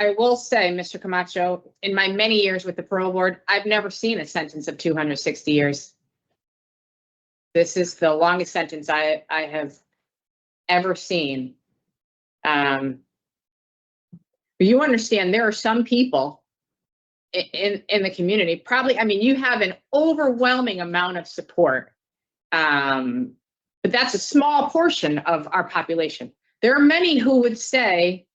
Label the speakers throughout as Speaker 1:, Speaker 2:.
Speaker 1: I will say, Mr. Camacho, in my many years with the parole board, I've never seen a sentence of 260 years. This is the longest sentence I have ever seen. But you understand there are some people in the community, probably, I mean, you have an overwhelming amount of support. But that's a small portion of our population. There are many who would say,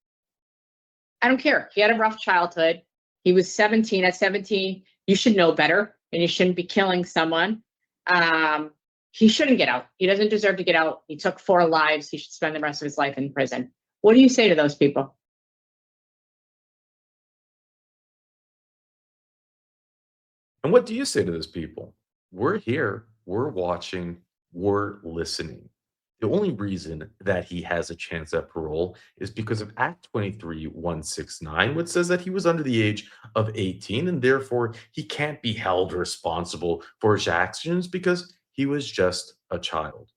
Speaker 1: I don't care. He had a rough childhood. He was 17. At 17, you should know better and you shouldn't be killing someone. He shouldn't get out. He doesn't deserve to get out. He took 4 lives. He should spend the rest of his life in prison. What do you say to those people?
Speaker 2: And what do you say to those people? We're here, we're watching, we're listening. The only reason that he has a chance at parole is because of Act 23-169, which says that he was under the age of 18 and therefore he can't be held responsible for his actions because he was just a child.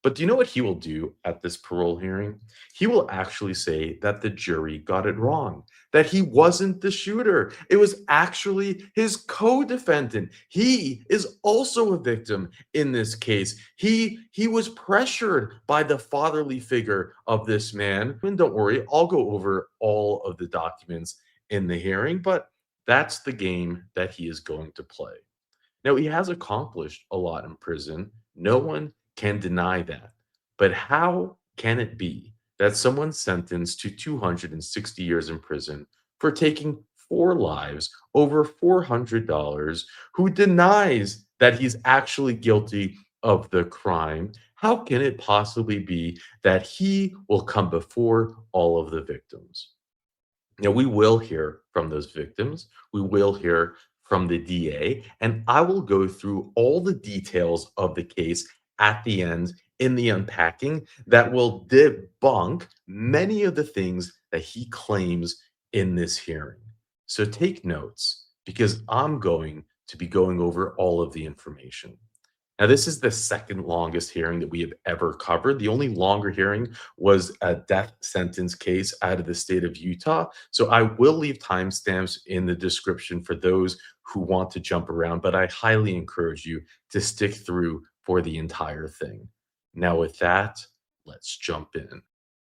Speaker 2: But do you know what he will do at this parole hearing? He will actually say that the jury got it wrong, that he wasn't the shooter. It was actually his co-defendant. He is also a victim in this case. He was pressured by the fatherly figure of this man. And don't worry, I'll go over all of the documents in the hearing, but that's the game that he is going to play. Now, he has accomplished a lot in prison. No one can deny that. But how can it be that someone sentenced to 260 years in prison for taking 4 lives over $400 who denies that he's actually guilty of the crime? How can it possibly be that he will come before all of the victims? Now, we will hear from those victims. We will hear from the DA, and I will go through all the details of the case at the end in the unpacking that will debunk many of the things that he claims in this hearing. So take notes because I'm going to be going over all of the information. Now, this is the second longest hearing that we have ever covered. The only longer hearing was a death sentence case out of the state of Utah. So I will leave timestamps in the description for those who want to jump around, but I highly encourage you to stick through for the entire thing. Now, with that, let's jump in.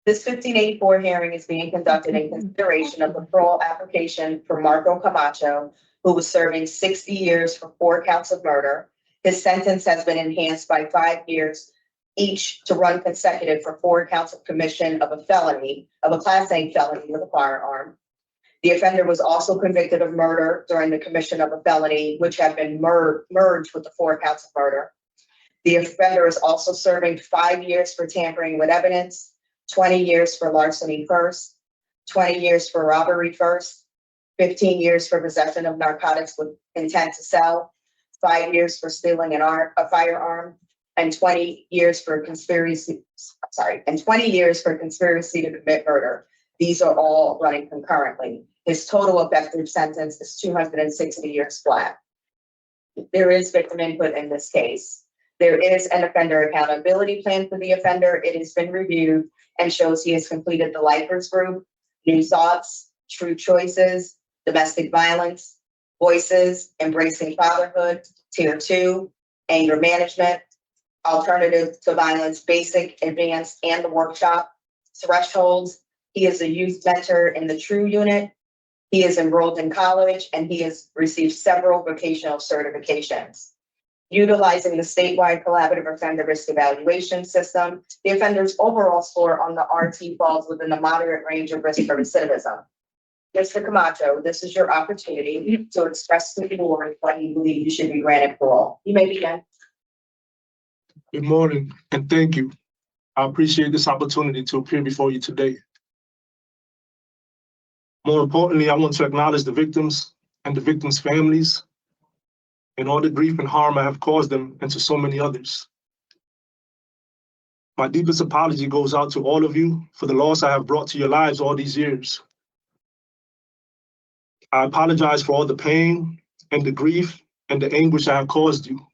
Speaker 3: This 1584 hearing is being conducted in consideration of the parole application for Marco Camacho, who was serving 60 years for 4 counts of murder. His sentence has been enhanced by 5 years each to run consecutive for 4 counts of commission of a felony, of a Class A felony with a firearm. The offender was also convicted of murder during the commission of a felony, which had been merged with the 4 counts of murder. The offender is also serving 5 years for tampering with evidence, 20 years for larceny first, 20 years for robbery first, 15 years for possession of narcotics with intent to sell, 5 years for stealing a firearm, and 20 years for conspiracy to commit murder. These are all running concurrently. His total effective sentence is 260 years flat. There is victim input in this case. There is an offender accountability plan for the offender. It has been reviewed and shows he has completed the Lifers Group, New Thoughts, True Choices, Domestic Violence, Voices, Embracing Fatherhood, Tier 2, Anger Management, Alternative to Violence, Basic, Advanced, and the Workshop, Thresholds. He is a youth mentor in the True Unit. He is enrolled in college and he has received several vocational certifications. Utilizing the statewide collaborative offender risk evaluation system, the offender's overall score on the RT falls within the moderate range of risk for recidivism. Mr. Camacho, this is your opportunity to express to the board why you believe you should be granted parole. You may begin.
Speaker 4: Good morning, and thank you. I appreciate this opportunity to appear before you today. More importantly, I want to acknowledge the victims and the victims' families and all the grief and harm I have caused them and to so many others. My deepest apology goes out to all of you for the loss I have brought to your lives all these years. I apologize for all the pain and the grief and the anguish I have caused you.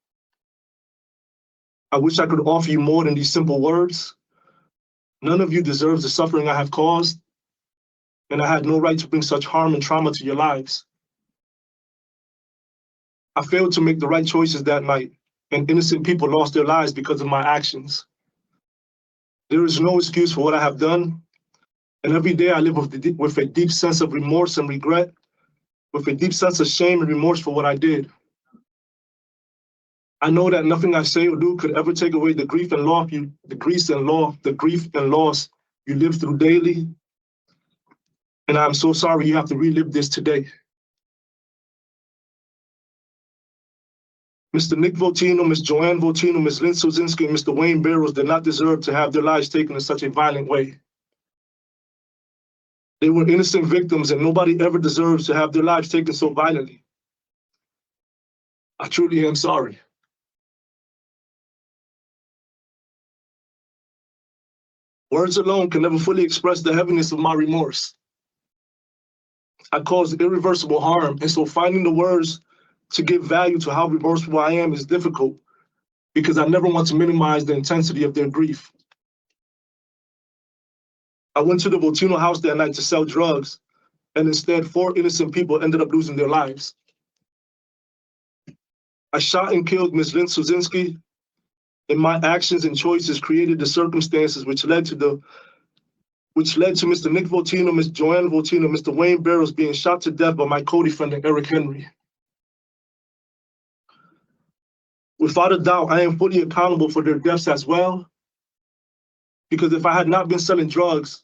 Speaker 4: I wish I could offer you more than these simple words. None of you deserves the suffering I have caused, and I had no right to bring such harm and trauma to your lives. I failed to make the right choices that night, and innocent people lost their lives because of my actions. There is no excuse for what I have done, and every day I live with a deep sense of remorse and regret, with a deep sense of shame and remorse for what I did. I know that nothing I say or do could ever take away the grief and loss you live through daily. And I'm so sorry you have to relive this today. Mr. Nick Votino, Ms. Joanne Votino, Ms. Lynn Sozinski, and Mr. Wayne Barrows did not deserve to have their lives taken in such a violent way. They were innocent victims, and nobody ever deserves to have their lives taken so violently. I truly am sorry. Words alone can never fully express the heaviness of my remorse. I caused irreversible harm, and so finding the words to give value to how remorseful I am is difficult because I never want to minimize the intensity of their grief. I went to the Votino house that night to sell drugs, and instead 4 innocent people ended up losing their lives. I shot and killed Ms. Lynn Sozinski, and my actions and choices created the circumstances which led to Mr. Nick Votino, Ms. Joanne Votino, Mr. Wayne Barrows being shot to death by my co-defendant, Eric Henry. Without a doubt, I am fully accountable for their deaths as well, because if I had not been selling drugs,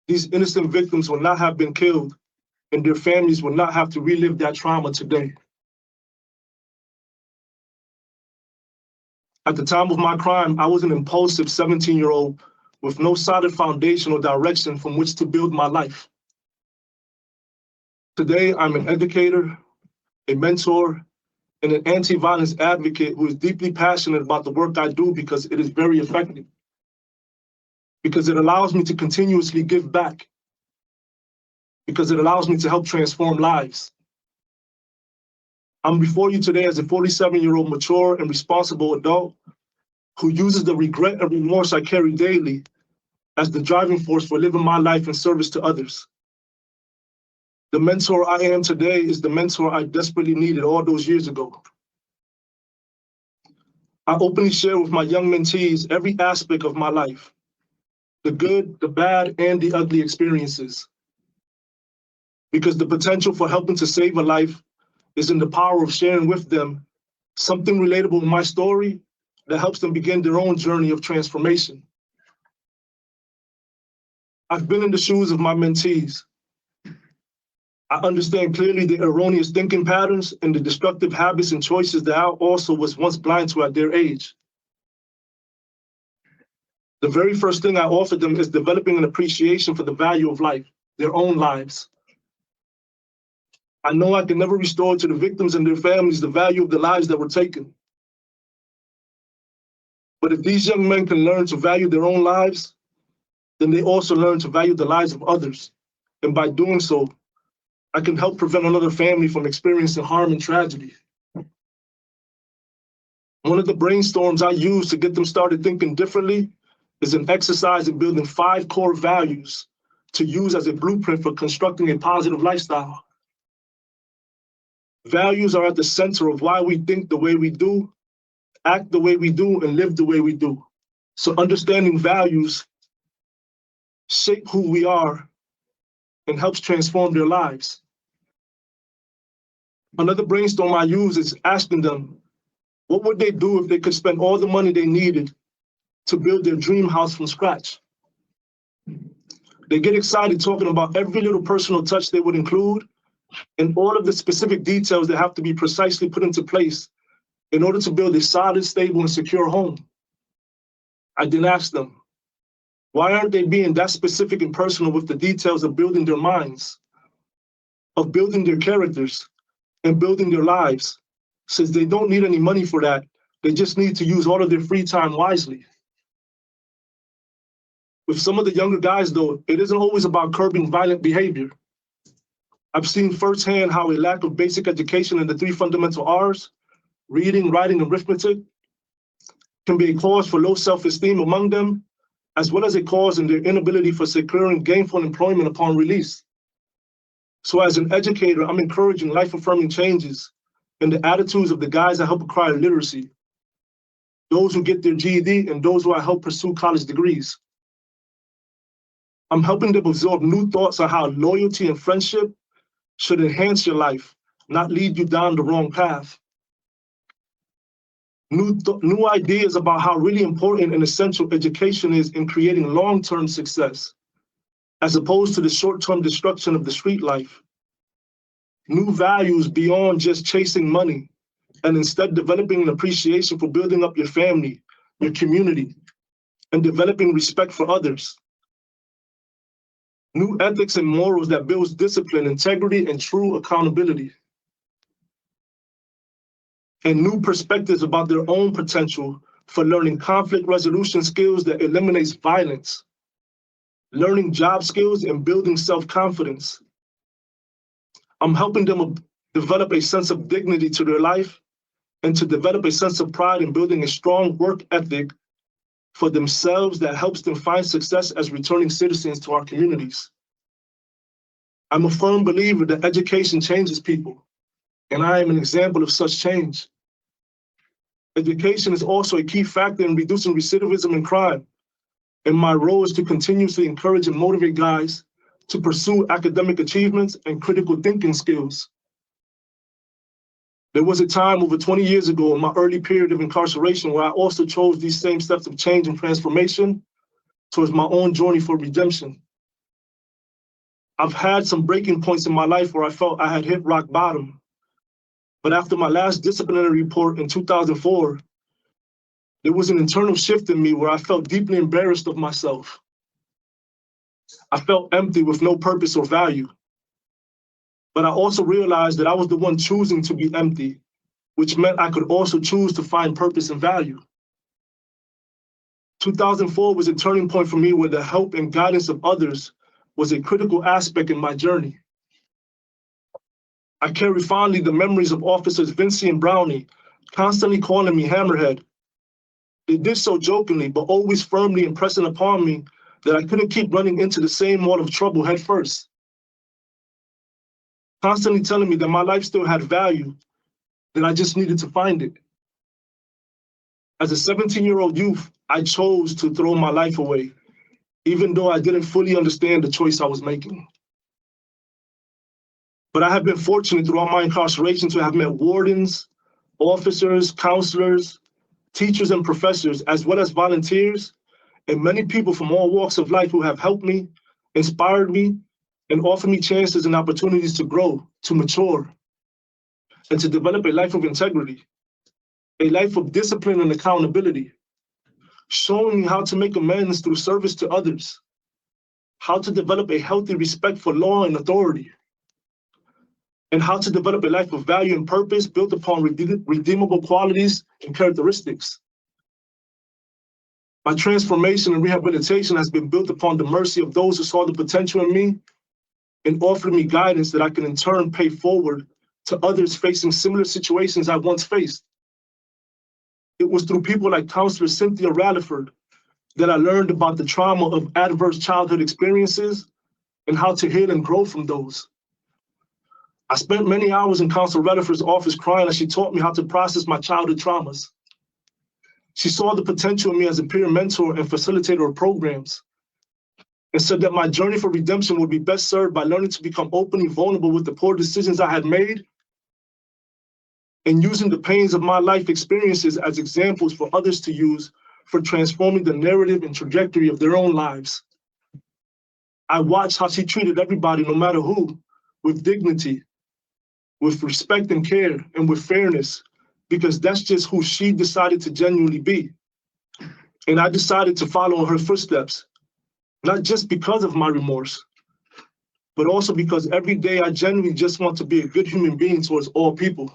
Speaker 4: these innocent victims would not have been killed, and their families would not have to relive that trauma today. At the time of my crime, I was an impulsive 17-year-old with no solid foundation or direction from which to build my life. Today, I'm an educator, a mentor, and an anti-violence advocate who is deeply passionate about the work I do because it is very effective. Because it allows me to continuously give back. Because it allows me to help transform lives. I'm before you today as a 47-year-old mature and responsible adult who uses the regret and remorse I carry daily as the driving force for living my life in service to others. The mentor I am today is the mentor I desperately needed all those years ago. I openly share with my young mentees every aspect of my life, the good, the bad, and the ugly experiences. Because the potential for helping to save a life is in the power of sharing with them something relatable in my story that helps them begin their own journey of transformation. I've been in the shoes of my mentees. I understand clearly the erroneous thinking patterns and the destructive habits and choices that I also was once blind to at their age. The very first thing I offered them is developing an appreciation for the value of life, their own lives. I know I can never restore to the victims and their families the value of the lives that were taken. But if these young men can learn to value their own lives, then they also learn to value the lives of others. And by doing so, I can help prevent another family from experiencing harm and tragedy. One of the brainstorms I use to get them started thinking differently is an exercise in building 5 core values to use as a blueprint for constructing a positive lifestyle. Values are at the center of why we think the way we do, act the way we do, and live the way we do. So understanding values shape who we are and helps transform their lives. Another brainstorm I use is asking them, what would they do if they could spend all the money they needed to build their dream house from scratch? They get excited talking about every little personal touch they would include and all of the specific details that have to be precisely put into place in order to build a solid, stable, and secure home. I then ask them, why aren't they being that specific and personal with the details of building their minds, of building their characters, and building their lives? Since they don't need any money for that, they just need to use all of their free time wisely. With some of the younger guys, though, it isn't always about curbing violent behavior. I've seen firsthand how a lack of basic education in the 3 fundamental R's, reading, writing, and arithmetic, can be a cause for low self-esteem among them, as well as a cause in their inability for securing gainful employment upon release. So as an educator, I'm encouraging life-affirming changes in the attitudes of the guys I help acquire literacy, those who get their GED, and those who I help pursue college degrees. I'm helping them absorb new thoughts on how loyalty and friendship should enhance your life, not lead you down the wrong path. New ideas about how really important and essential education is in creating long-term success, as opposed to the short-term destruction of the street life. New values beyond just chasing money, and instead developing an appreciation for building up your family, your community, and developing respect for others. New ethics and morals that builds discipline, integrity, and true accountability. And new perspectives about their own potential for learning conflict resolution skills that eliminates violence, learning job skills, and building self-confidence. I'm helping them develop a sense of dignity to their life and to develop a sense of pride in building a strong work ethic for themselves that helps them find success as returning citizens to our communities. I'm a firm believer that education changes people, and I am an example of such change. Education is also a key factor in reducing recidivism and crime, and my role is to continuously encourage and motivate guys to pursue academic achievements and critical thinking skills. There was a time over 20 years ago in my early period of incarceration where I also chose these same steps of change and transformation towards my own journey for redemption. I've had some breaking points in my life where I felt I had hit rock bottom. But after my last disciplinary report in 2004, there was an internal shift in me where I felt deeply embarrassed of myself. I felt empty with no purpose or value. But I also realized that I was the one choosing to be empty, which meant I could also choose to find purpose and value. 2004 was a turning point for me where the help and guidance of others was a critical aspect in my journey. I carry fondly the memories of officers Vinci and Brownie constantly calling me Hammerhead. They did so jokingly, but always firmly impressing upon me that I couldn't keep running into the same wall of trouble head first. Constantly telling me that my life still had value, that I just needed to find it. As a 17-year-old youth, I chose to throw my life away, even though I didn't fully understand the choice I was making. But I have been fortunate throughout my incarceration to have met wardens, officers, counselors, teachers, and professors, as well as volunteers, and many people from all walks of life who have helped me, inspired me, and offered me chances and opportunities to grow, to mature, and to develop a life of integrity, a life of discipline and accountability, showing me how to make amends through service to others, how to develop a healthy respect for law and authority, and how to develop a life of value and purpose built upon redeemable qualities and characteristics. My transformation and rehabilitation has been built upon the mercy of those who saw the potential in me and offered me guidance that I can in turn pay forward to others facing similar situations I once faced. It was through people like Counselor Cynthia Ralliford that I learned about the trauma of adverse childhood experiences and how to heal and grow from those. I spent many hours in Counselor Ralliford's office crying as she taught me how to process my childhood traumas. She saw the potential in me as a peer mentor and facilitator of programs, and said that my journey for redemption would be best served by learning to become openly vulnerable with the poor decisions I had made and using the pains of my life experiences as examples for others to use for transforming the narrative and trajectory of their own lives. I watched how she treated everybody, no matter who, with dignity, with respect and care, and with fairness, because that's just who she decided to genuinely be. And I decided to follow in her footsteps, not just because of my remorse, but also because every day I genuinely just want to be a good human being towards all people.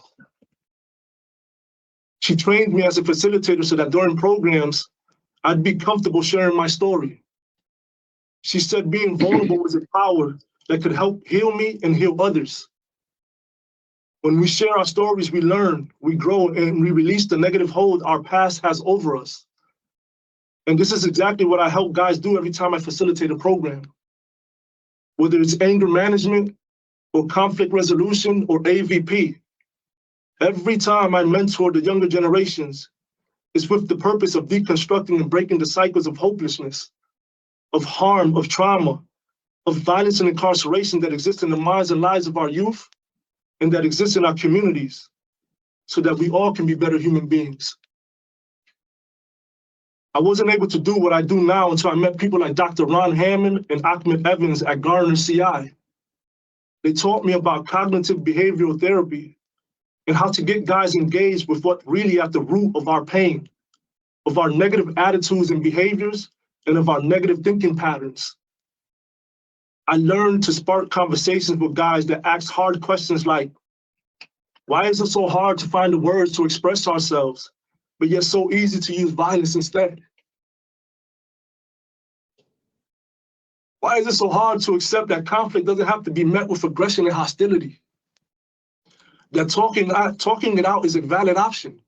Speaker 4: She trained me as a facilitator so that during programs, I'd be comfortable sharing my story. She said being vulnerable was a power that could help heal me and heal others. When we share our stories, we learn, we grow, and we release the negative hold our past has over us. And this is exactly what I help guys do every time I facilitate a program. Whether it's anger management, or conflict resolution or AVP. Every time I mentor the younger generations, it's with the purpose of deconstructing and breaking the cycles of hopelessness, of harm, of trauma, of violence and incarceration that exist in the minds and lives of our youth and that exist in our communities, so that we all can be better human beings. I wasn't able to do what I do now until I met people like Dr. Ron Hammond and Ahmed Evans at Garner CI. They taught me about cognitive behavioral therapy and how to get guys engaged with what really at the root of our pain, of our negative attitudes and behaviors, and of our negative thinking patterns. I learned to spark conversations with guys that ask hard questions like, why is it so hard to find the words to express ourselves, but yet so easy to use violence instead? Why is it so hard to accept that conflict doesn't have to be met with aggression and hostility? That talking it out is a valid option.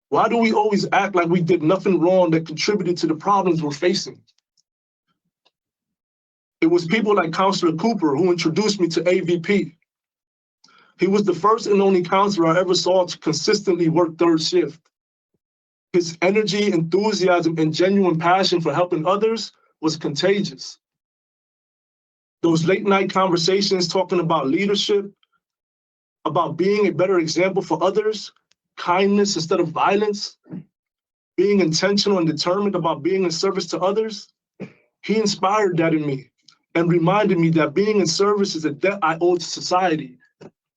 Speaker 4: Why do we always act like we did nothing wrong that contributed to the problems we're facing? It was people like Counselor Cooper who introduced me to AVP. He was the first and only counselor I ever saw to consistently work third shift. His energy, enthusiasm, and genuine passion for helping others was contagious. Those late night conversations talking about leadership, about being a better example for others, kindness instead of violence, being intentional and determined about being in service to others, he inspired that in me and reminded me that being in service is a debt I owe to society,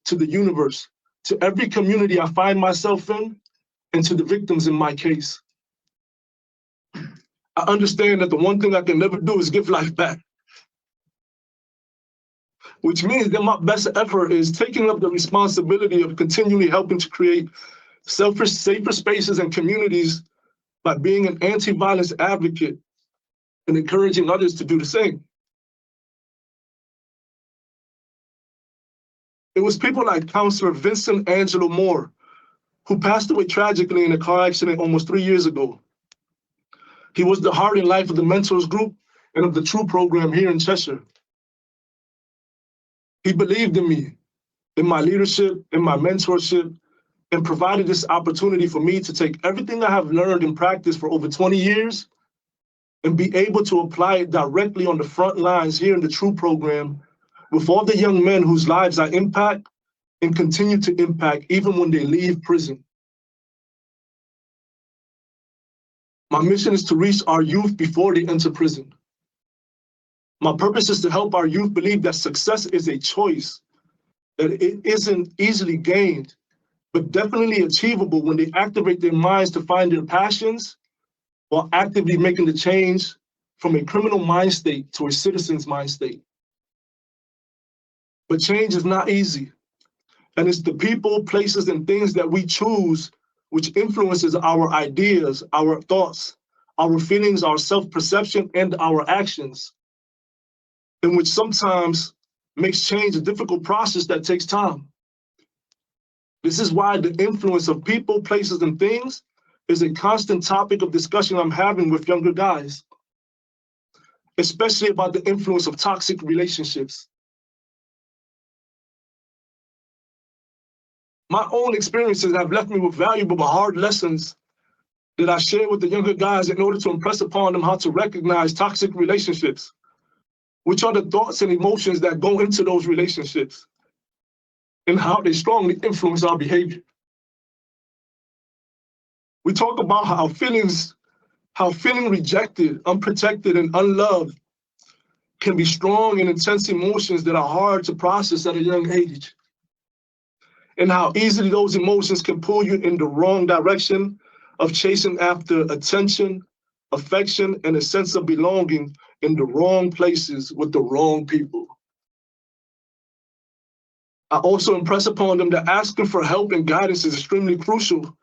Speaker 4: to the universe, to every community I find myself in, and to the victims in my case. I understand that the one thing I can never do is give life back, which means that my best effort is taking up the responsibility of continually helping to create safer spaces and communities by being an anti-violence advocate and encouraging others to do the same. It was people like Counselor Vincent Angelo Moore, who passed away tragically in a car accident almost 3 years ago. He was the heart and life of the Mentors Group and of the True program here in Cheshire. He believed in me, in my leadership, in my mentorship, and provided this opportunity for me to take everything I have learned and practiced for over 20 years and be able to apply it directly on the front lines here in the True program with all the young men whose lives I impact and continue to impact even when they leave prison. My mission is to reach our youth before they enter prison. My purpose is to help our youth believe that success is a choice, that it isn't easily gained, but definitely achievable when they activate their minds to find their passions while actively making the change from a criminal mind state to a citizen's mind state. But change is not easy. And it's the people, places, and things that we choose which influences our ideas, our thoughts, our feelings, our self-perception, and our actions, and which sometimes makes change a difficult process that takes time. This is why the influence of people, places, and things is a constant topic of discussion I'm having with younger guys, especially about the influence of toxic relationships. My own experiences have left me with valuable but hard lessons that I share with the younger guys in order to impress upon them how to recognize toxic relationships, which are the thoughts and emotions that go into those relationships, and how they strongly influence our behavior. We talk about how feeling rejected, unprotected, and unloved can be strong and intense emotions that are hard to process at a young age, and how easily those emotions can pull you in the wrong direction of chasing after attention, affection, and a sense of belonging in the wrong places with the wrong people. I also impress upon them that asking for help and guidance is extremely crucial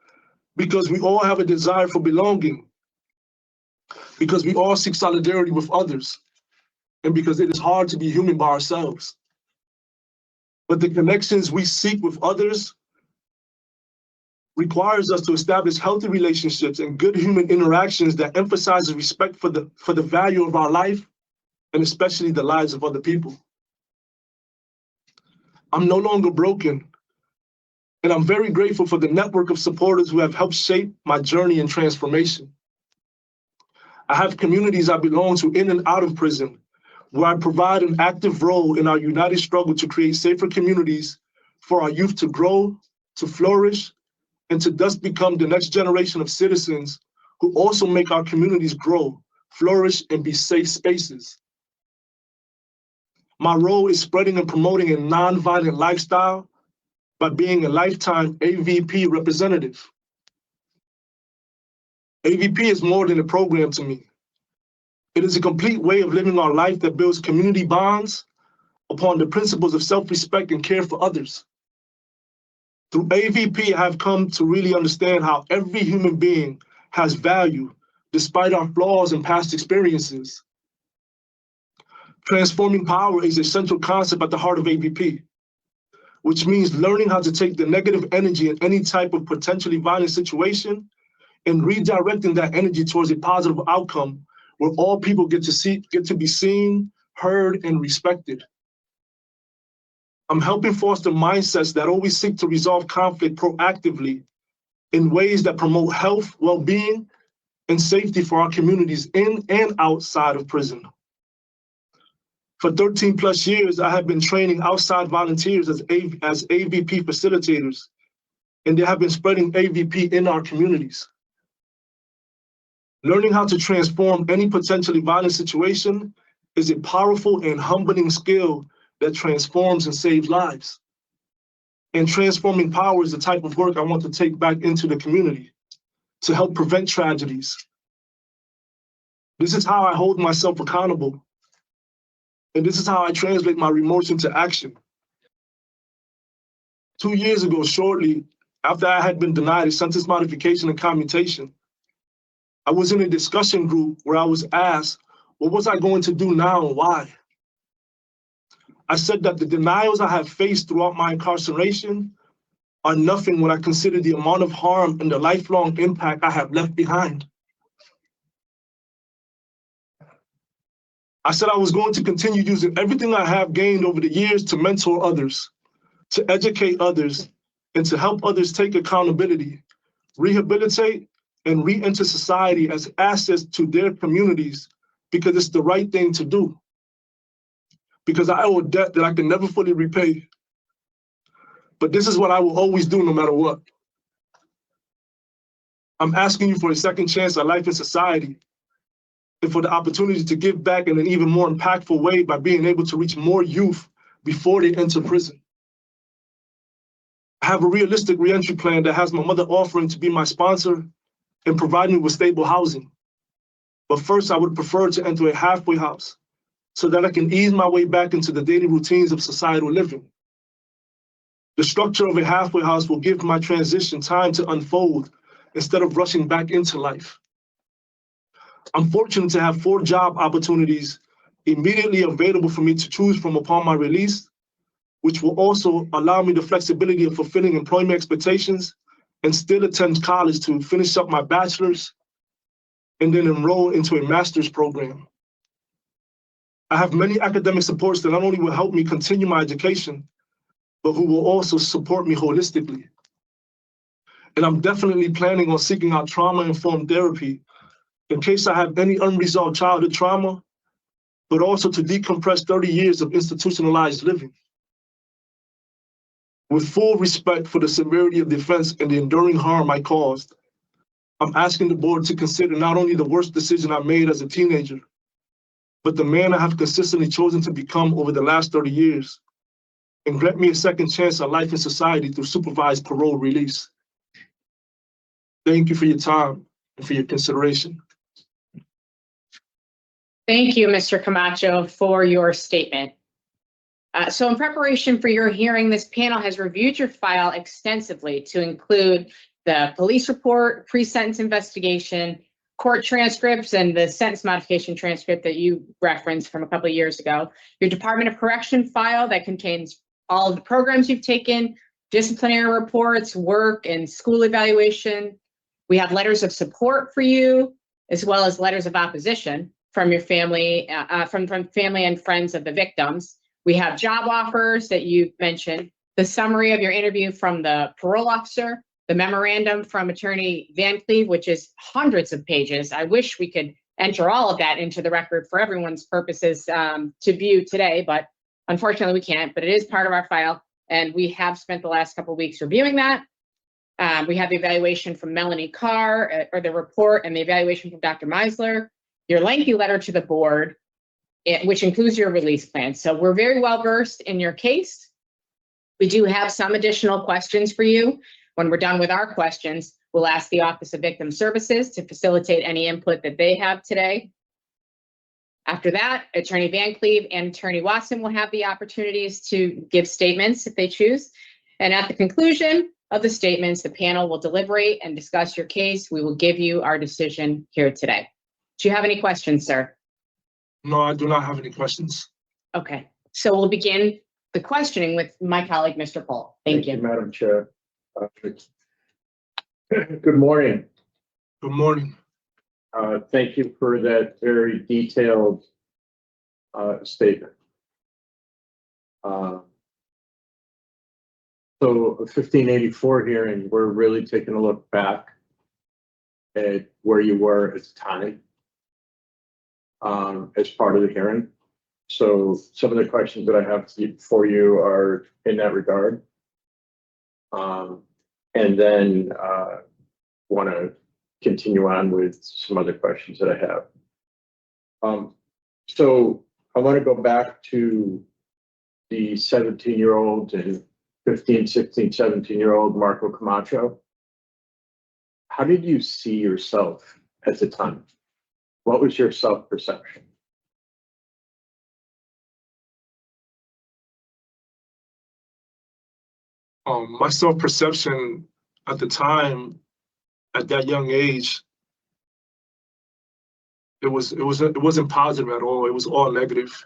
Speaker 4: because we all have a desire for belonging, because we all seek solidarity with others, and because it is hard to be human by ourselves. But the connections we seek with others requires us to establish healthy relationships and good human interactions that emphasizes respect for the value of our life and especially the lives of other people. I'm no longer broken. And I'm very grateful for the network of supporters who have helped shape my journey and transformation. I have communities I belong to in and out of prison, where I provide an active role in our united struggle to create safer communities for our youth to grow, to flourish, and to thus become the next generation of citizens who also make our communities grow, flourish, and be safe spaces. My role is spreading and promoting a nonviolent lifestyle by being a lifetime AVP representative. AVP is more than a program to me. It is a complete way of living our life that builds community bonds upon the principles of self-respect and care for others. Through AVP, I have come to really understand how every human being has value despite our flaws and past experiences. Transforming power is a central concept at the heart of AVP, which means learning how to take the negative energy in any type of potentially violent situation and redirecting that energy towards a positive outcome where all people get to be seen, heard, and respected. I'm helping foster mindsets that always seek to resolve conflict proactively in ways that promote health, well-being, and safety for our communities in and outside of prison. For 13 plus years, I have been training outside volunteers as AVP facilitators, and they have been spreading AVP in our communities. Learning how to transform any potentially violent situation is a powerful and humbling skill that transforms and saves lives. And transforming power is the type of work I want to take back into the community to help prevent tragedies. This is how I hold myself accountable. And this is how I translate my remorse into action. 2 years ago, shortly after I had been denied a sentence modification and commutation, I was in a discussion group where I was asked, what was I going to do now and why? I said that the denials I have faced throughout my incarceration are nothing when I consider the amount of harm and the lifelong impact I have left behind. I said I was going to continue using everything I have gained over the years to mentor others, to educate others, and to help others take accountability, rehabilitate, and re-enter society as assets to their communities because it's the right thing to do. Because I owe a debt that I can never fully repay. But this is what I will always do no matter what. I'm asking you for a second chance at life in society and for the opportunity to give back in an even more impactful way by being able to reach more youth before they enter prison. I have a realistic reentry plan that has my mother offering to be my sponsor and provide me with stable housing. But first, I would prefer to enter a halfway house so that I can ease my way back into the daily routines of societal living. The structure of a halfway house will give my transition time to unfold instead of rushing back into life. I'm fortunate to have 4 job opportunities immediately available for me to choose from upon my release, which will also allow me the flexibility of fulfilling employment expectations and still attend college to finish up my bachelor's and then enroll into a master's program. I have many academic supports that not only will help me continue my education, but who will also support me holistically. And I'm definitely planning on seeking out trauma-informed therapy in case I have any unresolved childhood trauma, but also to decompress 30 years of institutionalized living. With full respect for the severity of the offense and the enduring harm I caused, I'm asking the board to consider not only the worst decision I made as a teenager, but the man I have consistently chosen to become over the last 30 years, and grant me a second chance at life in society through supervised parole release. Thank you for your time and for your consideration.
Speaker 1: Thank you, Mr. Camacho, for your statement. So in preparation for your hearing, this panel has reviewed your file extensively to include the police report, pre-sentence investigation, court transcripts, and the sentence modification transcript that you referenced from a couple of years ago, your Department of Correction file that contains all of the programs you've taken, disciplinary reports, work, and school evaluation. We have letters of support for you, as well as letters of opposition from your family, from family and friends of the victims. We have job offers that you mentioned, the summary of your interview from the parole officer, the memorandum from Attorney Van Cleve, which is hundreds of pages. I wish we could enter all of that into the record for everyone's purposes to view today, but unfortunately we can't, but it is part of our file. And we have spent the last couple of weeks reviewing that. We have the evaluation from Melanie Carr, or the report, and the evaluation from Dr. Meisler, your lengthy letter to the board, which includes your release plan. So we're very well versed in your case. We do have some additional questions for you. When we're done with our questions, we'll ask the Office of Victim Services to facilitate any input that they have today. After that, Attorney Van Cleve and Attorney Watson will have the opportunities to give statements if they choose. And at the conclusion of the statements, the panel will deliberate and discuss your case. We will give you our decision here today. Do you have any questions, sir?
Speaker 4: No, I do not have any questions.
Speaker 1: Okay, so we'll begin the questioning with my colleague, Mr. Pohl. Thank you.
Speaker 5: Madam Chair. Good morning.
Speaker 4: Good morning.
Speaker 5: Thank you for that very detailed statement. So 1584 hearing, we're really taking a look back at where you were at the time as part of the hearing. So some of the questions that I have for you are in that regard. And then want to continue on with some other questions that I have. So I want to go back to the 17-year-old and 15, 16, 17-year-old Marco Camacho. How did you see yourself at the time? What was your self-perception?
Speaker 4: My self-perception at the time, at that young age, it wasn't positive at all. It was all negative.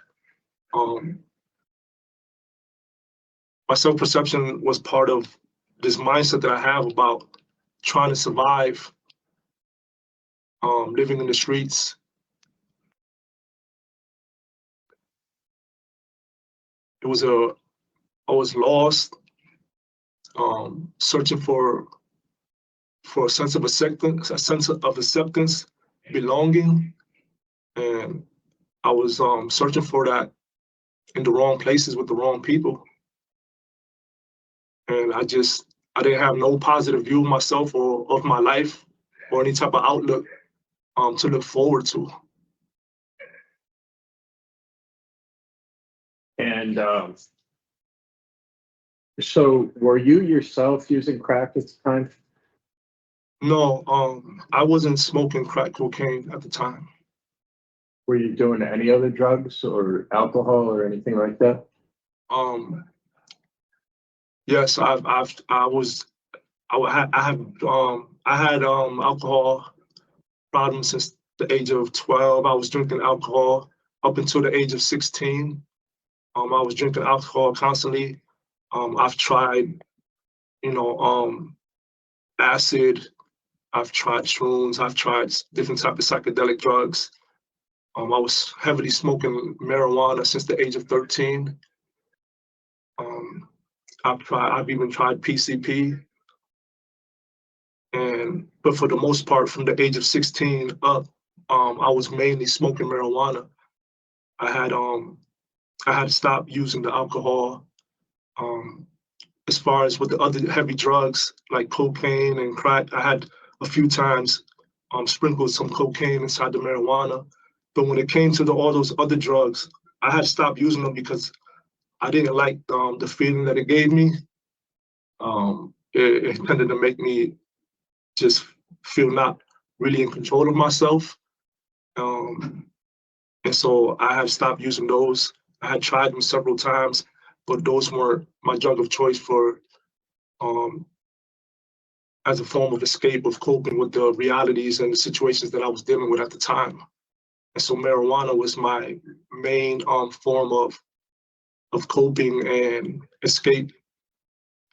Speaker 4: My self-perception was part of this mindset that I have about trying to survive, living in the streets. I was lost, searching for a sense of acceptance, belonging, and I was searching for that in the wrong places with the wrong people. And I didn't have no positive view of myself or of my life or any type of outlook to look forward to.
Speaker 5: And so were you yourself using crack at the time?
Speaker 4: No, I wasn't smoking crack cocaine at the time.
Speaker 5: Were you doing any other drugs or alcohol or anything like that?
Speaker 4: Yes, I had alcohol problems since the age of 12. I was drinking alcohol up until the age of 16. I was drinking alcohol constantly. I've tried, acid. I've tried shrooms. I've tried different types of psychedelic drugs. I was heavily smoking marijuana since the age of 13. I've even tried PCP. But for the most part, from the age of 16 up, I was mainly smoking marijuana. I had stopped using the alcohol. As far as with the other heavy drugs like cocaine and crack, I had a few times sprinkled some cocaine inside the marijuana. But when it came to all those other drugs, I had stopped using them because I didn't like the feeling that it gave me. It tended to make me just feel not really in control of myself. And so I had stopped using those. I had tried them several times, but those weren't my drug of choice for as a form of escape of coping with the realities and the situations that I was dealing with at the time. And so marijuana was my main form of coping and escape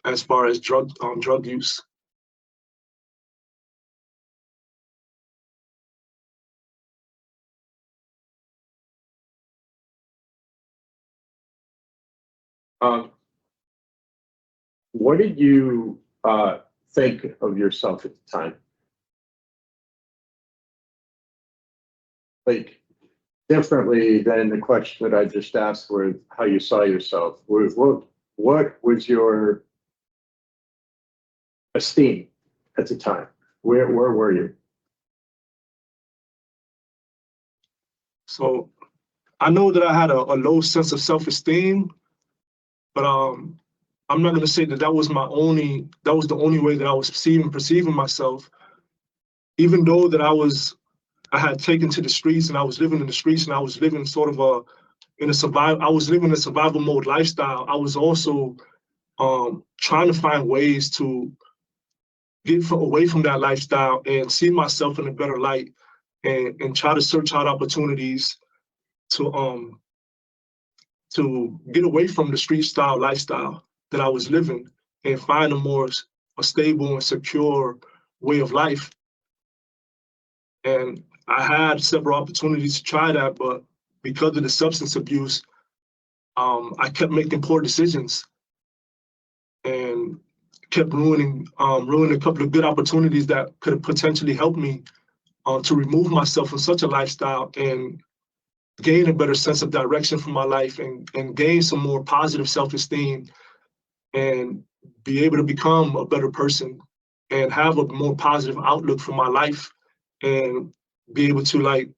Speaker 4: as far as drug use.
Speaker 5: What did you think of yourself at the time? Like, differently than the question that I just asked with how you saw yourself. What was your esteem at the time? Where were you?
Speaker 4: So I know that I had a low sense of self-esteem, but I'm not gonna say that that was the only way that I was perceiving myself. Even though that I had taken to the streets and I was living in the streets and I was living sort of I was living a survival mode lifestyle. I was also trying to find ways to get away from that lifestyle and see myself in a better light and try to search out opportunities to get away from the street style lifestyle that I was living and find a stable and secure way of life. And I had several opportunities to try that, but because of the substance abuse, I kept making poor decisions and kept ruining a couple of good opportunities that could have potentially helped me to remove myself from such a lifestyle and gain a better sense of direction for my life and gain some more positive self-esteem and be able to become a better person and have a more positive outlook for my life and be able to like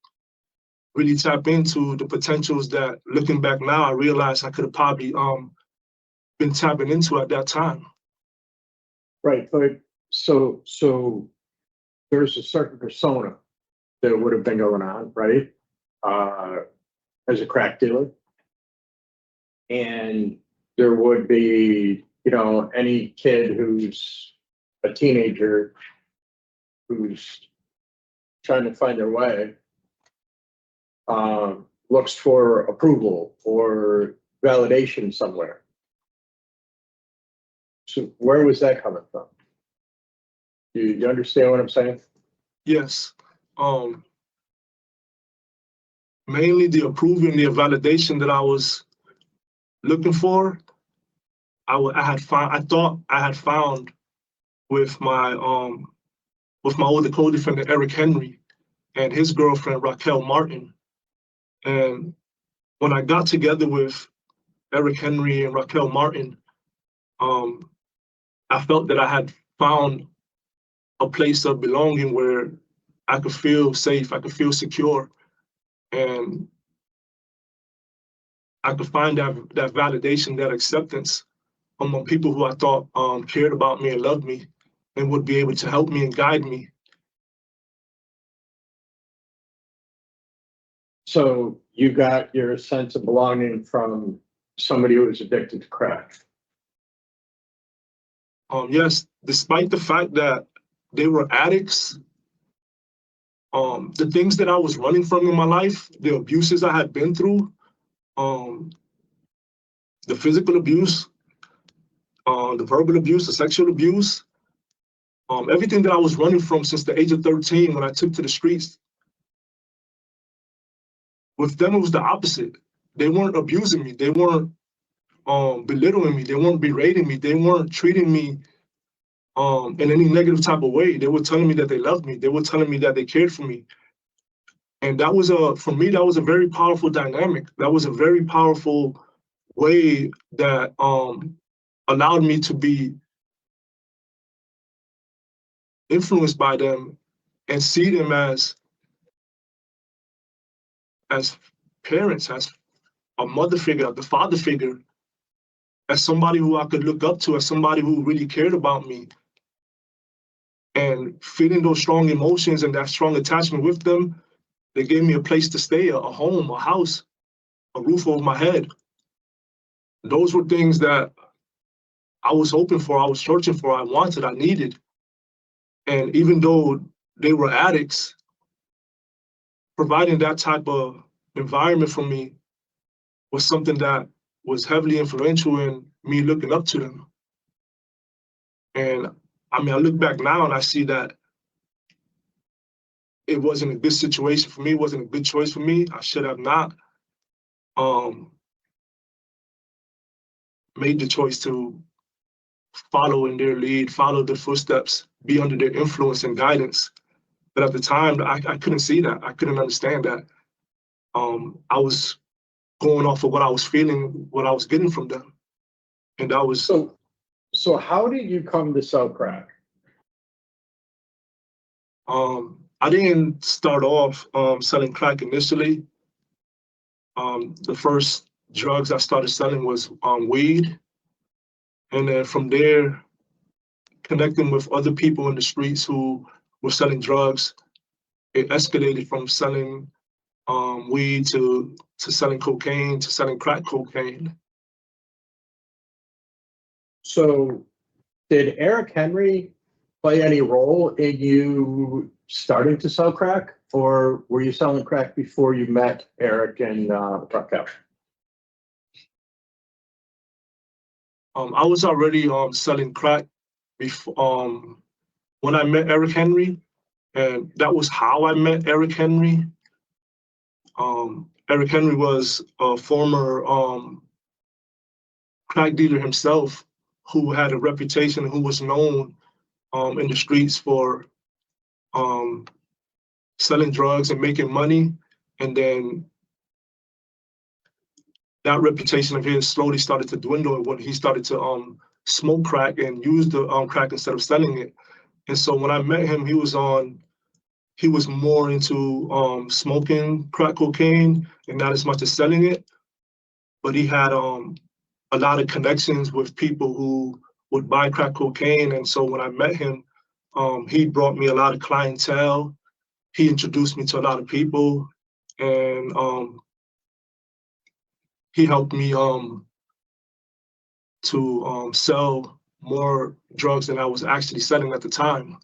Speaker 4: really tap into the potentials that, looking back now, I realize I could have probably been tapping into at that time.
Speaker 5: Right, but so there's a certain persona that would have been going on, right? As a crack dealer. And there would be, any kid who's a teenager who's trying to find their way, looks for approval or validation somewhere. So where was that coming from? You understand what I'm saying?
Speaker 4: Yes. Mainly the approval and the validation that I was looking for, I thought I had found with my older co-defendant Eric Henry and his girlfriend Raquel Martin. And when I got together with Eric Henry and Raquel Martin, I felt that I had found a place of belonging where I could feel safe, I could feel secure, and I could find that validation, that acceptance among people who I thought cared about me and loved me and would be able to help me and guide me.
Speaker 5: So you got your sense of belonging from somebody who was addicted to crack.
Speaker 4: Yes, despite the fact that they were addicts, the things that I was running from in my life, the abuses I had been through, the physical abuse, the verbal abuse, the sexual abuse, everything that I was running from since the age of 13 when I took to the streets, with them it was the opposite. They weren't abusing me. They weren't belittling me. They weren't berating me. They weren't treating me in any negative type of way. They were telling me that they loved me. They were telling me that they cared for me. And that was for me, that was a very powerful dynamic. That was a very powerful way that allowed me to be influenced by them and see them as parents, as a mother figure, the father figure, as somebody who I could look up to, as somebody who really cared about me. And feeling those strong emotions and that strong attachment with them, they gave me a place to stay, a home, a house, a roof over my head. Those were things that I was hoping for, I was searching for, I wanted, I needed. And even though they were addicts, providing that type of environment for me was something that was heavily influential in me looking up to them. And I mean, I look back now and I see that it wasn't a good situation for me, it wasn't a good choice for me. I should have not made the choice to follow in their lead, follow their footsteps, be under their influence and guidance. But at the time, I couldn't see that. I couldn't understand that. I was going off of what I was feeling, what I was getting from them. And that was,
Speaker 5: So how did you come to sell crack?
Speaker 4: I didn't start off selling crack initially. The first drugs I started selling was weed. And then from there, connecting with other people in the streets who were selling drugs, it escalated from selling weed to selling cocaine, to selling crack cocaine.
Speaker 5: So did Eric Henry play any role in you starting to sell crack, or were you selling crack before you met Eric and Raquel?
Speaker 4: I was already selling crack before when I met Eric Henry, and that was how I met Eric Henry. Eric Henry was a former crack dealer himself, who had a reputation, who was known in the streets for selling drugs and making money. And then that reputation of his slowly started to dwindle when he started to smoke crack and use the crack instead of selling it. And so when I met him, he was more into smoking crack cocaine and not as much as selling it. But he had a lot of connections with people who would buy crack cocaine. And so when I met him, he brought me a lot of clientele. He introduced me to a lot of people, and he helped me to sell more drugs than I was actually selling at the time.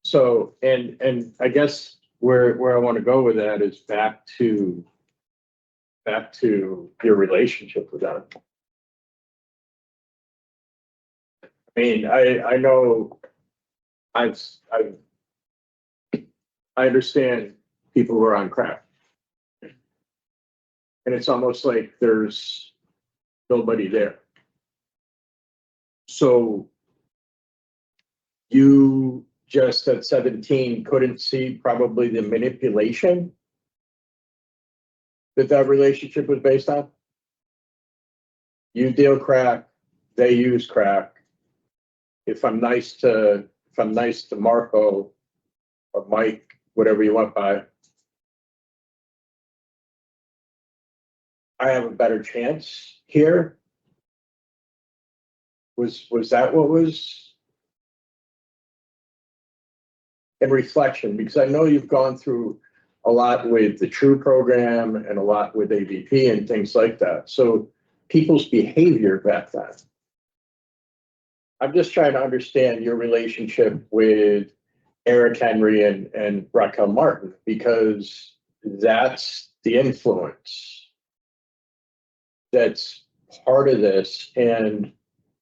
Speaker 5: So, and I guess where I want to go with that is back to your relationship with them. I mean, I know I understand people who are on crack, and it's almost like there's nobody there. So you just at 17 couldn't see probably the manipulation that relationship was based on? You deal crack, they use crack. If I'm nice to Marco or Mike, whatever you went by, I have a better chance here. Was that what was in reflection? Because I know you've gone through a lot with the True program and a lot with AVP and things like that. So people's behavior back then. I'm just trying to understand your relationship with Eric Henry and Raquel Martin, because that's the influence that's part of this. And,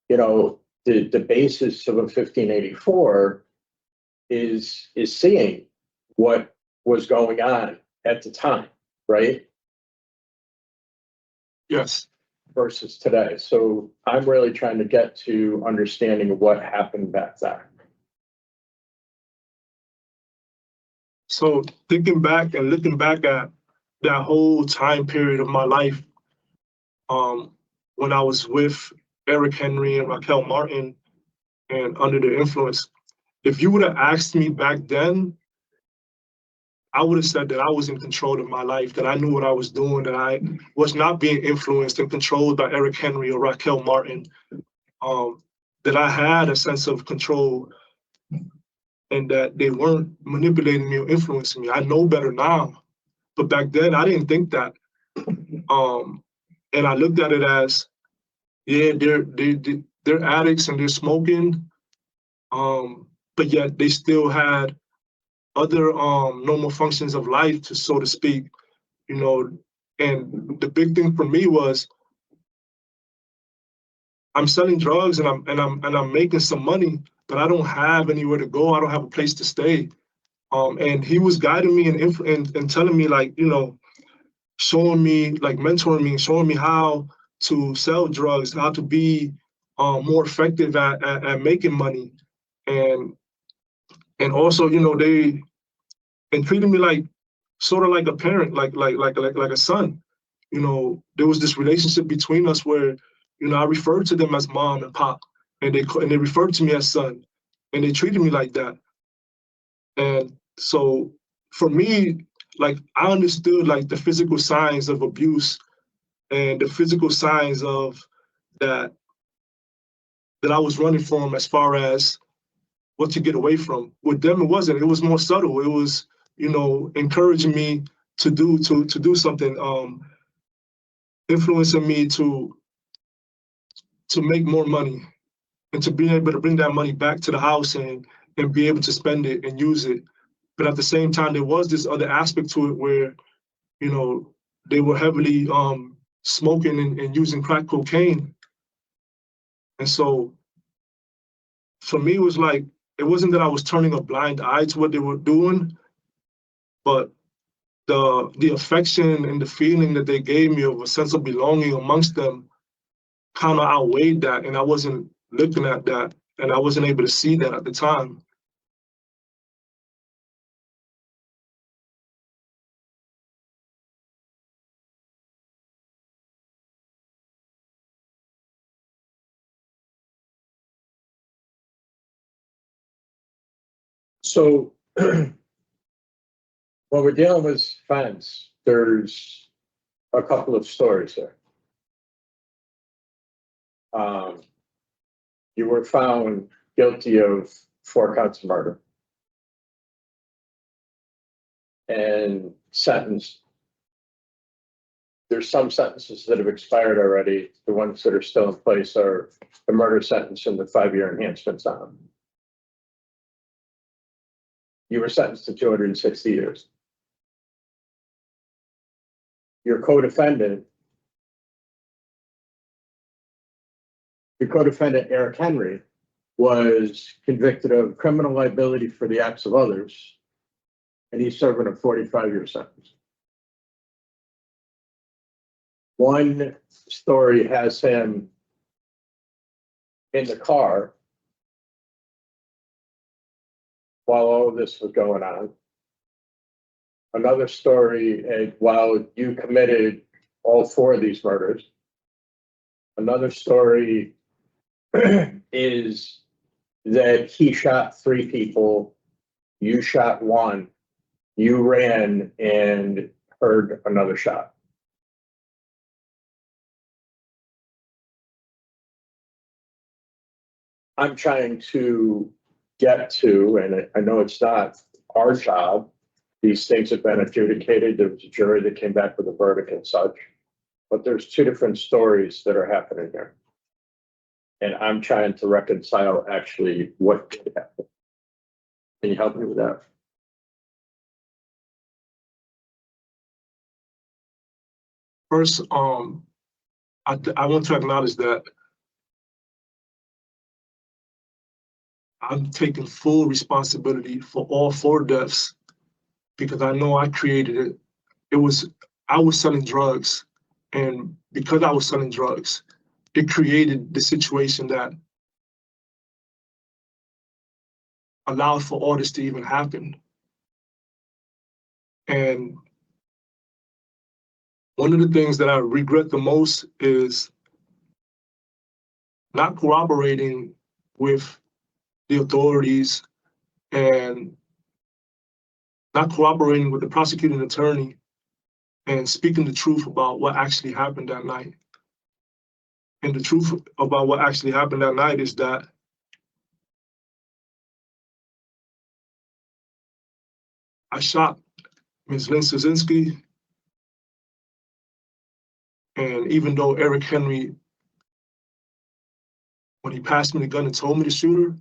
Speaker 5: you know, the basis of a 1584 is seeing what was going on at the time, right?
Speaker 4: Yes.
Speaker 5: Versus today. So I'm really trying to get to understanding what happened back then.
Speaker 4: So thinking back and looking back at that whole time period of my life, when I was with Eric Henry and Raquel Martin and under their influence, if you would have asked me back then, I would have said that I was in control of my life, that I knew what I was doing, that I was not being influenced and controlled by Eric Henry or Raquel Martin, that I had a sense of control and that they weren't manipulating me or influencing me. I know better now, but back then I didn't think that. And I looked at it as, yeah, they're addicts and they're smoking, but yet they still had other normal functions of life, to so to speak, you know. And the big thing for me was I'm selling drugs and I'm making some money, but I don't have anywhere to go. I don't have a place to stay. And he was guiding me and telling me, like, you know, showing me, like mentoring me, showing me how to sell drugs, how to be more effective at making money. And also, you know, they treated me like sort of like a parent, like a son. You know, there was this relationship between us where, you know, I referred to them as mom and pop, and they referred to me as son, and they treated me like that. And so for me, like I understood like the physical signs of abuse and the physical signs of that I was running from as far as what to get away from. With them, it wasn't. It was more subtle. It was, you know, encouraging me to do something, influencing me to make more money and to be able to bring that money back to the house and be able to spend it and use it. But at the same time, there was this other aspect to it where, you know, they were heavily smoking and using crack cocaine. And so for me, it was like, it wasn't that I was turning a blind eye to what they were doing, but the affection and the feeling that they gave me of a sense of belonging amongst them kind of outweighed that. And I wasn't looking at that, and I wasn't able to see that at the time.
Speaker 5: So when we're dealing with offense, there's a couple of stories there. You were found guilty of 4 counts of murder and sentenced. There's some sentences that have expired already. The ones that are still in place are the murder sentence and the 5-year enhancements on them. You were sentenced to 260 years. Your co-defendant, Eric Henry, was convicted of criminal liability for the acts of others, and he's serving a 45-year sentence. One story has him in the car while all of this was going on. Another story, while you committed all 4 of these murders. Another story is that he shot 3 people, you shot 1, you ran and heard another shot. I'm trying to get to, and I know it's not our job, these things have been adjudicated, there was a jury that came back with a verdict and such, but there's 2 different stories that are happening here. And I'm trying to reconcile actually what did happen. Can you help me with that?
Speaker 4: First, I want to acknowledge that I'm taking full responsibility for all 4 deaths because I know I created it. I was selling drugs, and because I was selling drugs, it created the situation that allowed for all this to even happen. And one of the things that I regret the most is not cooperating with the authorities and not cooperating with the prosecuting attorney and speaking the truth about what actually happened that night. And the truth about what actually happened that night is that I shot Ms. Lynn Szynski, and even though Eric Henry, when he passed me the gun and told me to shoot her,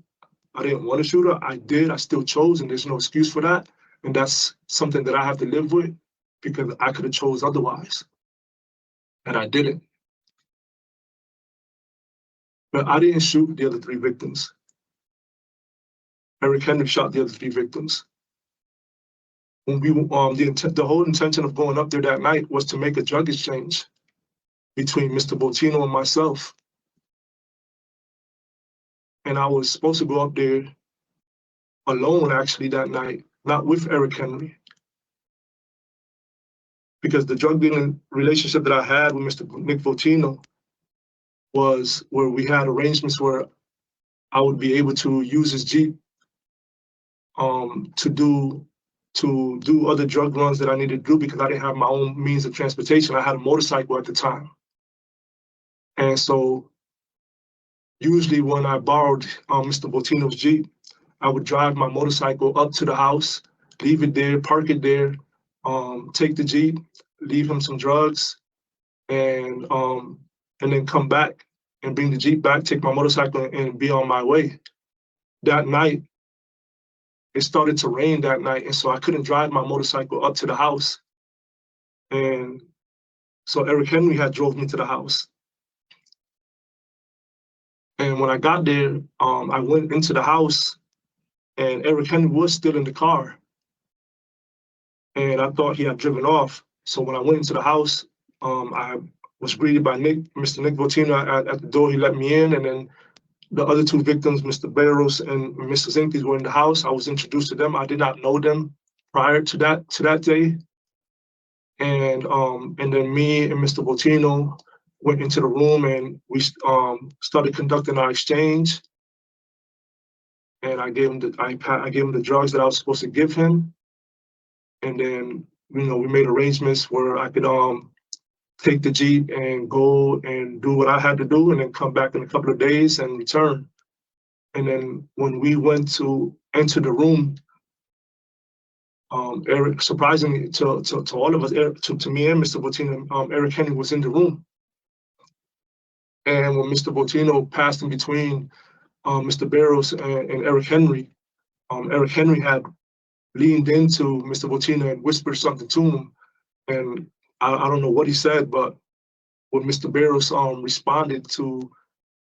Speaker 4: I didn't want to shoot her. I did. I still chose, and there's no excuse for that. And that's something that I have to live with because I could have chose otherwise, and I didn't. But I didn't shoot the other 3 victims. Eric Henry shot the other 3 victims. when the whole intention of going up there that night was to make a drug exchange between Mr. Botino and myself. And I was supposed to go up there alone actually that night, not with Eric Henry. Because the drug dealing relationship that I had with Mr. Nick Botino was where we had arrangements where I would be able to use his Jeep to do other drug runs that I needed to do because I didn't have my own means of transportation. I had a motorcycle at the time. And so usually when I borrowed Mr. Botino's Jeep, I would drive my motorcycle up to the house, leave it there, park it there, take the Jeep, leave him some drugs, and then come back and bring the Jeep back, take my motorcycle and be on my way. That night, it started to rain that night, and so I couldn't drive my motorcycle up to the house. And so Eric Henry had drove me to the house. And when I got there, I went into the house and Eric Henry was still in the car. And I thought he had driven off. So when I went into the house, I was greeted by Mr. Nick Botino at the door. He let me in, and then the other two victims, Mr. Barros and Mrs. Inky, were in the house. I was introduced to them. I did not know them prior to that day. And then me and Mr. Botino went into the room and we started conducting our exchange. And I gave him the drugs that I was supposed to give him. And then, we made arrangements where I could take the Jeep and go and do what I had to do and then come back in a couple of days and return. And then when we went to enter the room, Eric, surprisingly to all of us, to me and Mr. Botino, Eric Henry was in the room. And when Mr. Botino passed in between Mr. Barros and Eric Henry had leaned into Mr. Botino and whispered something to him. And I don't know what he said, but when Mr. Barros responded to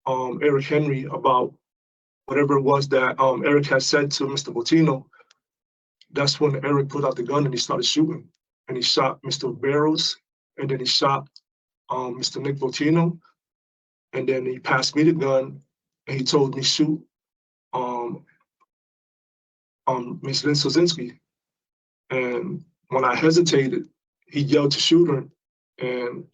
Speaker 4: Eric Henry about whatever it was that Eric had said to Mr. Botino, that's when Eric pulled out the gun and he started shooting. And he shot Mr. Barros, and then he shot Mr. Nick Botino, and then he passed me the gun and he told me shoot Ms. Lynn Sozinski. And when I hesitated, he yelled to shoot her, and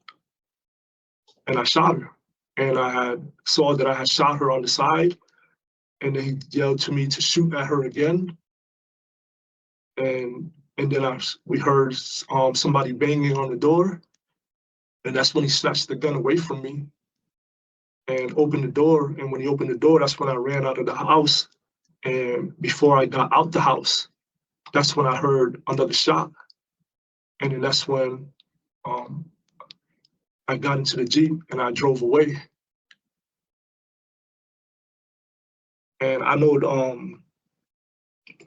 Speaker 4: I shot her. And I saw that I had shot her on the side, and then he yelled to me to shoot at her again. And then we heard somebody banging on the door, and that's when he snatched the gun away from me and opened the door. And when he opened the door, that's when I ran out of the house. And before I got out the house, that's when I heard another shot. And then that's when I got into the Jeep and I drove away. And I know,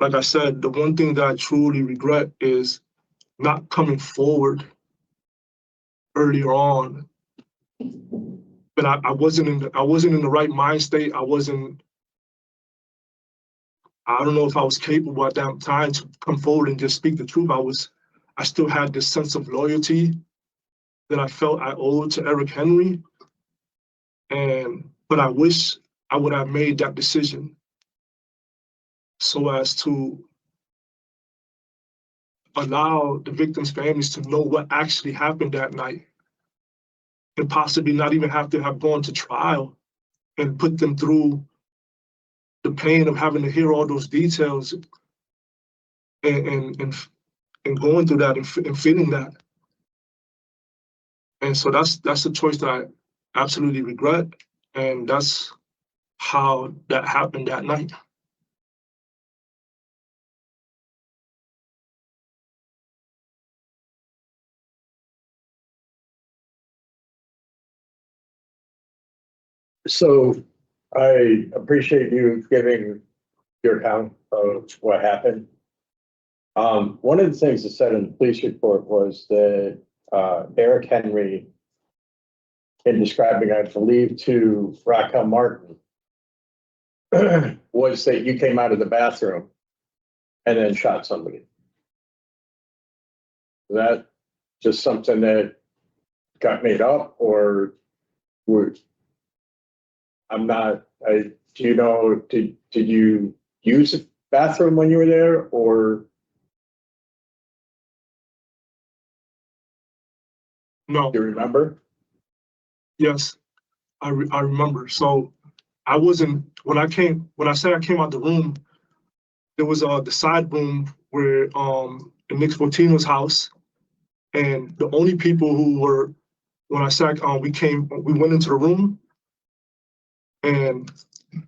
Speaker 4: like I said, the one thing that I truly regret is not coming forward earlier on. But I wasn't in the right mind state. I don't know if I was capable at that time to come forward and just speak the truth. I still had this sense of loyalty that I felt I owed to Eric Henry. But I wish I would have made that decision so as to allow the victims' families to know what actually happened that night, and possibly not even have to have gone to trial and put them through the pain of having to hear all those details and going through that and feeling that. And so that's a choice that I absolutely regret, and that's how that happened that night.
Speaker 5: So I appreciate you giving your account of what happened. One of the things that said in the police report was that Eric Henry, in describing, I believe, to Raquel Martin, was that you came out of the bathroom and then shot somebody. Is that just something that got made up, or would, do you know, did you use a bathroom when you were there, or?
Speaker 4: No,
Speaker 5: Do you remember?
Speaker 4: yes, I remember. So I wasn't, when I said I came out the room, there was the side room where, in Nick Fortino's house. And the only people who were, when I said, we went into the room, and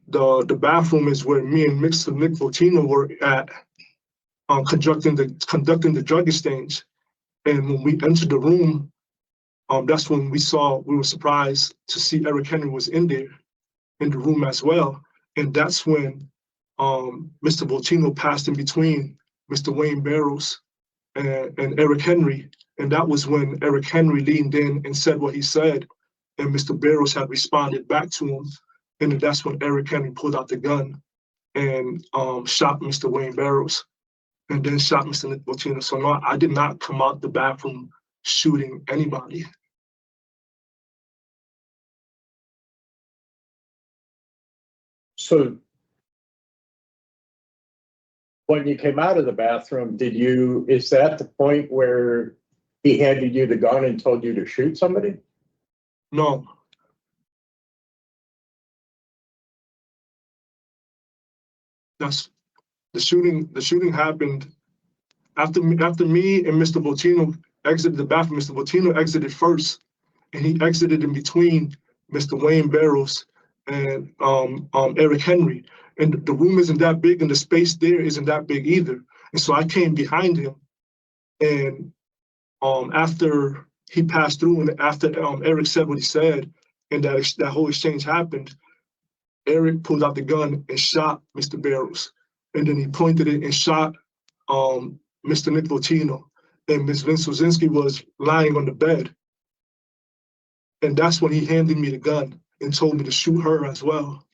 Speaker 4: the bathroom is where me and Mr. Nick Fortino were at, conducting the drug exchange. And when we entered the room, that's when we were surprised to see Eric Henry was in there, in the room as well. And that's when Mr. Fortino passed in between Mr. Wayne Barrows and Eric Henry. And that was when Eric Henry leaned in and said what he said, and Mr. Barrows had responded back to him. And then that's when Eric Henry pulled out the gun and shot Mr. Wayne Barrows, and then shot Mr. Nick Fortino. So no, I did not come out the bathroom shooting anybody.
Speaker 5: So when you came out of the bathroom, is that the point where he handed you the gun and told you to shoot somebody?
Speaker 4: No. That's the shooting. The shooting happened after me and Mr. Fortino exited the bathroom. Mr. Fortino exited first, and he exited in between Mr. Wayne Barrows and Eric Henry. And the room isn't that big, and the space there isn't that big either. And so I came behind him, and after he passed through, and after Eric said what he said, and that whole exchange happened, Eric pulled out the gun and shot Mr. Barrows. And then he pointed it and shot Mr. Nick Fortino. And Ms. Vince Wazinski was lying on the bed. And that's when he handed me the gun and told me to shoot her as well.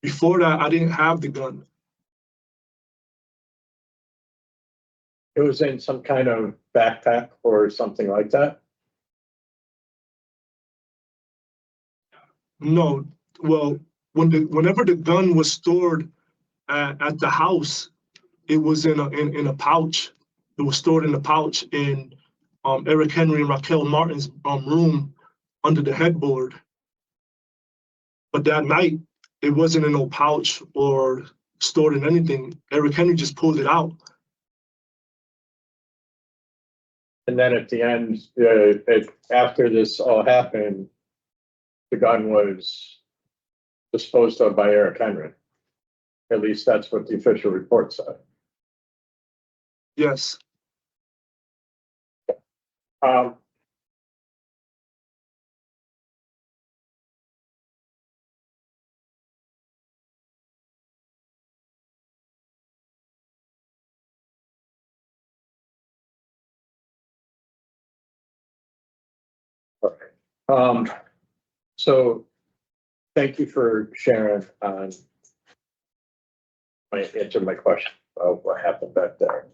Speaker 4: Before that, I didn't have the gun.
Speaker 5: It was in some kind of backpack or something like that?
Speaker 4: No, well, whenever the gun was stored at the house, it was in a pouch. It was stored in a pouch in Eric Henry and Raquel Martin's room under the headboard. But that night, it wasn't in no pouch or stored in anything. Eric Henry just pulled it out.
Speaker 5: And then at the end, after this all happened, the gun was disposed of by Eric Henry. At least that's what the official report said.
Speaker 4: Yes.
Speaker 5: So thank you for sharing answer my question of what happened back there.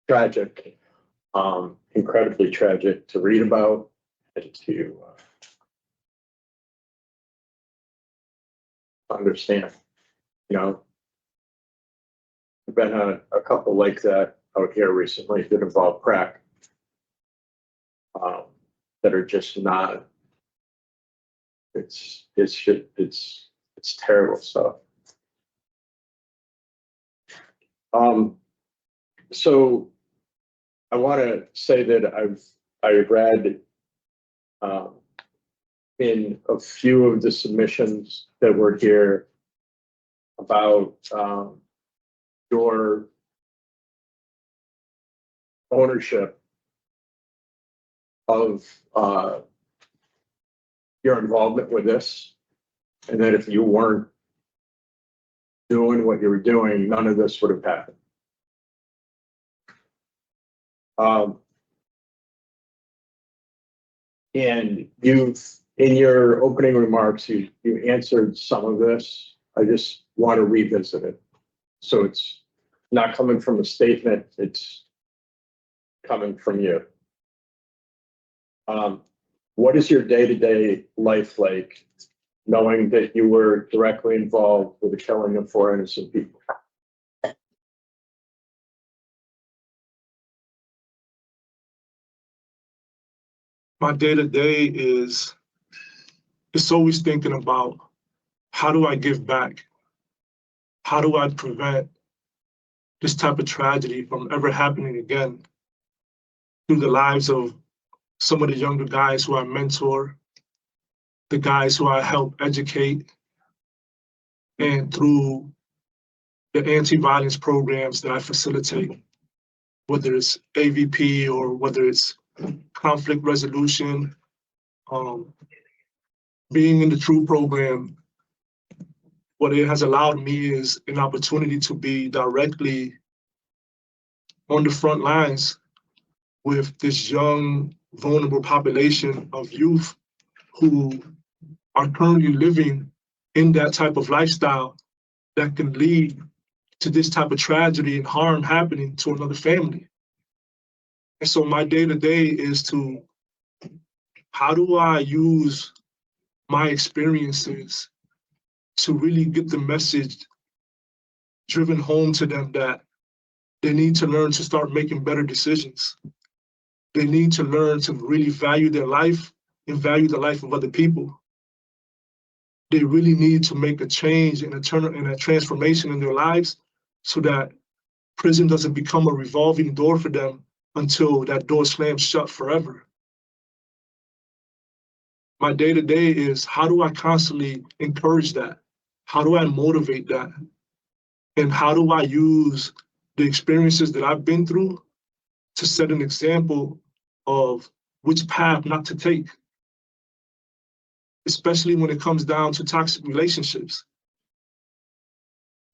Speaker 5: Tragic, incredibly tragic to read about and to understand. You know, there've been a couple like that out here recently that involve crack, that are just not. It's terrible stuff. So I want to say that I've read in a few of the submissions that were here about your ownership of your involvement with this, and that if you weren't doing what you were doing, none of this would have happened. And in your opening remarks, you answered some of this. I just want to revisit it. So it's not coming from a statement, it's coming from you. What is your day-to-day life like, knowing that you were directly involved with the killing of 4 innocent people?
Speaker 4: My day-to-day is it's always thinking about how do I give back? How do I prevent this type of tragedy from ever happening again through the lives of some of the younger guys who I mentor, the guys who I help educate, and through the anti-violence programs that I facilitate, whether it's AVP or whether it's conflict resolution. Being in the TRUE program, what it has allowed me is an opportunity to be directly on the front lines with this young, vulnerable population of youth who are currently living in that type of lifestyle that can lead to this type of tragedy and harm happening to another family. And so my day-to-day is to, how do I use my experiences to really get the message driven home to them that they need to learn to start making better decisions. They need to learn to really value their life and value the life of other people. They really need to make a change and a transformation in their lives so that prison doesn't become a revolving door for them until that door slams shut forever. My day-to-day is, how do I constantly encourage that? How do I motivate that? And how do I use the experiences that I've been through to set an example of which path not to take, especially when it comes down to toxic relationships?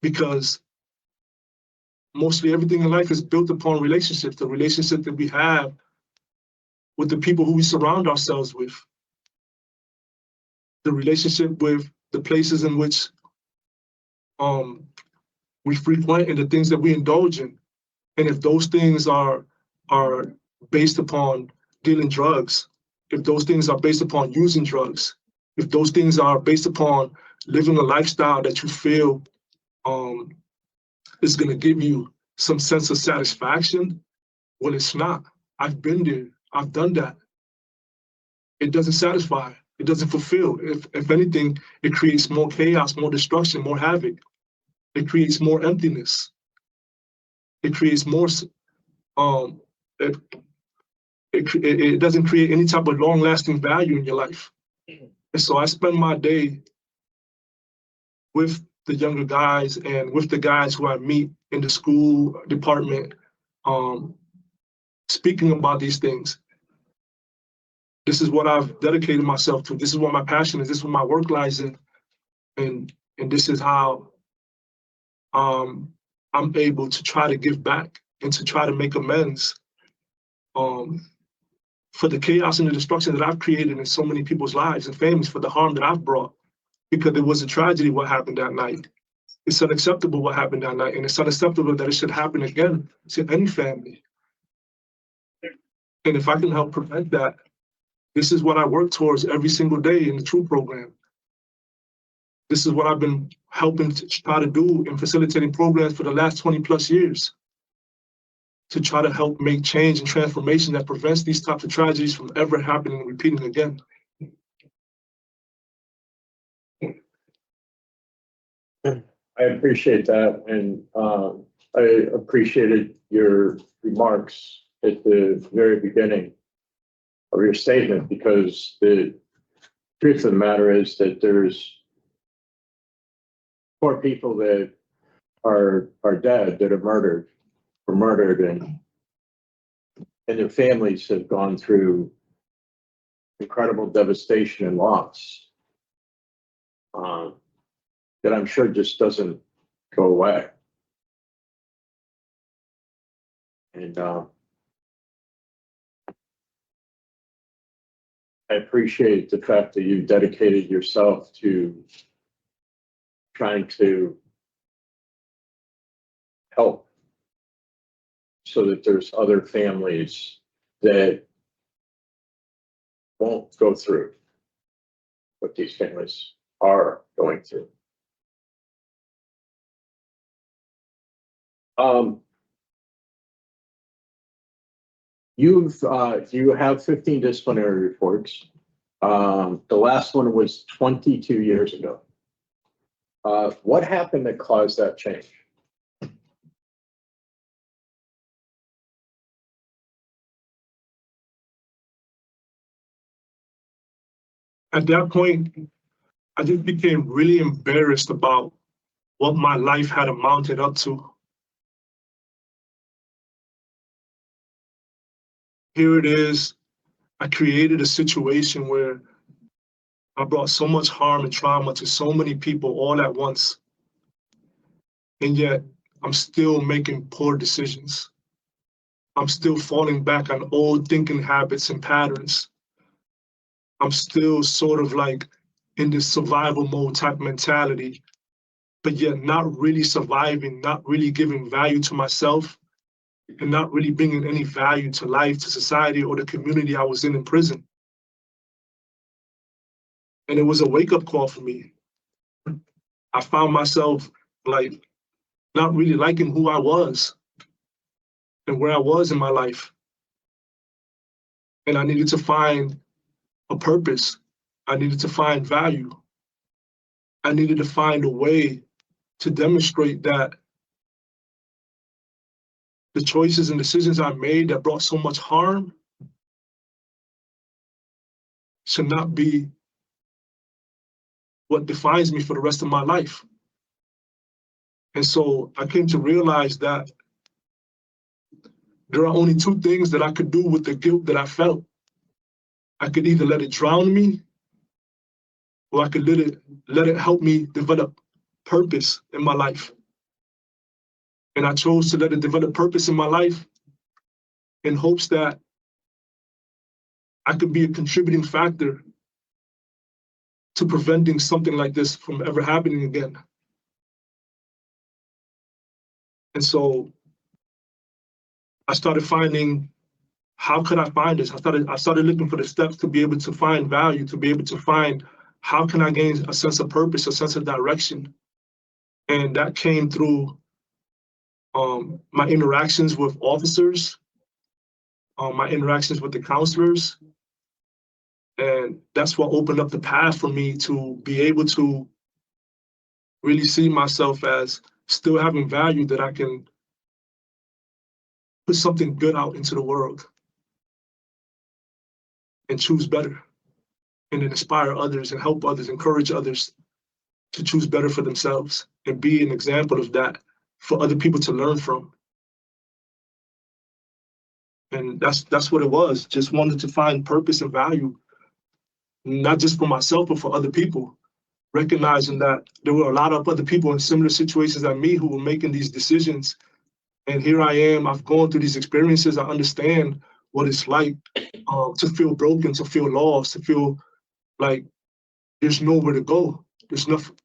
Speaker 4: Because mostly everything in life is built upon relationships, the relationship that we have with the people who we surround ourselves with, the relationship with the places in which we frequent and the things that we indulge in. And if those things are based upon dealing drugs, if those things are based upon using drugs, if those things are based upon living a lifestyle that you feel is going to give you some sense of satisfaction, well, it's not. I've been there. I've done that. It doesn't satisfy. It doesn't fulfill. If anything, it creates more chaos, more destruction, more havoc. It creates more emptiness. It creates more, it doesn't create any type of long-lasting value in your life. And so I spend my day with the younger guys and with the guys who I meet in the school department, speaking about these things. This is what I've dedicated myself to. This is what my passion is. This is what my work lies in. And this is how I'm able to try to give back and to try to make amends for the chaos and the destruction that I've created in so many people's lives and families, for the harm that I've brought, because it was a tragedy what happened that night. It's unacceptable what happened that night, and it's unacceptable that it should happen again to any family. And if I can help prevent that, this is what I work towards every single day in the TRUE program. This is what I've been helping to try to do in facilitating programs for the last 20 plus years, to try to help make change and transformation that prevents these types of tragedies from ever happening and repeating again.
Speaker 5: I appreciate that, and I appreciated your remarks at the very beginning of your statement, because the truth of the matter is that there's 4 people that are dead, that are murdered, and their families have gone through incredible devastation and loss that I'm sure just doesn't go away. And I appreciate the fact that you dedicated yourself to trying to help so that there's other families that won't go through what these families are going through. You have 15 disciplinary reports. The last one was 22 years ago. What happened that caused that change?
Speaker 4: At that point, I just became really embarrassed about what my life had amounted up to. Here it is. I created a situation where I brought so much harm and trauma to so many people all at once. And yet I'm still making poor decisions. I'm still falling back on old thinking habits and patterns. I'm still sort of like in this survival mode type mentality, but yet not really surviving, not really giving value to myself, and not really bringing any value to life, to society, or the community I was in prison. And it was a wake-up call for me. I found myself like not really liking who I was and where I was in my life. And I needed to find a purpose. I needed to find value. I needed to find a way to demonstrate that the choices and decisions I made that brought so much harm should not be what defines me for the rest of my life. And so I came to realize that there are only two things that I could do with the guilt that I felt. I could either let it drown me, or I could let it help me develop purpose in my life. And I chose to let it develop purpose in my life in hopes that I could be a contributing factor to preventing something like this from ever happening again. And so I started finding, how could I find this? I started looking for the steps to be able to find value, to be able to find how can I gain a sense of purpose, a sense of direction. And that came through my interactions with officers, my interactions with the counselors. And that's what opened up the path for me to be able to really see myself as still having value, that I can put something good out into the world and choose better, and then inspire others and help others, encourage others to choose better for themselves and be an example of that for other people to learn from. And that's what it was. Just wanted to find purpose and value, not just for myself, but for other people, recognizing that there were a lot of other people in similar situations than me who were making these decisions. And here I am, I've gone through these experiences. I understand what it's like to feel broken, to feel lost, to feel like there's nowhere to go. There's nothing.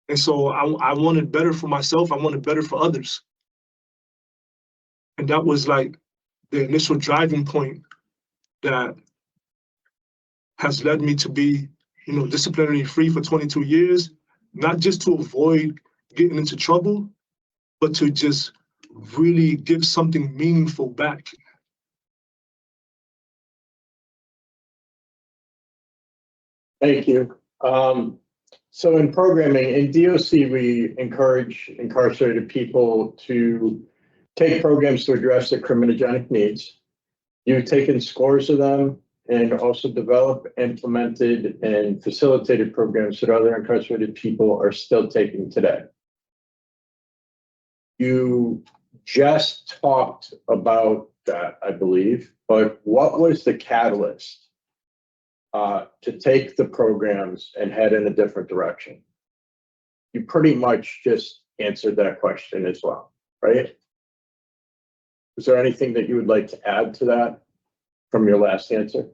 Speaker 4: And so I wanted better for myself. I wanted better for others. And that was like the initial driving point that has led me to be, disciplinary free for 22 years, not just to avoid getting into trouble, but to just really give something meaningful back.
Speaker 5: Thank you. So in programming, in DOC, we encourage incarcerated people to take programs to address their criminogenic needs. You've taken scores of them and also developed, implemented, and facilitated programs that other incarcerated people are still taking today. You just talked about that, I believe, but what was the catalyst to take the programs and head in a different direction? You pretty much just answered that question as well, right? Is there anything that you would like to add to that from your last answer?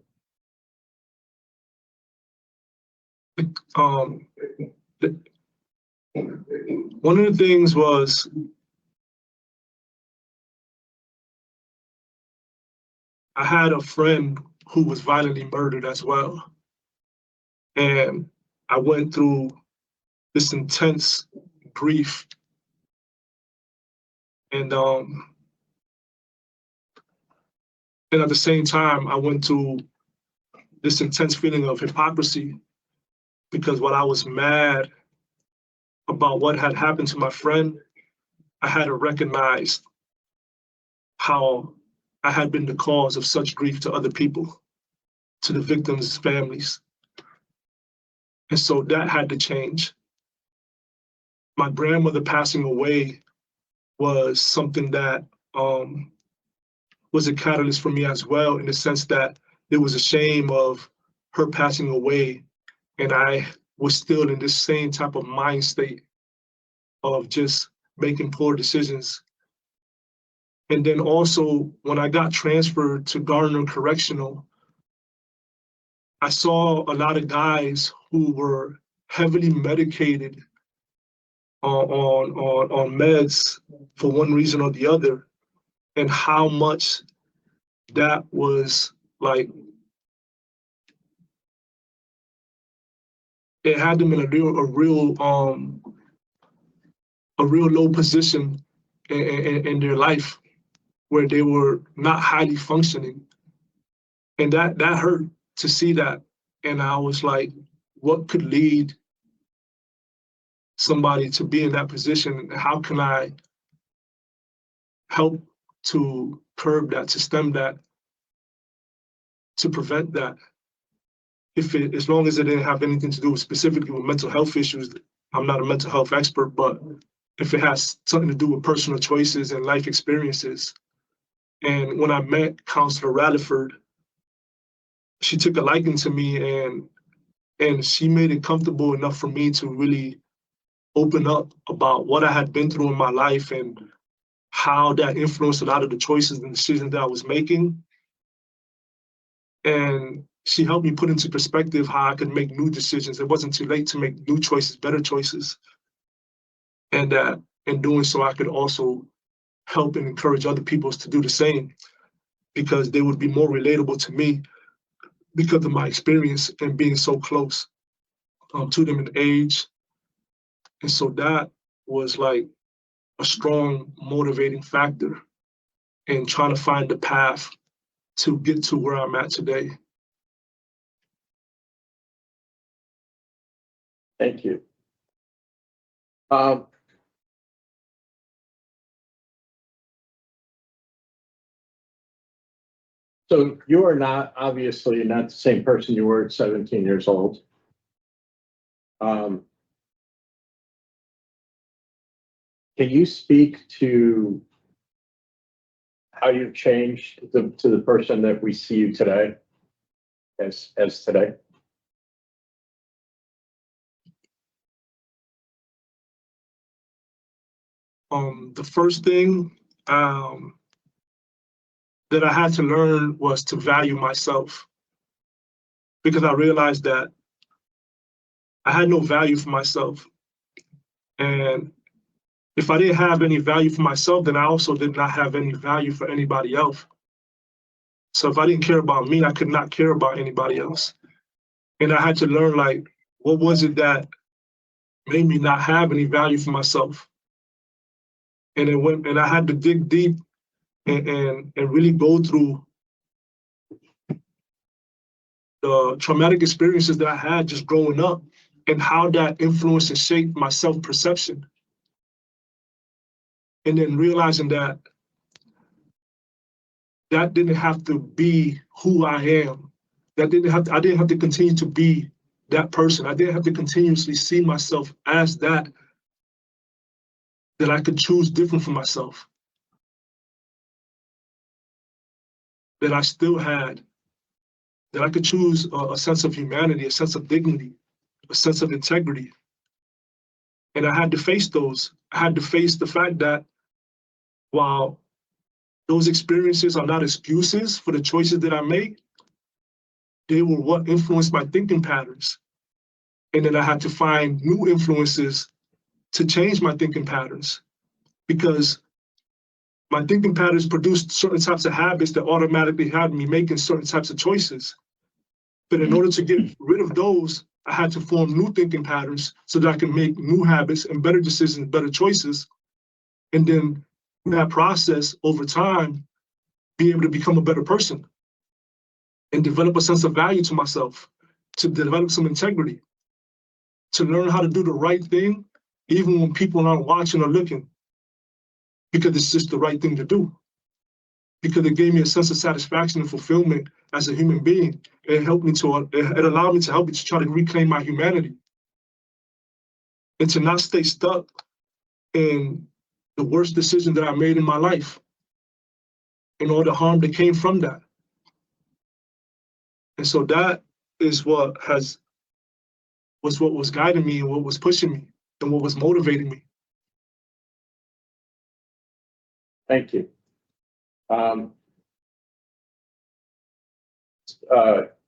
Speaker 4: One of the things was I had a friend who was violently murdered as well. And I went through this intense grief. And at the same time, I went through this intense feeling of hypocrisy, because while I was mad about what had happened to my friend, I had to recognize how I had been the cause of such grief to other people, to the victims' families. And so that had to change. My grandmother passing away was something that was a catalyst for me as well, in the sense that there was a shame of her passing away, and I was still in this same type of mind state of just making poor decisions. And then also, when I got transferred to Gardner Correctional, I saw a lot of guys who were heavily medicated on meds for one reason or the other, and how much that was like, it had them in a real low position in their life, where they were not highly functioning. And that hurt to see that. And I was like, what could lead somebody to be in that position? How can I help to curb that, to stem that, to prevent that? As long as it didn't have anything to do specifically with mental health issues. I'm not a mental health expert, but if it has something to do with personal choices and life experiences. And when I met Counselor Rutherford, she took a liking to me, and she made it comfortable enough for me to really open up about what I had been through in my life and how that influenced a lot of the choices and decisions that I was making. And she helped me put into perspective how I could make new decisions. It wasn't too late to make new choices, better choices. And that in doing so, I could also help and encourage other people to do the same, because they would be more relatable to me because of my experience and being so close to them in age. And so that was like a strong motivating factor in trying to find the path to get to where I'm at today.
Speaker 5: Thank you. So you are obviously not the same person you were at 17 years old. Can you speak to how you've changed to the person that we see you today, as today?
Speaker 4: The first thing that I had to learn was to value myself, because I realized that I had no value for myself. And if I didn't have any value for myself, then I also did not have any value for anybody else. So if I didn't care about me, I could not care about anybody else. And I had to learn, like, what was it that made me not have any value for myself? And I had to dig deep and really go through the traumatic experiences that I had just growing up, and how that influenced and shaped my self-perception. And then realizing that that didn't have to be who I am. I didn't have to continue to be that person. I didn't have to continuously see myself as that I could choose different for myself. That I still had, that I could choose a sense of humanity, a sense of dignity, a sense of integrity. And I had to face those. I had to face the fact that while those experiences are not excuses for the choices that I make, they were what influenced my thinking patterns. And then I had to find new influences to change my thinking patterns. Because my thinking patterns produced certain types of habits that automatically had me making certain types of choices. But in order to get rid of those, I had to form new thinking patterns so that I can make new habits and better decisions, better choices. And then in that process, over time, be able to become a better person and develop a sense of value to myself, to develop some integrity, to learn how to do the right thing, even when people aren't watching or looking, because it's just the right thing to do. Because it gave me a sense of satisfaction and fulfillment as a human being. It helped me to, it allowed me to help me to try to reclaim my humanity and to not stay stuck in the worst decision that I made in my life and all the harm that came from that. And so that is what was guiding me and what was pushing me and what was motivating me.
Speaker 5: Thank you.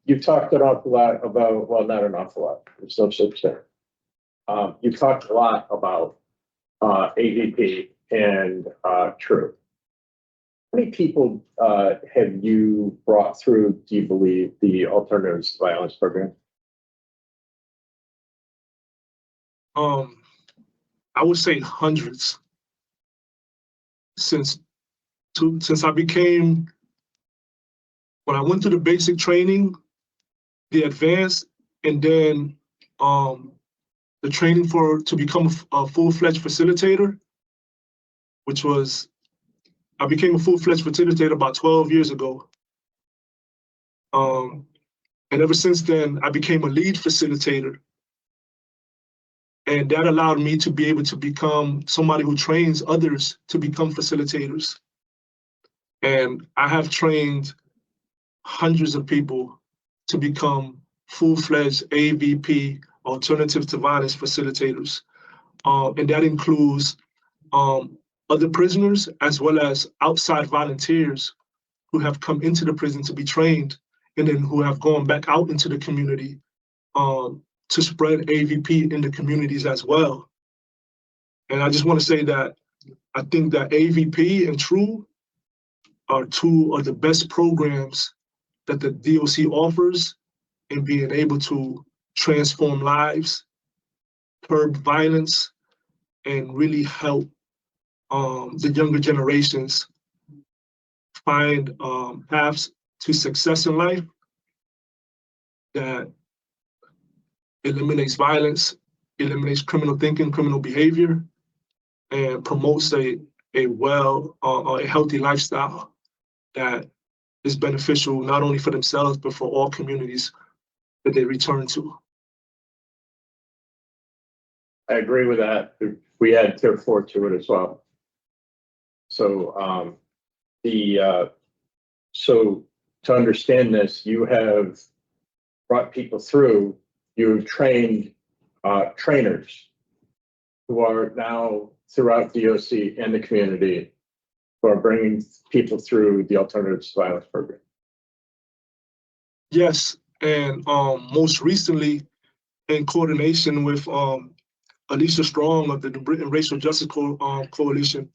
Speaker 5: You've talked an awful lot about, well, not an awful lot, there's no such thing. You've talked a lot about AVP and True. How many people have you brought through, do you believe, the Alternatives to Violence program?
Speaker 4: I would say hundreds. Since I became, when I went through the basic training, the advanced, and then the training to become a full-fledged facilitator, which was, I became a full-fledged facilitator about 12 years ago. And ever since then, I became a lead facilitator. And that allowed me to be able to become somebody who trains others to become facilitators. And I have trained hundreds of people to become full-fledged AVP, Alternative to Violence facilitators. And that includes other prisoners as well as outside volunteers who have come into the prison to be trained and then who have gone back out into the community to spread AVP in the communities as well. And I just want to say that I think that AVP and True are two of the best programs that the DOC offers in being able to transform lives, curb violence, and really help the younger generations find paths to success in life that eliminates violence, eliminates criminal thinking, criminal behavior, and promotes a healthy lifestyle that is beneficial not only for themselves, but for all communities that they return to.
Speaker 5: I agree with that. We add tier 4 to it as well. So so to understand this, you have brought people through, you've trained trainers who are now throughout DOC and the community who are bringing people through the Alternatives to Violence program.
Speaker 4: Yes, and most recently, in coordination with Alicia Strong of the Britain Racial Justice Coalition,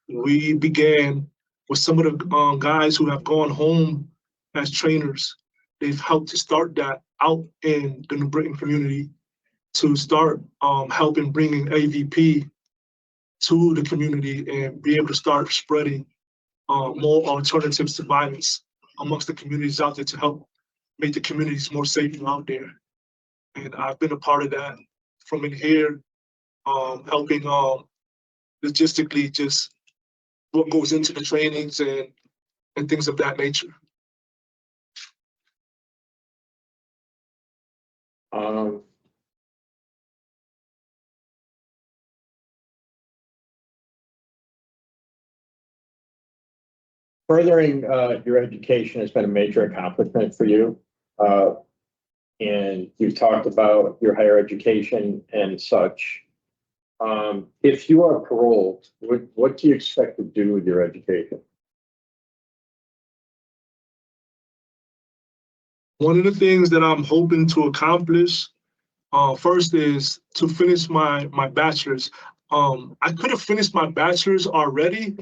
Speaker 4: we began with some of the guys who have gone home as trainers. They've helped to start that out in the New Britain community to start helping bringing AVP to the community and be able to start spreading more alternatives to violence amongst the communities out there to help make the communities more safe out there. And I've been a part of that from in here, helping logistically just what goes into the trainings and things of that nature.
Speaker 5: Furthering your education has been a major accomplishment for you. And you've talked about your higher education and such. If you are paroled, what do you expect to do with your education?
Speaker 4: One of the things that I'm hoping to accomplish first is to finish my bachelor's. I could have finished my bachelor's already,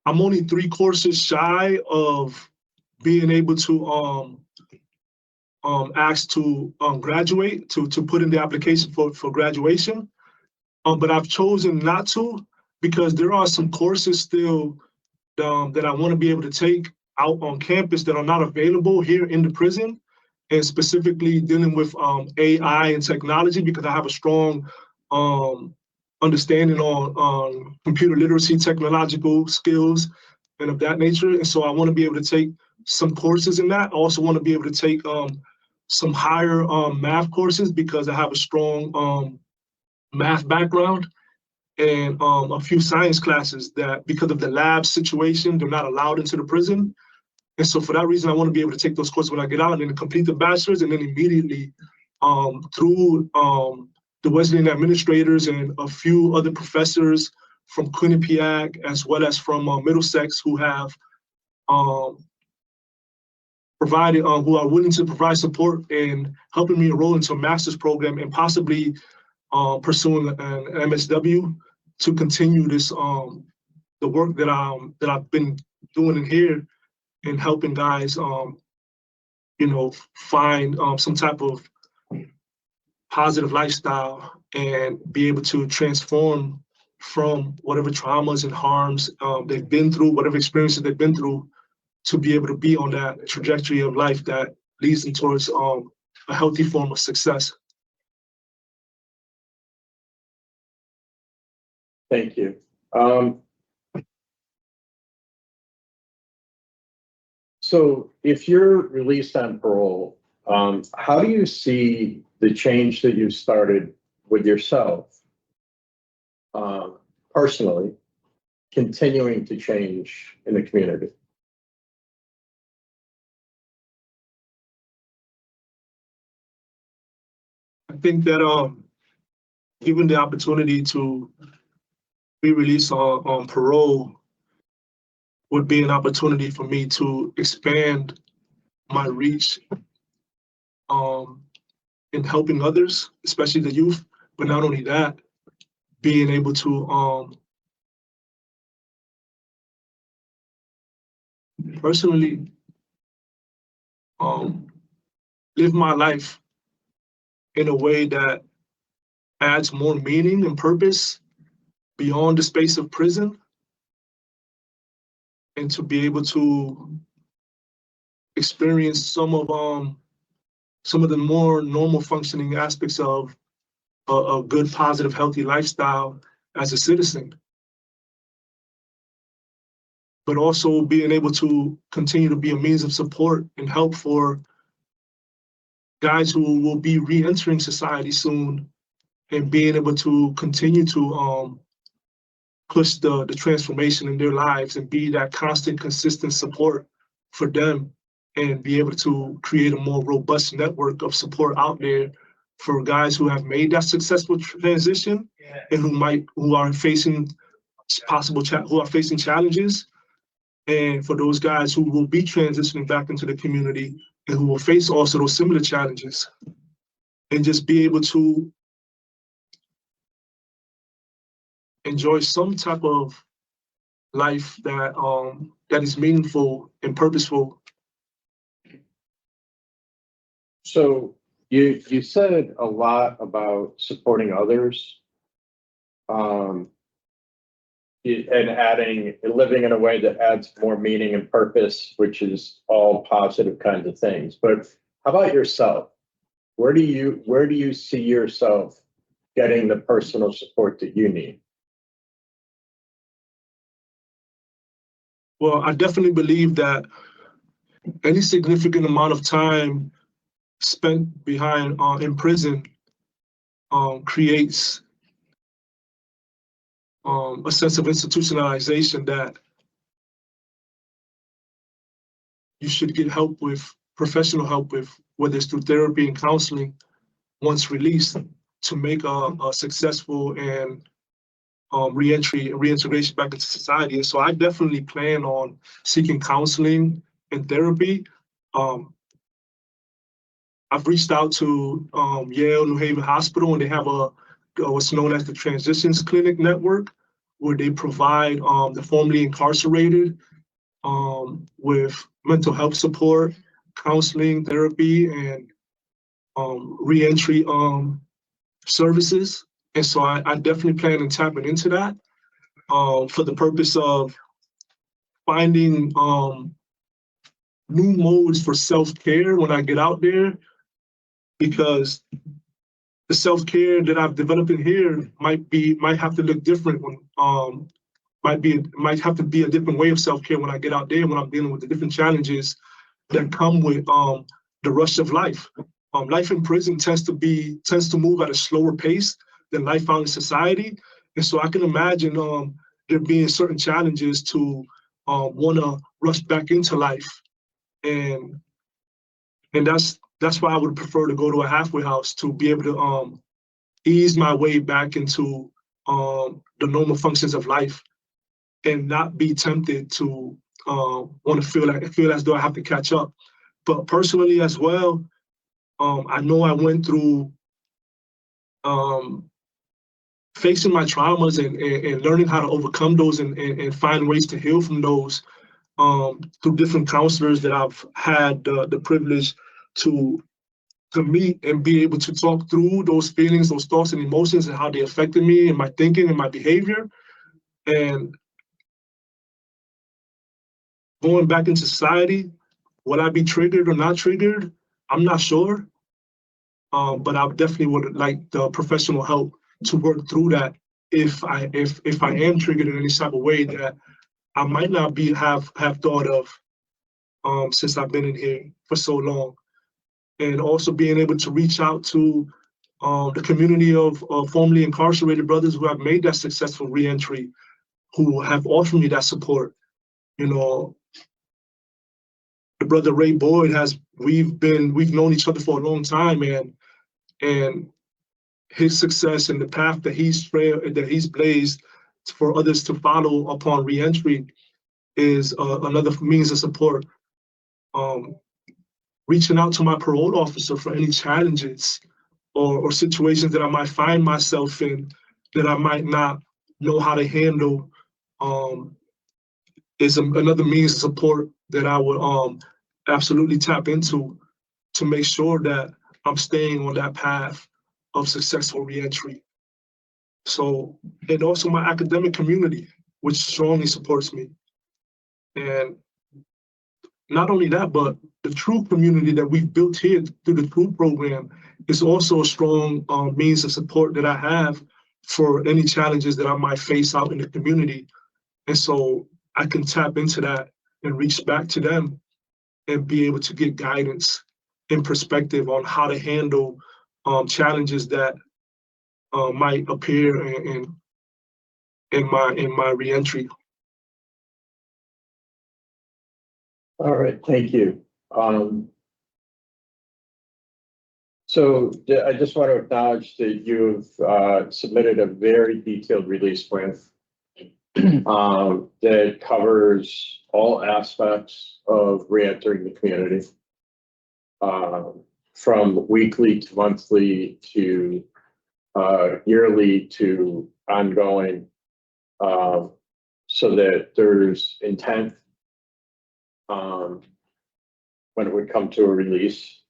Speaker 4: I'm only 3 courses shy of being able to ask to graduate, to put in the application for graduation. But I've chosen not to because there are some courses still that I want to be able to take out on campus that are not available here in the prison, and specifically dealing with AI and technology, because I have a strong understanding on computer literacy, technological skills, and of that nature. And so I want to be able to take some courses in that. I also want to be able to take some higher math courses because I have a strong math background, and a few science classes that, because of the lab situation, they're not allowed into the prison. And so for that reason, I want to be able to take those courses when I get out and then complete the bachelor's, and then immediately through the Wesleyan administrators and a few other professors from Quinnipiac, as well as from Middlesex, who have provided, who are willing to provide support in helping me enroll into a master's program and possibly pursuing an MSW to continue this the work that I've been doing in here and helping guys find some type of positive lifestyle and be able to transform from whatever traumas and harms they've been through, whatever experiences they've been through, to be able to be on that trajectory of life that leads them towards a healthy form of success.
Speaker 5: Thank you. So if you're released on parole, how do you see the change that you've started with yourself personally continuing to change in the community?
Speaker 4: I think that given the opportunity to be released on parole would be an opportunity for me to expand my reach in helping others, especially the youth. But not only that, being able to personally live my life in a way that adds more meaning and purpose beyond the space of prison, and to be able to experience some of the more normal functioning aspects of a good, positive, healthy lifestyle as a citizen. But also being able to continue to be a means of support and help for guys who will be re-entering society soon, and being able to continue to push the transformation in their lives and be that constant, consistent support for them, and be able to create a more robust network of support out there for guys who have made that successful transition and who are facing challenges, and for those guys who will be transitioning back into the community and who will face also those similar challenges, and just be able to enjoy some type of life that that is meaningful and purposeful.
Speaker 5: So you said a lot about supporting others, and living in a way that adds more meaning and purpose, which is all positive kinds of things. But how about yourself? Where do you see yourself getting the personal support that you need?
Speaker 4: Well, I definitely believe that any significant amount of time spent behind in prison creates a sense of institutionalization that you should get help with, professional help with, whether it's through therapy and counseling once released, to make a successful and reintegration back into society. And so I definitely plan on seeking counseling and therapy. I've reached out to Yale New Haven Hospital, and they have what's known as the Transitions Clinic Network, where they provide the formerly incarcerated with mental health support, counseling, therapy, and reentry services. And so I definitely plan on tapping into that for the purpose of finding new modes for self-care when I get out there, because the self-care that I've developed in here might have to look different when might have to be a different way of self-care when I get out there, when I'm dealing with the different challenges that come with the rush of life. Life in prison tends to move at a slower pace than life out in society. And so I can imagine there being certain challenges to want to rush back into life. And that's why I would prefer to go to a halfway house, to be able to ease my way back into the normal functions of life and not be tempted to want to feel as though I have to catch up. But personally as well, I know I went through facing my traumas and learning how to overcome those and find ways to heal from those through different counselors that I've had the privilege to meet and be able to talk through those feelings, those thoughts and emotions, and how they affected me and my thinking and my behavior. And going back into society, would I be triggered or not triggered? I'm not sure. But I definitely would like the professional help to work through that if I am triggered in any type of way that I might not have thought of since I've been in here for so long. And also being able to reach out to the community of formerly incarcerated brothers who have made that successful reentry, who have offered me that support. You know, the brother Ray Boyd we've known each other for a long time, and his success and the path that he's blazed for others to follow upon reentry is another means of support. Reaching out to my parole officer for any challenges or situations that I might find myself in that I might not know how to handle is another means of support that I would absolutely tap into to make sure that I'm staying on that path of successful reentry. So, and also my academic community, which strongly supports me. And not only that, but the true community that we've built here through the True program is also a strong means of support that I have for any challenges that I might face out in the community. And so I can tap into that and reach back to them and be able to get guidance and perspective on how to handle challenges that might appear in my reentry.
Speaker 5: All right, thank you. So I just want to acknowledge that you've submitted a very detailed release plan that covers all aspects of reentering the community, from weekly to monthly to yearly to ongoing, so that there's intent when it would come to a release.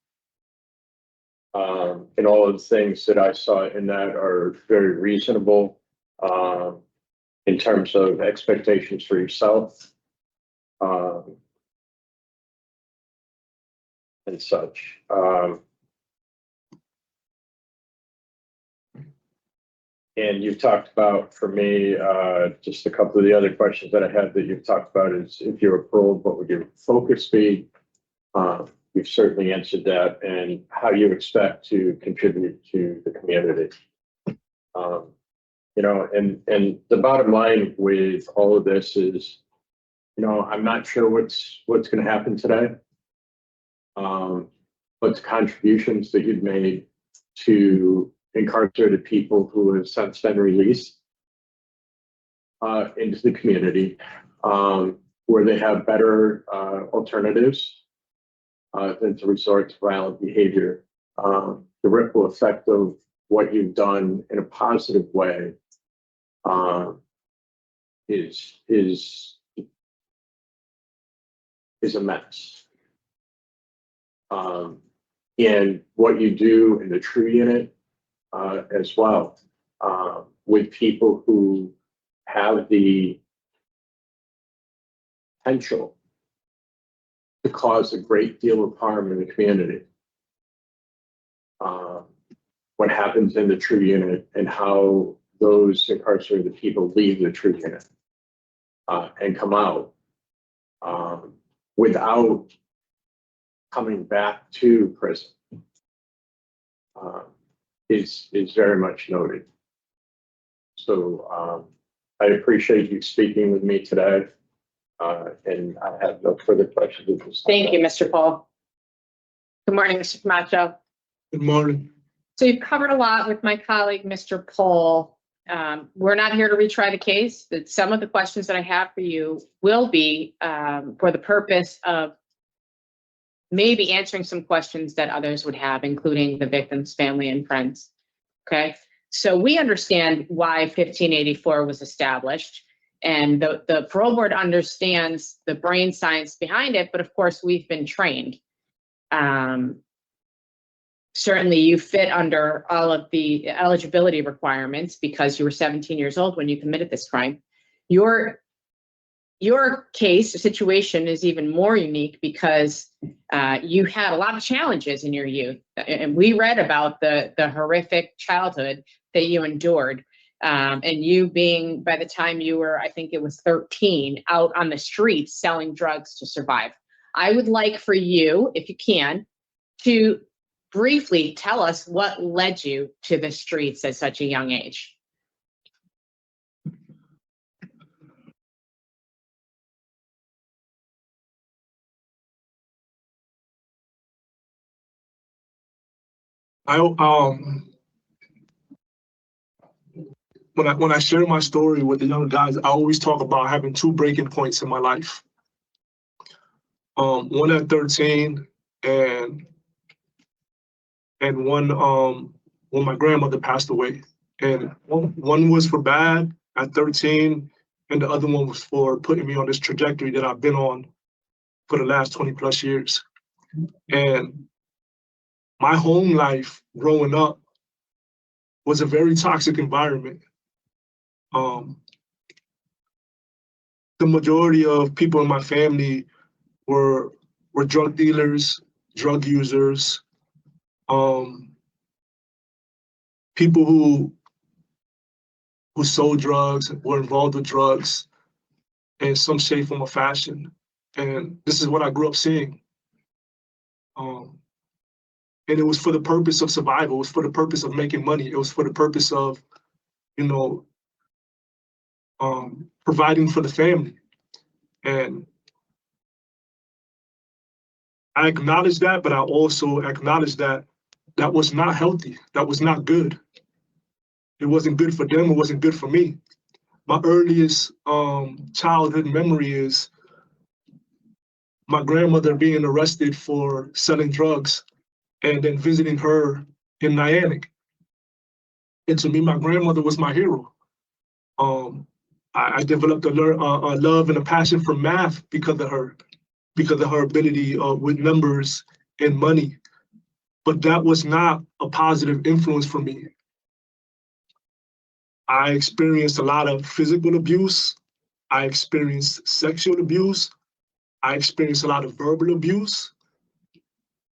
Speaker 5: And all of the things that I saw in that are very reasonable in terms of expectations for yourself and such. And you've talked about, for me, just a couple of the other questions that I had that you've talked about is, if you were paroled, what would your focus be? You've certainly answered that, and how you expect to contribute to the community. You know, and the bottom line with all of this is, you know, I'm not sure what's going to happen today. But the contributions that you've made to incarcerated people who have since been released into the community, where they have better alternatives than to resort to violent behavior. The ripple effect of what you've done in a positive way is a mess. And what you do in the True Unit as well, with people who have the potential to cause a great deal of harm in the community. What happens in the True Unit and how those incarcerated people leave the True Unit and come out without coming back to prison is very much noted. So I appreciate you speaking with me today, and I have no further questions at this time.
Speaker 1: Thank you, Mr. Paul. Good morning, Mr. Camacho.
Speaker 4: Good morning.
Speaker 1: So you've covered a lot with my colleague, Mr. Paul. We're not here to retry the case, but some of the questions that I have for you will be for the purpose of maybe answering some questions that others would have, including the victim's family and friends. Okay, so we understand why 1584 was established, and the parole board understands the brain science behind it, but of course we've been trained. Certainly you fit under all of the eligibility requirements because you were 17 years old when you committed this crime. Your case, the situation is even more unique because you had a lot of challenges in your youth. And we read about the horrific childhood that you endured. And you being, by the time you were, I think it was 13, out on the streets selling drugs to survive. I would like for you, if you can, to briefly tell us what led you to the streets at such a young age.
Speaker 4: When I share my story with the young guys, I always talk about having two breaking points in my life. One at 13 and one when my grandmother passed away. And one was for bad at 13, and the other one was for putting me on this trajectory that I've been on for the last 20 plus years. And my home life growing up was a very toxic environment. The majority of people in my family were drug dealers, drug users, people who sold drugs, were involved with drugs in some shape, form, or fashion. And this is what I grew up seeing. And it was for the purpose of survival. It was for the purpose of making money. It was for the purpose of, providing for the family. And I acknowledge that, but I also acknowledge that that was not healthy. That was not good. It wasn't good for them. It wasn't good for me. My earliest childhood memory is my grandmother being arrested for selling drugs and then visiting her in Niantic. And to me, my grandmother was my hero. I developed a love and a passion for math because of her ability with numbers and money. But that was not a positive influence for me. I experienced a lot of physical abuse. I experienced sexual abuse. I experienced a lot of verbal abuse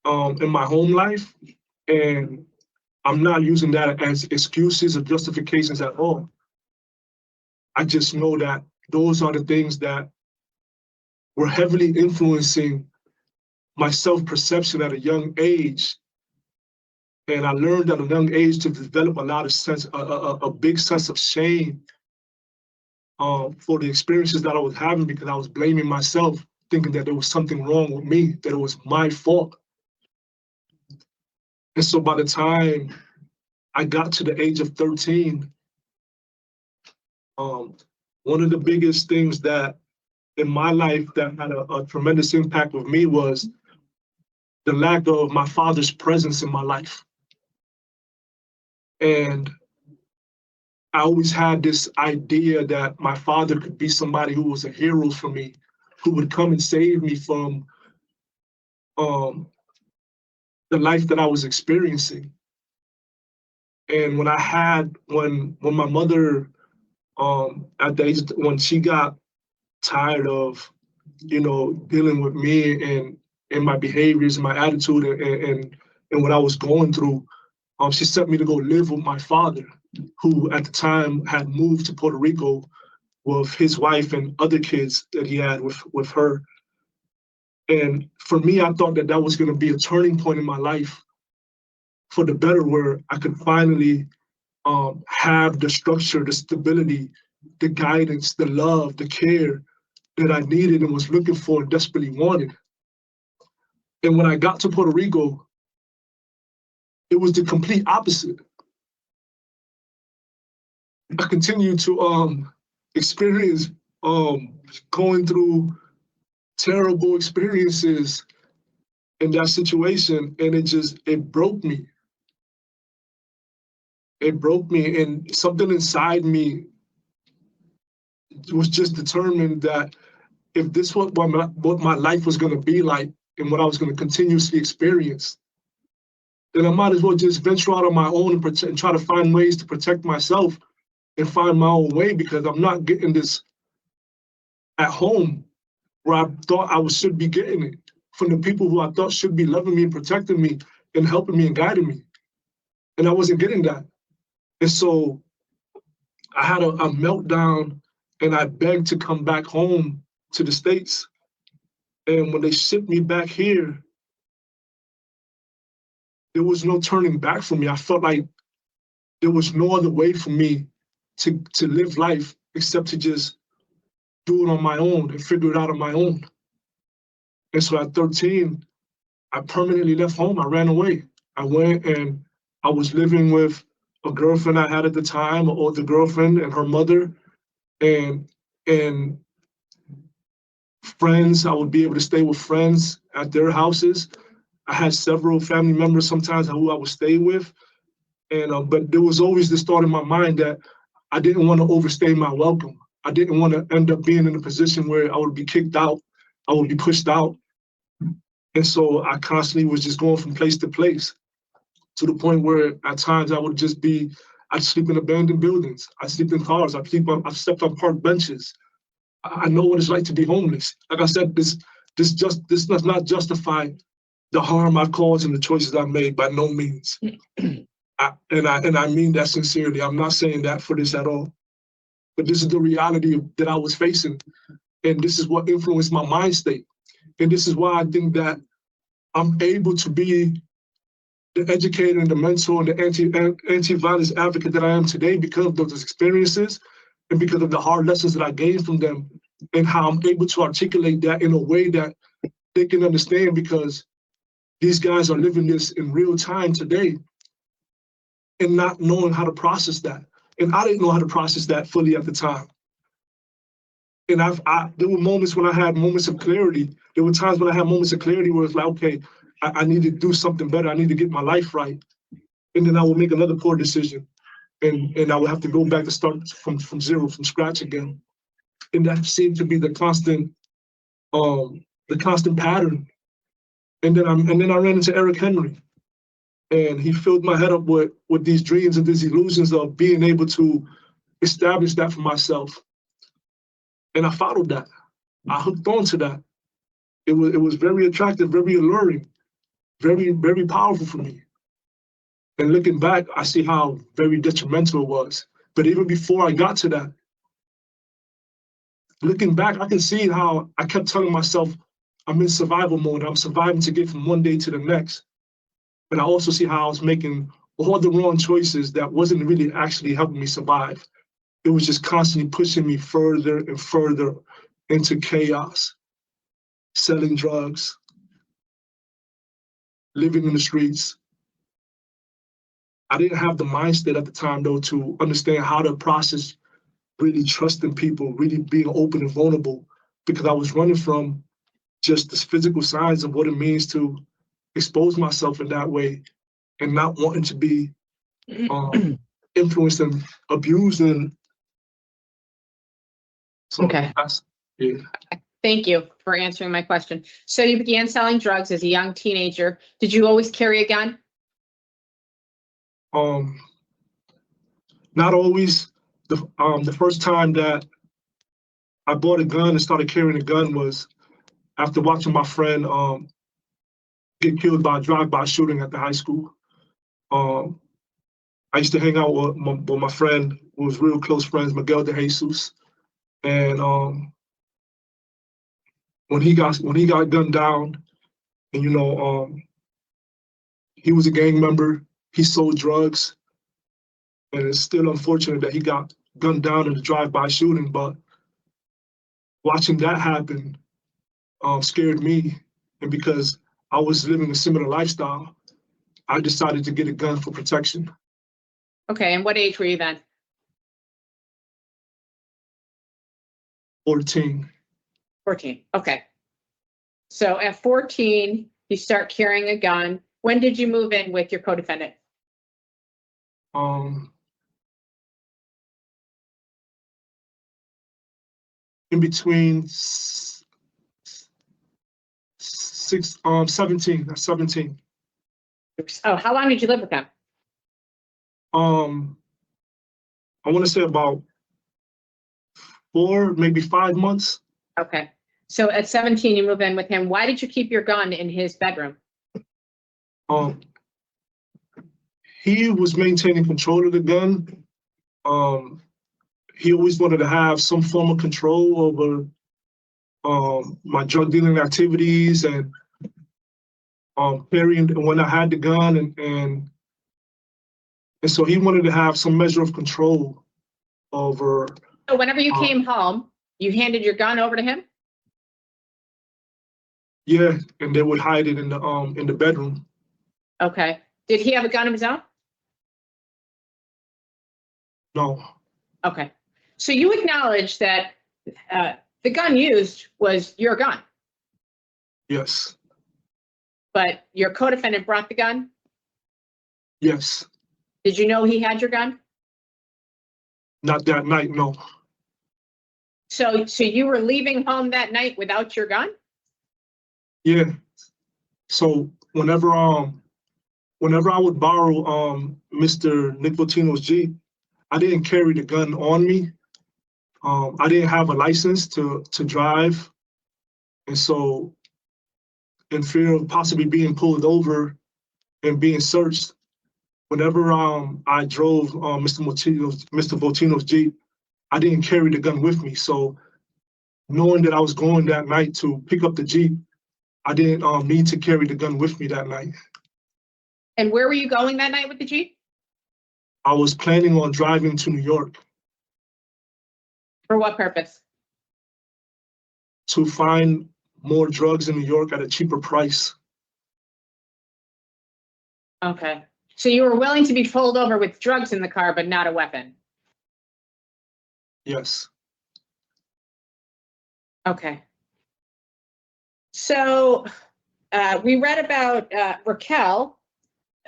Speaker 4: in my home life. And I'm not using that as excuses or justifications at all. I just know that those are the things that were heavily influencing my self-perception at a young age. And I learned at a young age to develop a big sense of shame for the experiences that I was having, because I was blaming myself, thinking that there was something wrong with me, that it was my fault. And so by the time I got to the age of 13, one of the biggest things that in my life that had a tremendous impact with me was the lack of my father's presence in my life. And I always had this idea that my father could be somebody who was a hero for me, who would come and save me from the life that I was experiencing. And when my mother, at the age, when she got tired of, dealing with me and my behaviors and my attitude and what I was going through, she sent me to go live with my father, who at the time had moved to Puerto Rico with his wife and other kids that he had with her. And for me, I thought that was going to be a turning point in my life for the better, where I could finally have the structure, the stability, the guidance, the love, the care that I needed and was looking for and desperately wanted. And when I got to Puerto Rico, it was the complete opposite. I continued to experience going through terrible experiences in that situation, and it broke me. It broke me, and something inside me was just determined that if this was what my life was going to be like and what I was going to continuously experience, then I might as well just venture out on my own and try to find ways to protect myself and find my own way, because I'm not getting this at home where I thought I should be getting it from the people who I thought should be loving me and protecting me and helping me and guiding me. And I wasn't getting that. And so I had a meltdown, and I begged to come back home to the States. And when they shipped me back here, there was no turning back for me. I felt like there was no other way for me to live life except to just do it on my own and figure it out on my own. And so at 13, I permanently left home. I ran away. I went and I was living with a girlfriend I had at the time, an older girlfriend, and her mother, and friends. I would be able to stay with friends at their houses. I had several family members sometimes who I would stay with. And but there was always this thought in my mind that I didn't want to overstay my welcome. I didn't want to end up being in a position where I would be kicked out, I would be pushed out. And so I constantly was just going from place to place, to the point where at times I'd sleep in abandoned buildings. I'd sleep in cars. I've slept on park benches. I know what it's like to be homeless. Like I said, this does not justify the harm I've caused and the choices I've made, by no means. And I mean that sincerely. I'm not saying that for this at all. But this is the reality that I was facing. And this is what influenced my mind state. And this is why I think that I'm able to be the educator and the mentor and the anti-violence advocate that I am today, because of those experiences and because of the hard lessons that I gained from them, and how I'm able to articulate that in a way that they can understand, because these guys are living this in real time today and not knowing how to process that. And I didn't know how to process that fully at the time. And there were moments when I had moments of clarity. There were times when I had moments of clarity where it's like, okay, I need to do something better. I need to get my life right. And then I will make another poor decision. And I will have to go back to start from zero, from scratch again. And that seemed to be the constant pattern. And then I ran into Eric Henry. And he filled my head up with these dreams and these illusions of being able to establish that for myself. And I followed that. I hooked on to that. It was very attractive, very alluring, very, very powerful for me. And looking back, I see how very detrimental it was. But even before I got to that, looking back, I can see how I kept telling myself, I'm in survival mode. I'm surviving to get from one day to the next. But I also see how I was making all the wrong choices that wasn't really actually helping me survive. It was just constantly pushing me further and further into chaos, selling drugs, living in the streets. I didn't have the mindset at the time, though, to understand how to process really trusting people, really being open and vulnerable, because I was running from just the physical signs of what it means to expose myself in that way and not wanting to be influenced and abused, and so
Speaker 1: Okay.
Speaker 4: yeah.
Speaker 1: Thank you for answering my question. So you began selling drugs as a young teenager. Did you always carry a gun?
Speaker 4: Not always. The first time that I bought a gun and started carrying a gun was after watching my friend get killed by a drive-by shooting at the high school. I used to hang out with my friend who was real close friends, Miguel de Jesus, and when he got gunned down, and he was a gang member, he sold drugs, and it's still unfortunate that he got gunned down in a drive-by shooting. But watching that happen scared me, and because I was living a similar lifestyle, I decided to get a gun for protection.
Speaker 1: Okay, and what age were you then?
Speaker 4: 14.
Speaker 1: 14. Okay. So at 14, you start carrying a gun. When did you move in with your co-defendant?
Speaker 4: In between 17. That's 17.
Speaker 1: Oh, how long did you live with him?
Speaker 4: I want to say about 4, maybe 5 months.
Speaker 1: Okay. So at 17, you move in with him. Why did you keep your gun in his bedroom?
Speaker 4: He was maintaining control of the gun. He always wanted to have some form of control over my drug dealing activities and carrying when I had the gun, and so he wanted to have some measure of control over.
Speaker 1: So whenever you came home, you handed your gun over to him?
Speaker 4: Yeah, and they would hide it in the bedroom.
Speaker 1: Okay. Did he have a gun of his own?
Speaker 4: No.
Speaker 1: Okay. So you acknowledge that the gun used was your gun,
Speaker 4: Yes.
Speaker 1: but your co-defendant brought the gun?
Speaker 4: Yes.
Speaker 1: Did you know he had your gun?
Speaker 4: Not that night, no.
Speaker 1: So you were leaving home that night without your gun?
Speaker 4: Yeah. So whenever I would borrow Mr. Nick Votino's Jeep, I didn't carry the gun on me. I didn't have a license to drive, and so in fear of possibly being pulled over and being searched, whenever I drove Mr. Votino's Jeep, I didn't carry the gun with me. So knowing that I was going that night to pick up the Jeep, I didn't need to carry the gun with me that night.
Speaker 1: And where were you going that night with the Jeep?
Speaker 4: I was planning on driving to New York
Speaker 1: For what purpose?
Speaker 4: to find more drugs in New York at a cheaper price.
Speaker 1: Okay. So you were willing to be pulled over with drugs in the car, but not a weapon?
Speaker 4: Yes.
Speaker 1: Okay. So we read about Raquel,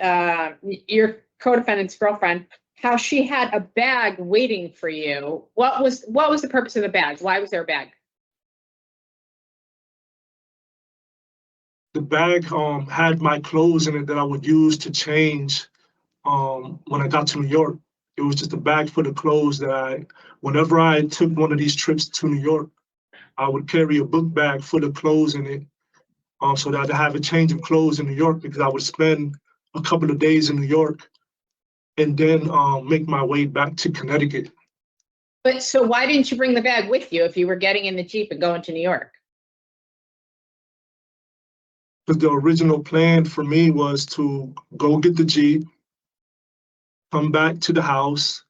Speaker 1: your co-defendant's girlfriend, how she had a bag waiting for you. What was the purpose of the bag? Why was there a bag?
Speaker 4: The bag had my clothes in it that I would use to change when I got to New York. It was just a bag for the clothes that whenever I took one of these trips to New York, I would carry a book bag full of clothes in it, so that I have a change of clothes in New York, because I would spend a couple of days in New York and then make my way back to Connecticut.
Speaker 1: But so why didn't you bring the bag with you if you were getting in the Jeep and going to New York?
Speaker 4: Because the original plan for me was to go get the Jeep, come back to the house,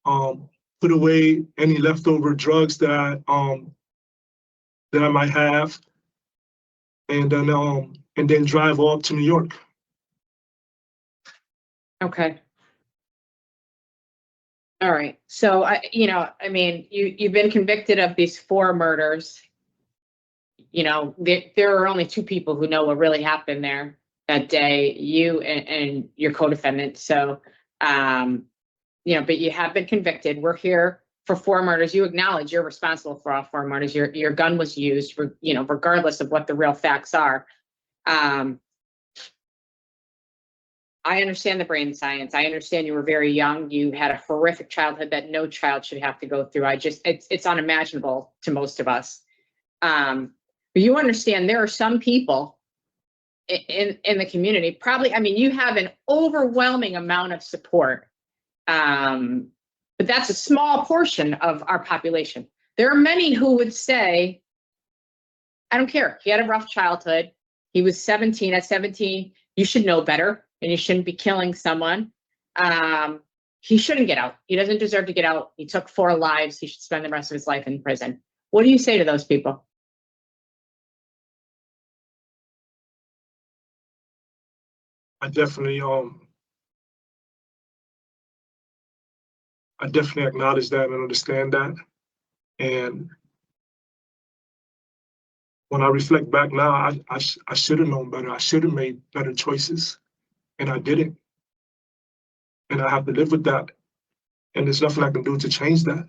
Speaker 4: put away any leftover drugs that I might have, and then drive off to New York.
Speaker 1: Okay. All right. So you've been convicted of these 4 murders. There are only 2 people who know what really happened there that day, you and your co-defendant. So but you have been convicted. We're here for 4 murders. You acknowledge you're responsible for all 4 murders. Your gun was used, regardless of what the real facts are. I understand the brain science. I understand you were very young. You had a horrific childhood that no child should have to go through. It's unimaginable to most of us. But you understand there are some people in the community, probably, you have an overwhelming amount of support. But that's a small portion of our population. There are many who would say, I don't care. He had a rough childhood. He was 17. At 17, you should know better and you shouldn't be killing someone. He shouldn't get out. He doesn't deserve to get out. He took 4 lives. He should spend the rest of his life in prison. What do you say to those people?
Speaker 4: I definitely acknowledge that and understand that. And when I reflect back now, I should have known better. I should have made better choices, and I didn't. And I have to live with that. And there's nothing I can do to change that.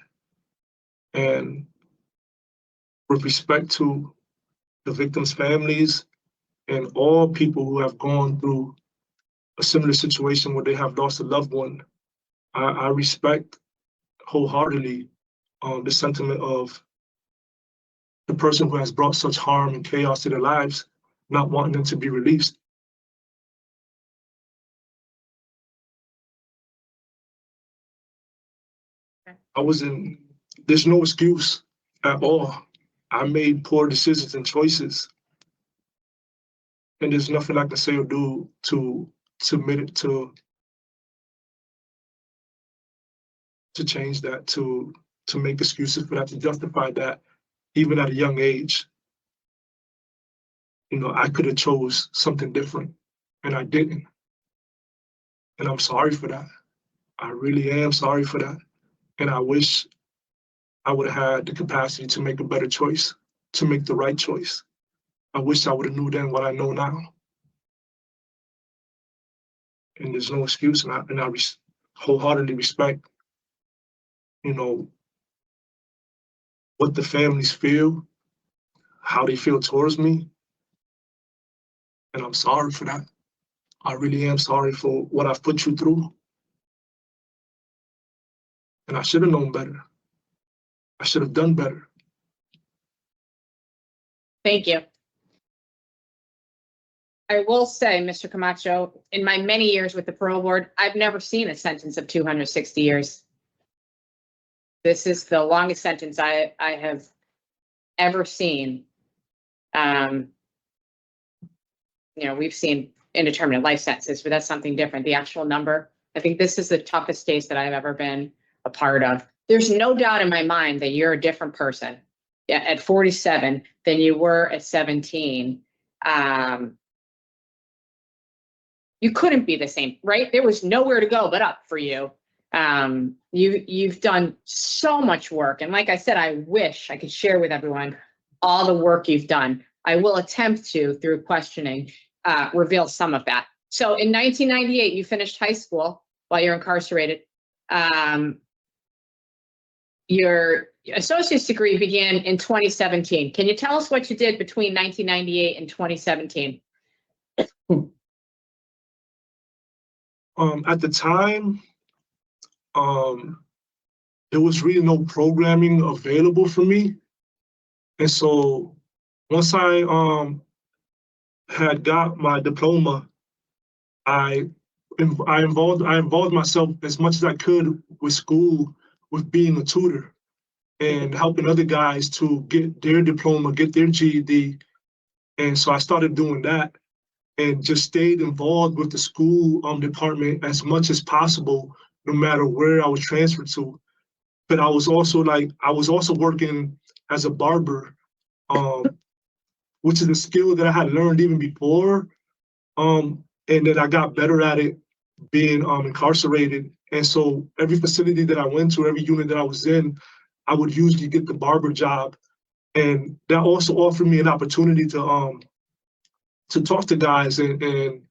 Speaker 4: And with respect to the victims' families and all people who have gone through a similar situation where they have lost a loved one, I respect wholeheartedly the sentiment of the person who has brought such harm and chaos to their lives, not wanting them to be released. There's no excuse at all. I made poor decisions and choices. And there's nothing I can say or do to change that, to make excuses for that, to justify that, even at a young age. I could have chose something different, and I didn't. And I'm sorry for that. I really am sorry for that. And I wish I would have had the capacity to make a better choice, to make the right choice. I wish I would have knew then what I know now. And there's no excuse, and I wholeheartedly respect, what the families feel, how they feel towards me. And I'm sorry for that. I really am sorry for what I've put you through. And I should have known better. I should have done better.
Speaker 1: Thank you. I will say, Mr. Camacho, in my many years with the parole board, I've never seen a sentence of 260 years. This is the longest sentence I have ever seen. We've seen indeterminate life sentences, but that's something different. The actual number, I think this is the toughest case that I've ever been a part of. There's no doubt in my mind that you're a different person at 47 than you were at 17. You couldn't be the same, right? There was nowhere to go but up for you. You've done so much work. And like I said, I wish I could share with everyone all the work you've done. I will attempt to, through questioning, reveal some of that. So in 1998, you finished high school while you're incarcerated. Your associate's degree began in 2017. Can you tell us what you did between 1998 and 2017?
Speaker 4: At the time, there was really no programming available for me. And so once I had got my diploma, I involved myself as much as I could with school, with being a tutor and helping other guys to get their diploma, get their GED. And so I started doing that and just stayed involved with the school department as much as possible, no matter where I was transferred to. But I was also working as a barber, which is a skill that I had learned even before. And then I got better at it being incarcerated. And so every facility that I went to, every unit that I was in, I would usually get the barber job. And that also offered me an opportunity to talk to guys and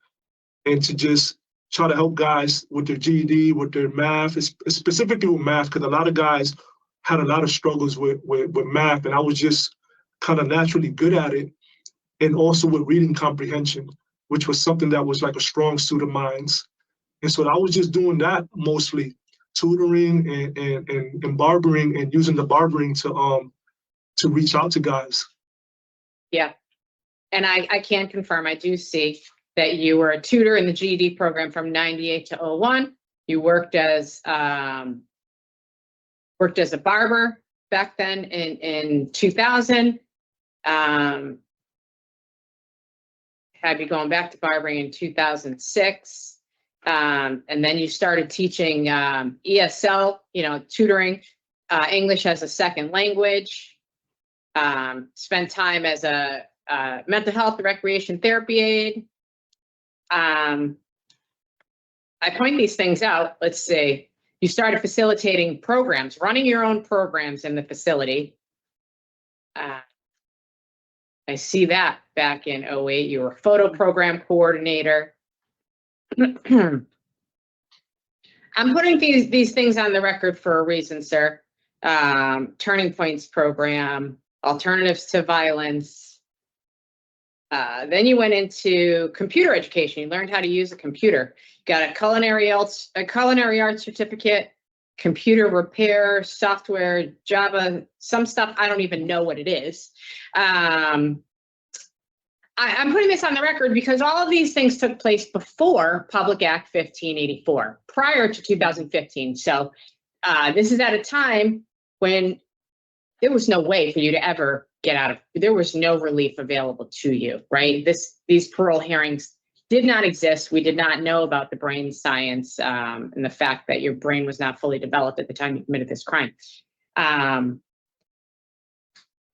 Speaker 4: to just try to help guys with their GED, with their math, specifically with math, because a lot of guys had a lot of struggles with math, and I was just kind of naturally good at it, and also with reading comprehension, which was something that was like a strong suit of mine. And so I was just doing that mostly, tutoring and barbering, and using the barbering to reach out to guys.
Speaker 1: Yeah. And I can confirm, I do see that you were a tutor in the GED program from 98 to 01. You worked as a barber back then in 2000. Had you going back to barbering in 2006. And then you started teaching ESL, tutoring, English as a second language. Spent time as a mental health recreation therapy aide. I point these things out. Let's see. You started facilitating programs, running your own programs in the facility. I see that back in 08. You were a photo program coordinator. I'm putting these things on the record for a reason, sir. Turning Points program, alternatives to violence. Then you went into computer education. You learned how to use a computer. Got a culinary arts certificate, computer repair, software, Java, some stuff I don't even know what it is. I'm putting this on the record because all of these things took place before Public Act 1584, prior to 2015. So this is at a time when there was no way for you to ever get out of, there was no relief available to you, right? These parole hearings did not exist. We did not know about the brain science and the fact that your brain was not fully developed at the time you committed this crime.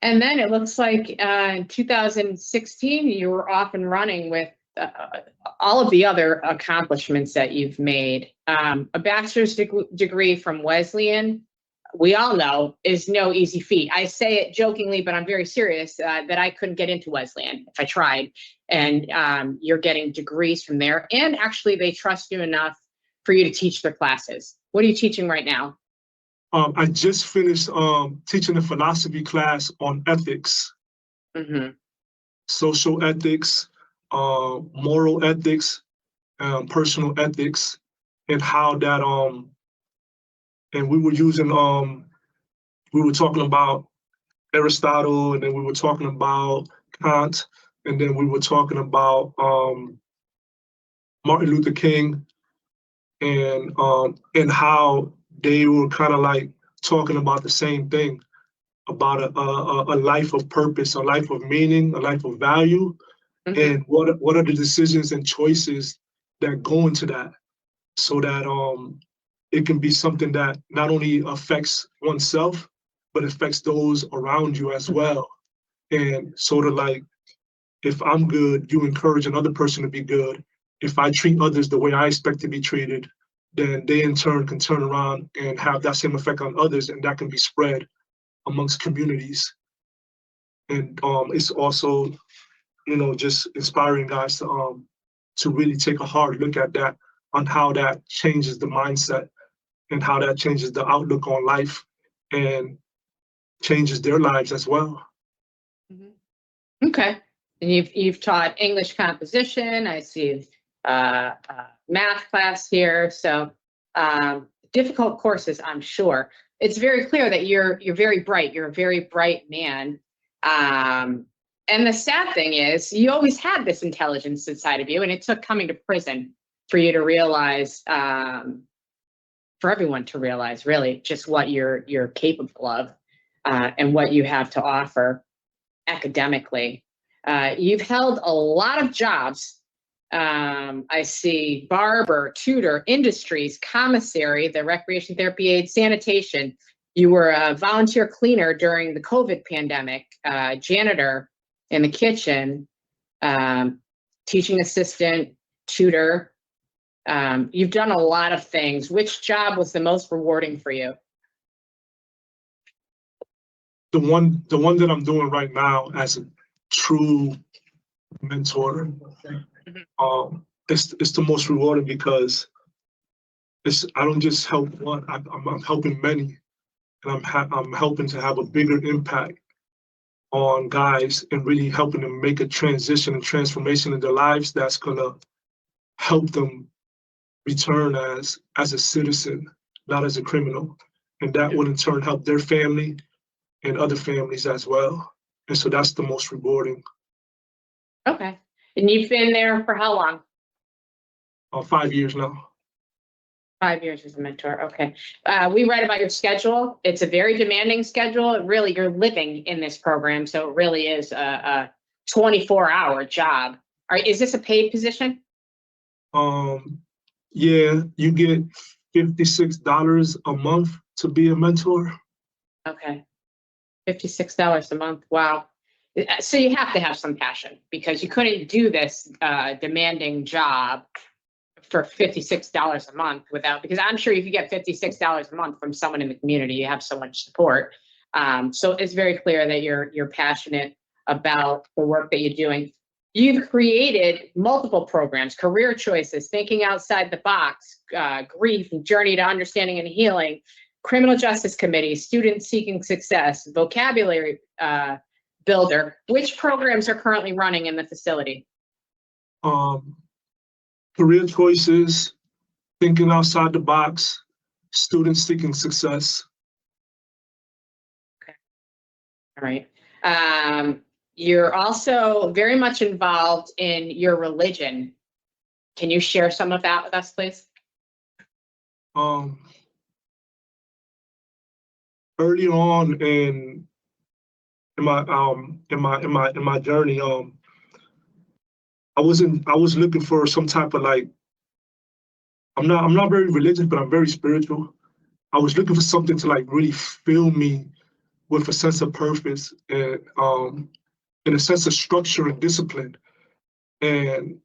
Speaker 1: And then it looks like in 2016, you were off and running with all of the other accomplishments that you've made. A bachelor's degree from Wesleyan, we all know, is no easy feat. I say it jokingly, but I'm very serious that I couldn't get into Wesleyan if I tried. And you're getting degrees from there. And actually, they trust you enough for you to teach their classes. What are you teaching right now?
Speaker 4: I just finished teaching a philosophy class on ethics, social ethics, moral ethics, personal ethics, and how that and we were using we were talking about Aristotle, and then we were talking about Kant, and then we were talking about Martin Luther King, and how they were kind of like talking about the same thing, about a life of purpose, a life of meaning, a life of value, and what are the decisions and choices that go into that, so that it can be something that not only affects oneself, but affects those around you as well. And sort of like, if I'm good, you encourage another person to be good. If I treat others the way I expect to be treated, then they in turn can turn around and have that same effect on others, and that can be spread amongst communities. And it's also, just inspiring guys to really take a hard look at that, on how that changes the mindset and how that changes the outlook on life and changes their lives as well.
Speaker 1: Okay. And you've taught English composition. I see math class here. So difficult courses, I'm sure. It's very clear that you're very bright. You're a very bright man. And the sad thing is, you always had this intelligence inside of you, and it took coming to prison for you to realize, for everyone to realize, really, just what you're capable of and what you have to offer academically. You've held a lot of jobs. I see barber, tutor, industries, commissary, the recreation therapy aide, sanitation. You were a volunteer cleaner during the COVID pandemic, janitor in the kitchen, teaching assistant, tutor. You've done a lot of things. Which job was the most rewarding for you?
Speaker 4: The one that I'm doing right now as a true mentor. it's the most rewarding because I don't just help one, I'm helping many, and I'm helping to have a bigger impact on guys and really helping them make a transition and transformation in their lives that's gonna help them return as a citizen, not as a criminal. And that would in turn help their family and other families as well. And so that's the most rewarding.
Speaker 1: Okay. And you've been there for how long?
Speaker 4: 5 years now.
Speaker 1: 5 years as a mentor. Okay. We read about your schedule. It's a very demanding schedule. Really, you're living in this program. So it really is a 24-hour job. Is this a paid position?
Speaker 4: Yeah, you get $56 a month to be a mentor.
Speaker 1: Okay. $56 a month. Wow. So you have to have some passion because you couldn't do this demanding job for $56 a month without, because I'm sure if you get $56 a month from someone in the community, you have so much support. So it's very clear that you're passionate about the work that you're doing. You've created multiple programs, career choices, thinking outside the box, grief, journey to understanding and healing, criminal justice committee, student seeking success, vocabulary builder. Which programs are currently running in the facility?
Speaker 4: Career choices, thinking outside the box, student seeking success.
Speaker 1: Okay. All right. You're also very much involved in your religion. Can you share some of that with us, please?
Speaker 4: Early on in my journey, I was looking for some type of like, I'm not very religious, but I'm very spiritual. I was looking for something to like really fill me with a sense of purpose and a sense of structure and discipline. And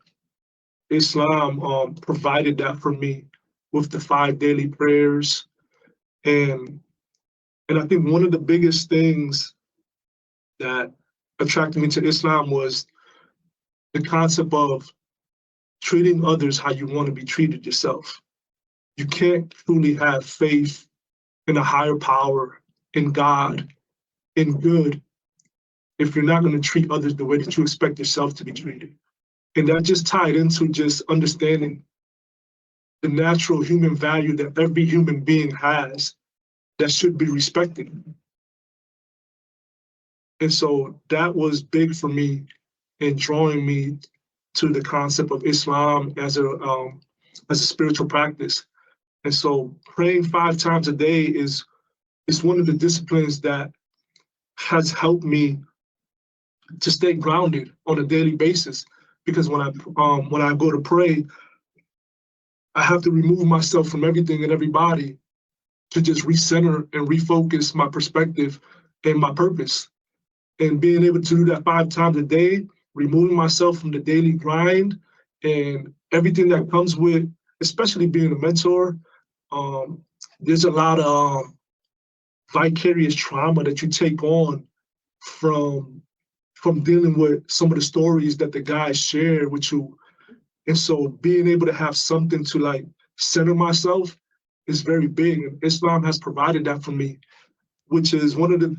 Speaker 4: Islam provided that for me with the 5 daily prayers. And I think one of the biggest things that attracted me to Islam was the concept of treating others how you want to be treated yourself. You can't truly have faith in a higher power, in God, in good, if you're not going to treat others the way that you expect yourself to be treated. And that just tied into just understanding the natural human value that every human being has that should be respected. And so that was big for me in drawing me to the concept of Islam as a spiritual practice. And so praying 5 times a day is one of the disciplines that has helped me to stay grounded on a daily basis. Because when I go to pray, I have to remove myself from everything and everybody to just recenter and refocus my perspective and my purpose. And being able to do that 5 times a day, removing myself from the daily grind and everything that comes with, especially being a mentor, there's a lot of vicarious trauma that you take on from dealing with some of the stories that the guys share with you. And so being able to have something to like center myself is very big. And Islam has provided that for me, which is one of the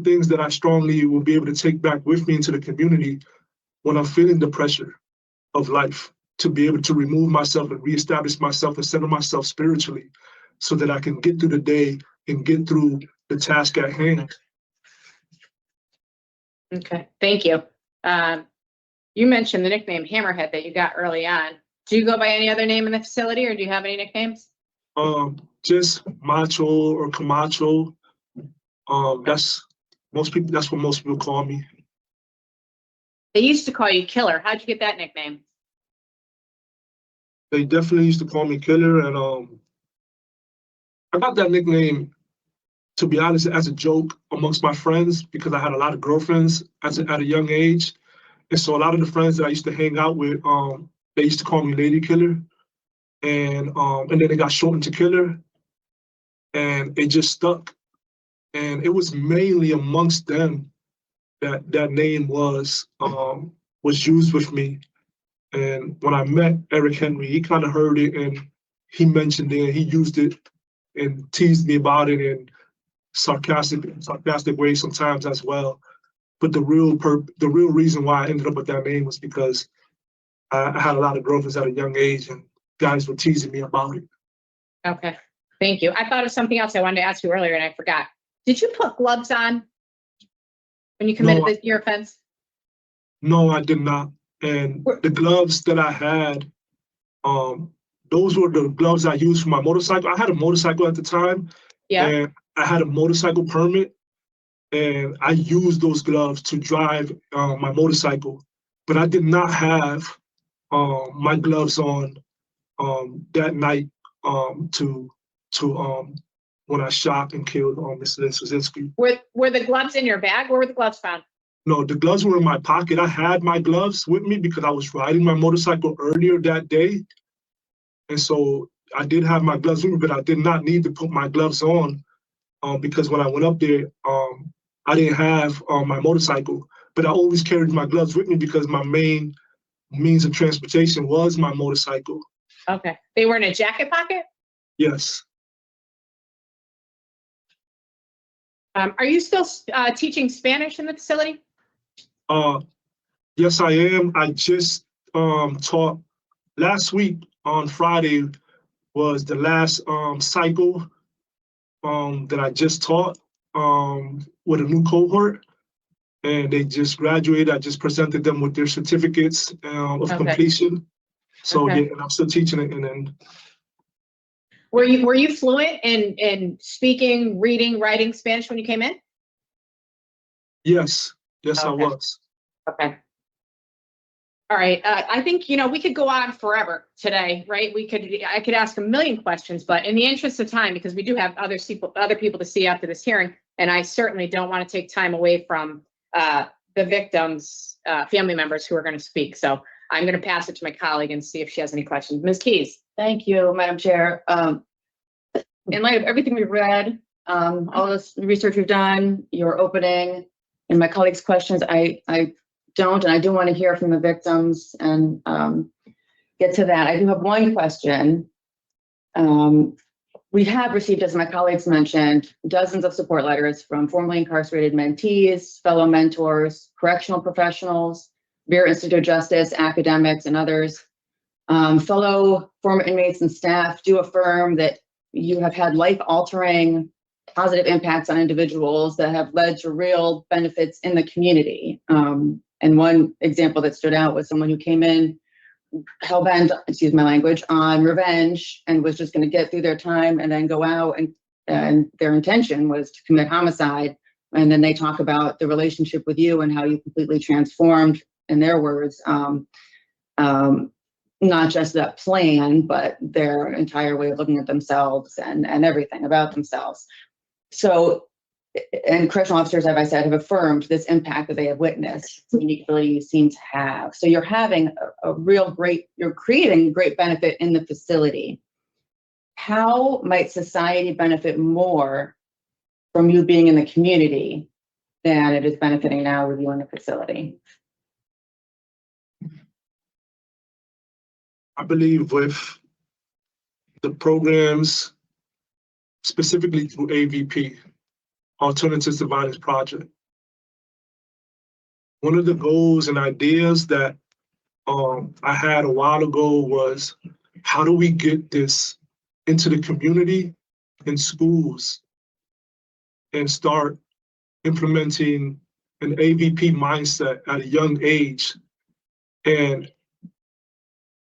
Speaker 4: things that I strongly will be able to take back with me into the community when I'm feeling the pressure of life, to be able to remove myself and reestablish myself and center myself spiritually so that I can get through the day and get through the task at hand.
Speaker 1: Okay, thank you. You mentioned the nickname Hammerhead that you got early on. Do you go by any other name in the facility, or do you have any nicknames?
Speaker 4: Just Macho or Camacho. That's what most people call me.
Speaker 1: They used to call you Killer. How'd you get that nickname?
Speaker 4: They definitely used to call me Killer, and I got that nickname, to be honest, as a joke amongst my friends because I had a lot of girlfriends at a young age. And so a lot of the friends that I used to hang out with, they used to call me Lady Killer. And then it got shortened to Killer. And it just stuck. And it was mainly amongst them that name was was used with me. And when I met Eric Henry, he kind of heard it and he mentioned it, he used it and teased me about it in sarcastic ways sometimes as well. But the real reason why I ended up with that name was because I had a lot of girlfriends at a young age and guys were teasing me about it.
Speaker 1: Okay, thank you. I thought of something else I wanted to ask you earlier and I forgot. Did you put gloves on when you committed your offense?
Speaker 4: No, I did not. And the gloves that I had, those were the gloves I used for my motorcycle. I had a motorcycle at the time.
Speaker 1: Yeah.
Speaker 4: And I had a motorcycle permit. And I used those gloves to drive my motorcycle. But I did not have my gloves on that night to when I shot and killed Mr. Linczynski.
Speaker 1: Were the gloves in your bag? Where were the gloves found?
Speaker 4: No, the gloves were in my pocket. I had my gloves with me because I was riding my motorcycle earlier that day. And so I did have my gloves with me, but I did not need to put my gloves on because when I went up there, I didn't have my motorcycle, but I always carried my gloves with me because my main means of transportation was my motorcycle.
Speaker 1: Okay. They were in a jacket pocket?
Speaker 4: Yes.
Speaker 1: Are you still teaching Spanish in the facility?
Speaker 4: Yes, I am. I just taught last week on Friday was the last cycle that I just taught with a new cohort, and they just graduated. I just presented them with their certificates of completion. So yeah, and I'm still teaching it. And then
Speaker 1: were you fluent in speaking, reading, writing Spanish when you came in?
Speaker 4: Yes, I was.
Speaker 1: Okay. All right. I think, we could go on forever today, right? I could ask a million questions, but in the interest of time, because we do have other people to see after this hearing, and I certainly don't want to take time away from the victims' family members who are going to speak. So I'm going to pass it to my colleague and see if she has any questions. Ms. Keys.
Speaker 6: Thank you, Madam Chair. In light of everything we've read, all this research we've done, your opening, and my colleagues' questions, I do want to hear from the victims and get to that. I do have one question. We have received, as my colleagues mentioned, dozens of support letters from formerly incarcerated mentees, fellow mentors, correctional professionals, Bureau Institute of Justice, academics, and others. Fellow former inmates and staff do affirm that you have had life-altering positive impacts on individuals that have led to real benefits in the community. And one example that stood out was someone who came in hell-bent, excuse my language, on revenge and was just going to get through their time and then go out, and their intention was to commit homicide. And then they talk about the relationship with you and how you completely transformed, in their words, not just that plan, but their entire way of looking at themselves and everything about themselves. So, and correctional officers, as I said, have affirmed this impact that they have witnessed, the unique ability you seem to have. So you're having you're creating great benefit in the facility. How might society benefit more from you being in the community than it is benefiting now with you in the facility?
Speaker 4: I believe with the programs, specifically through AVP, Alternatives to Violence Project, one of the goals and ideas that I had a while ago was, how do we get this into the community and schools and start implementing an AVP mindset at a young age? And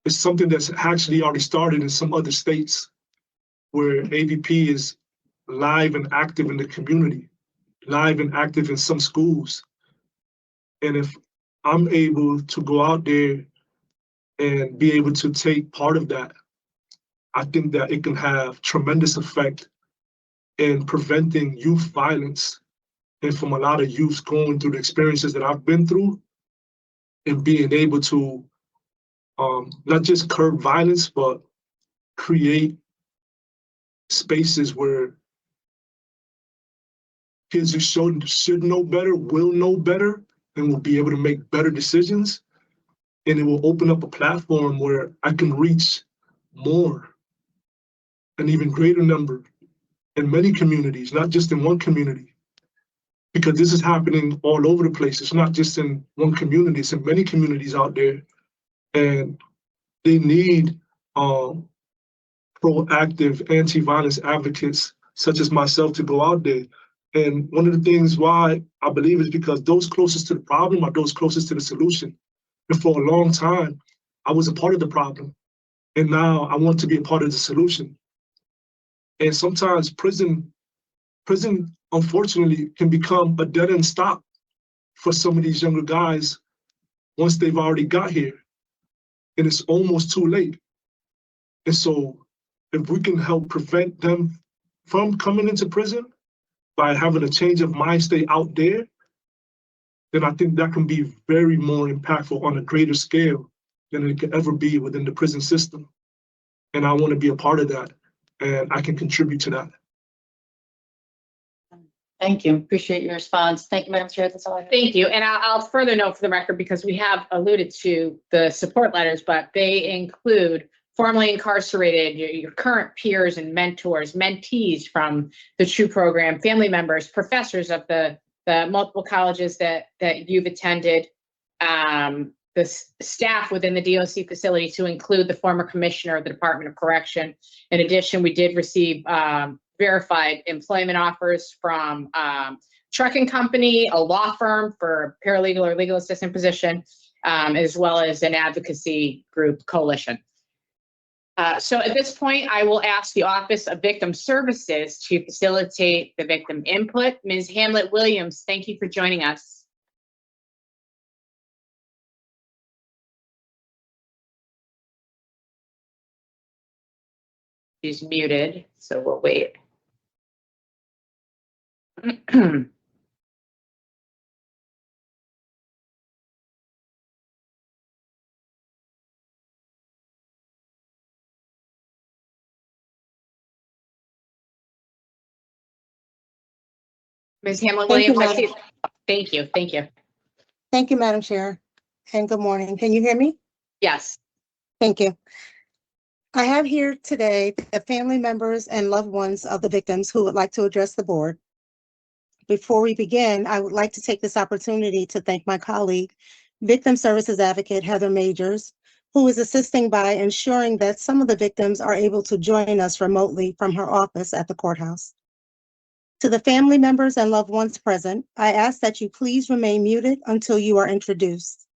Speaker 4: it's something that's actually already started in some other states where AVP is live and active in the community, live and active in some schools. And if I'm able to go out there and be able to take part of that, I think that it can have tremendous effect in preventing youth violence, and from a lot of youths going through the experiences that I've been through, and being able to not just curb violence, but create spaces where kids who should know better will know better and will be able to make better decisions. and it will open up a platform where I can reach more, an even greater number in many communities, not just in one community. Because this is happening all over the place. It's not just in one community, it's in many communities out there. And they need proactive anti-violence advocates such as myself to go out there. And one of the things why I believe is because those closest to the problem are those closest to the solution. And for a long time, I was a part of the problem. And now I want to be a part of the solution. And sometimes prison, unfortunately, can become a dead-end stop for some of these younger guys once they've already got here. And it's almost too late. And so if we can help prevent them from coming into prison by having a change of mind state out there, then I think that can be very more impactful on a greater scale than it could ever be within the prison system. And I want to be a part of that, and I can contribute to that.
Speaker 6: Thank you. Appreciate your response. Thank you, Madam Chair. That's all I have.
Speaker 1: Thank you. And I'll further note for the record, because we have alluded to the support letters, but they include formerly incarcerated, your current peers and mentors, mentees from the TRUE program, family members, professors of the multiple colleges that you've attended, the staff within the DOC facility, to include the former commissioner of the Department of Correction. In addition, we did receive verified employment offers from trucking company, a law firm for paralegal or legal assistant position, as well as an advocacy group coalition. So at this point, I will ask the Office of Victim Services to facilitate the victim input. Ms. Hamlet Williams, thank you for joining us. She's muted, so we'll wait. Ms. Hamlet
Speaker 7: Thank you,
Speaker 1: Williams, I
Speaker 7: Madam.
Speaker 1: see. Thank you, thank you.
Speaker 7: Thank you, Madam Chair, and good morning. Can you hear me?
Speaker 1: Yes.
Speaker 7: Thank you. I have here today the family members and loved ones of the victims who would like to address the board. Before we begin, I would like to take this opportunity to thank my colleague, Victim Services Advocate Heather Majors, who is assisting by ensuring that some of the victims are able to join us remotely from her office at the courthouse. To the family members and loved ones present, I ask that you please remain muted until you are introduced.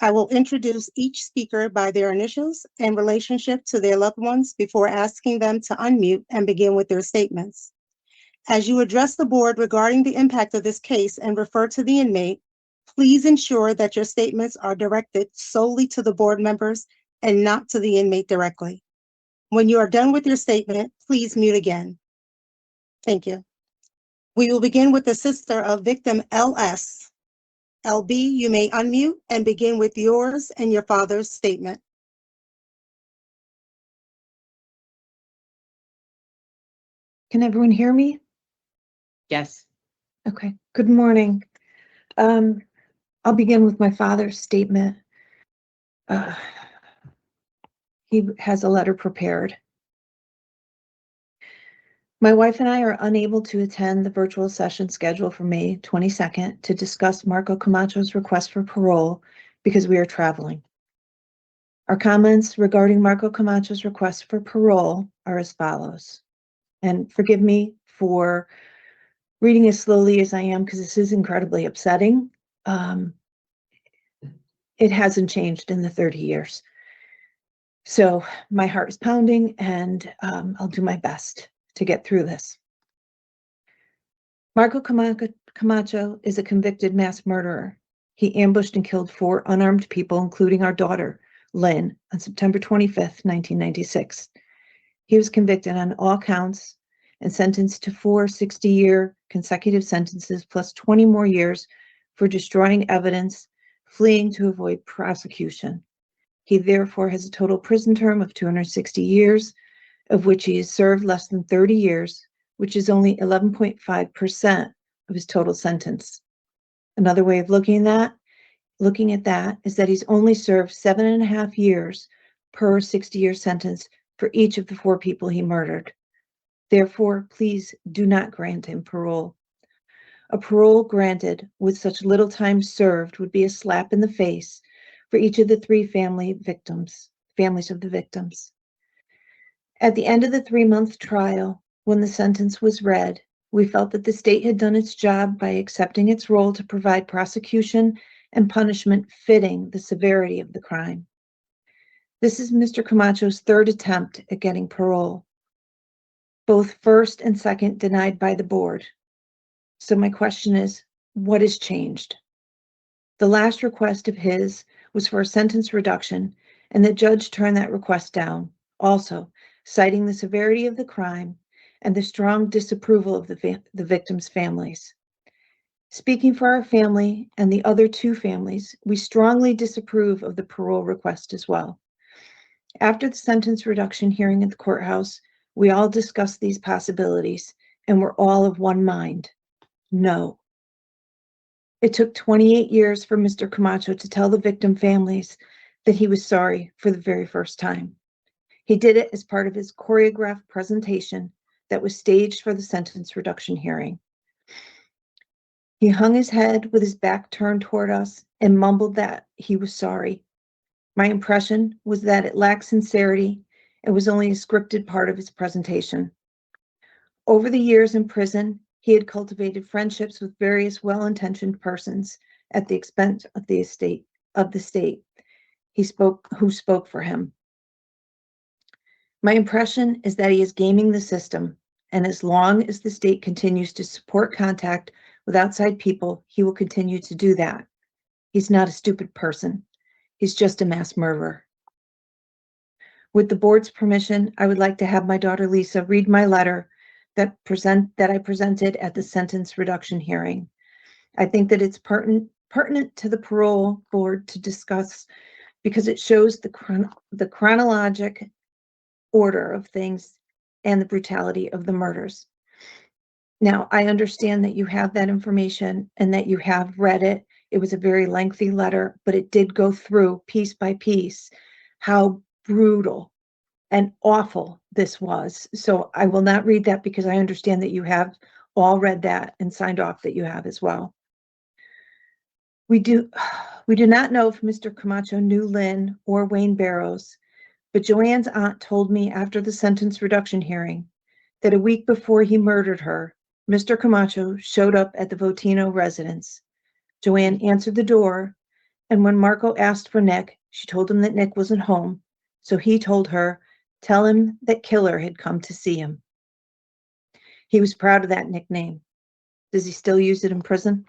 Speaker 7: I will introduce each speaker by their initials and relationship to their loved ones before asking them to unmute and begin with their statements. As you address the board regarding the impact of this case and refer to the inmate, please ensure that your statements are directed solely to the board members and not to the inmate directly. When you are done with your statement, please mute again. Thank you. We will begin with the sister of victim LS. LB, you may unmute and begin with yours and your father's statement.
Speaker 8: Can everyone hear me?
Speaker 1: Yes.
Speaker 8: Okay, good morning. I'll begin with my father's statement. He has a letter prepared. My wife and I are unable to attend the virtual session scheduled for May 22nd to discuss Marco Camacho's request for parole because we are traveling. Our comments regarding Marco Camacho's request for parole are as follows. And forgive me for reading as slowly as I am because this is incredibly upsetting. It hasn't changed in the 30 years. So my heart is pounding and I'll do my best to get through this. Marco Camacho is a convicted mass murderer. He ambushed and killed 4 unarmed people, including our daughter, Lynn, on September 25th, 1996. He was convicted on all counts and sentenced to 4 60-year consecutive sentences plus 20 more years for destroying evidence, fleeing to avoid prosecution. He therefore has a total prison term of 260 years, of which he has served less than 30 years, which is only 11.5% of his total sentence. Another way of looking at that looking at that, is that he's only served 7.5 years per 60-year sentence for each of the 4 people he murdered. Therefore, please do not grant him parole. A parole granted with such little time served would be a slap in the face for each of the 3 families of the victims. At the end of the 3-month trial, when the sentence was read, we felt that the state had done its job by accepting its role to provide prosecution and punishment fitting the severity of the crime. This is Mr. Camacho's 3rd attempt at getting parole, both first and second denied by the board. So my question is, what has changed? The last request of his was for a sentence reduction, and the judge turned that request down, also citing the severity of the crime and the strong disapproval of the victims' families. Speaking for our family and the other 2 families, we strongly disapprove of the parole request as well. After the sentence reduction hearing at the courthouse, we all discussed these possibilities and were all of one mind. No. It took 28 years for Mr. Camacho to tell the victim families that he was sorry for the very first time. He did it as part of his choreographed presentation that was staged for the sentence reduction hearing. He hung his head with his back turned toward us and mumbled that he was sorry. My impression was that it lacked sincerity and was only a scripted part of his presentation. Over the years in prison, he had cultivated friendships with various well-intentioned persons at the expense of the state. Who spoke for him. My impression is that he is gaming the system, and as long as the state continues to support contact with outside people, he will continue to do that. He's not a stupid person. He's just a mass murderer. With the board's permission, I would like to have my daughter Lisa read my letter that I presented at the sentence reduction hearing. I think that it's pertinent to the parole board to discuss because it shows the chronologic order of things and the brutality of the murders. Now, I understand that you have that information and that you have read it. It was a very lengthy letter, but it did go through piece by piece how brutal and awful this was. So I will not read that because I understand that you have all read that and signed off that you have as well. We do not know if Mr. Camacho knew Lynn or Wayne Barrows, but Joanne's aunt told me after the sentence reduction hearing that a week before he murdered her, Mr. Camacho showed up at the Votino residence. Joanne answered the door, and when Marco asked for Nick, she told him that Nick wasn't home, so he told her, tell him that Killer had come to see him. He was proud of that nickname. Does he still use it in prison?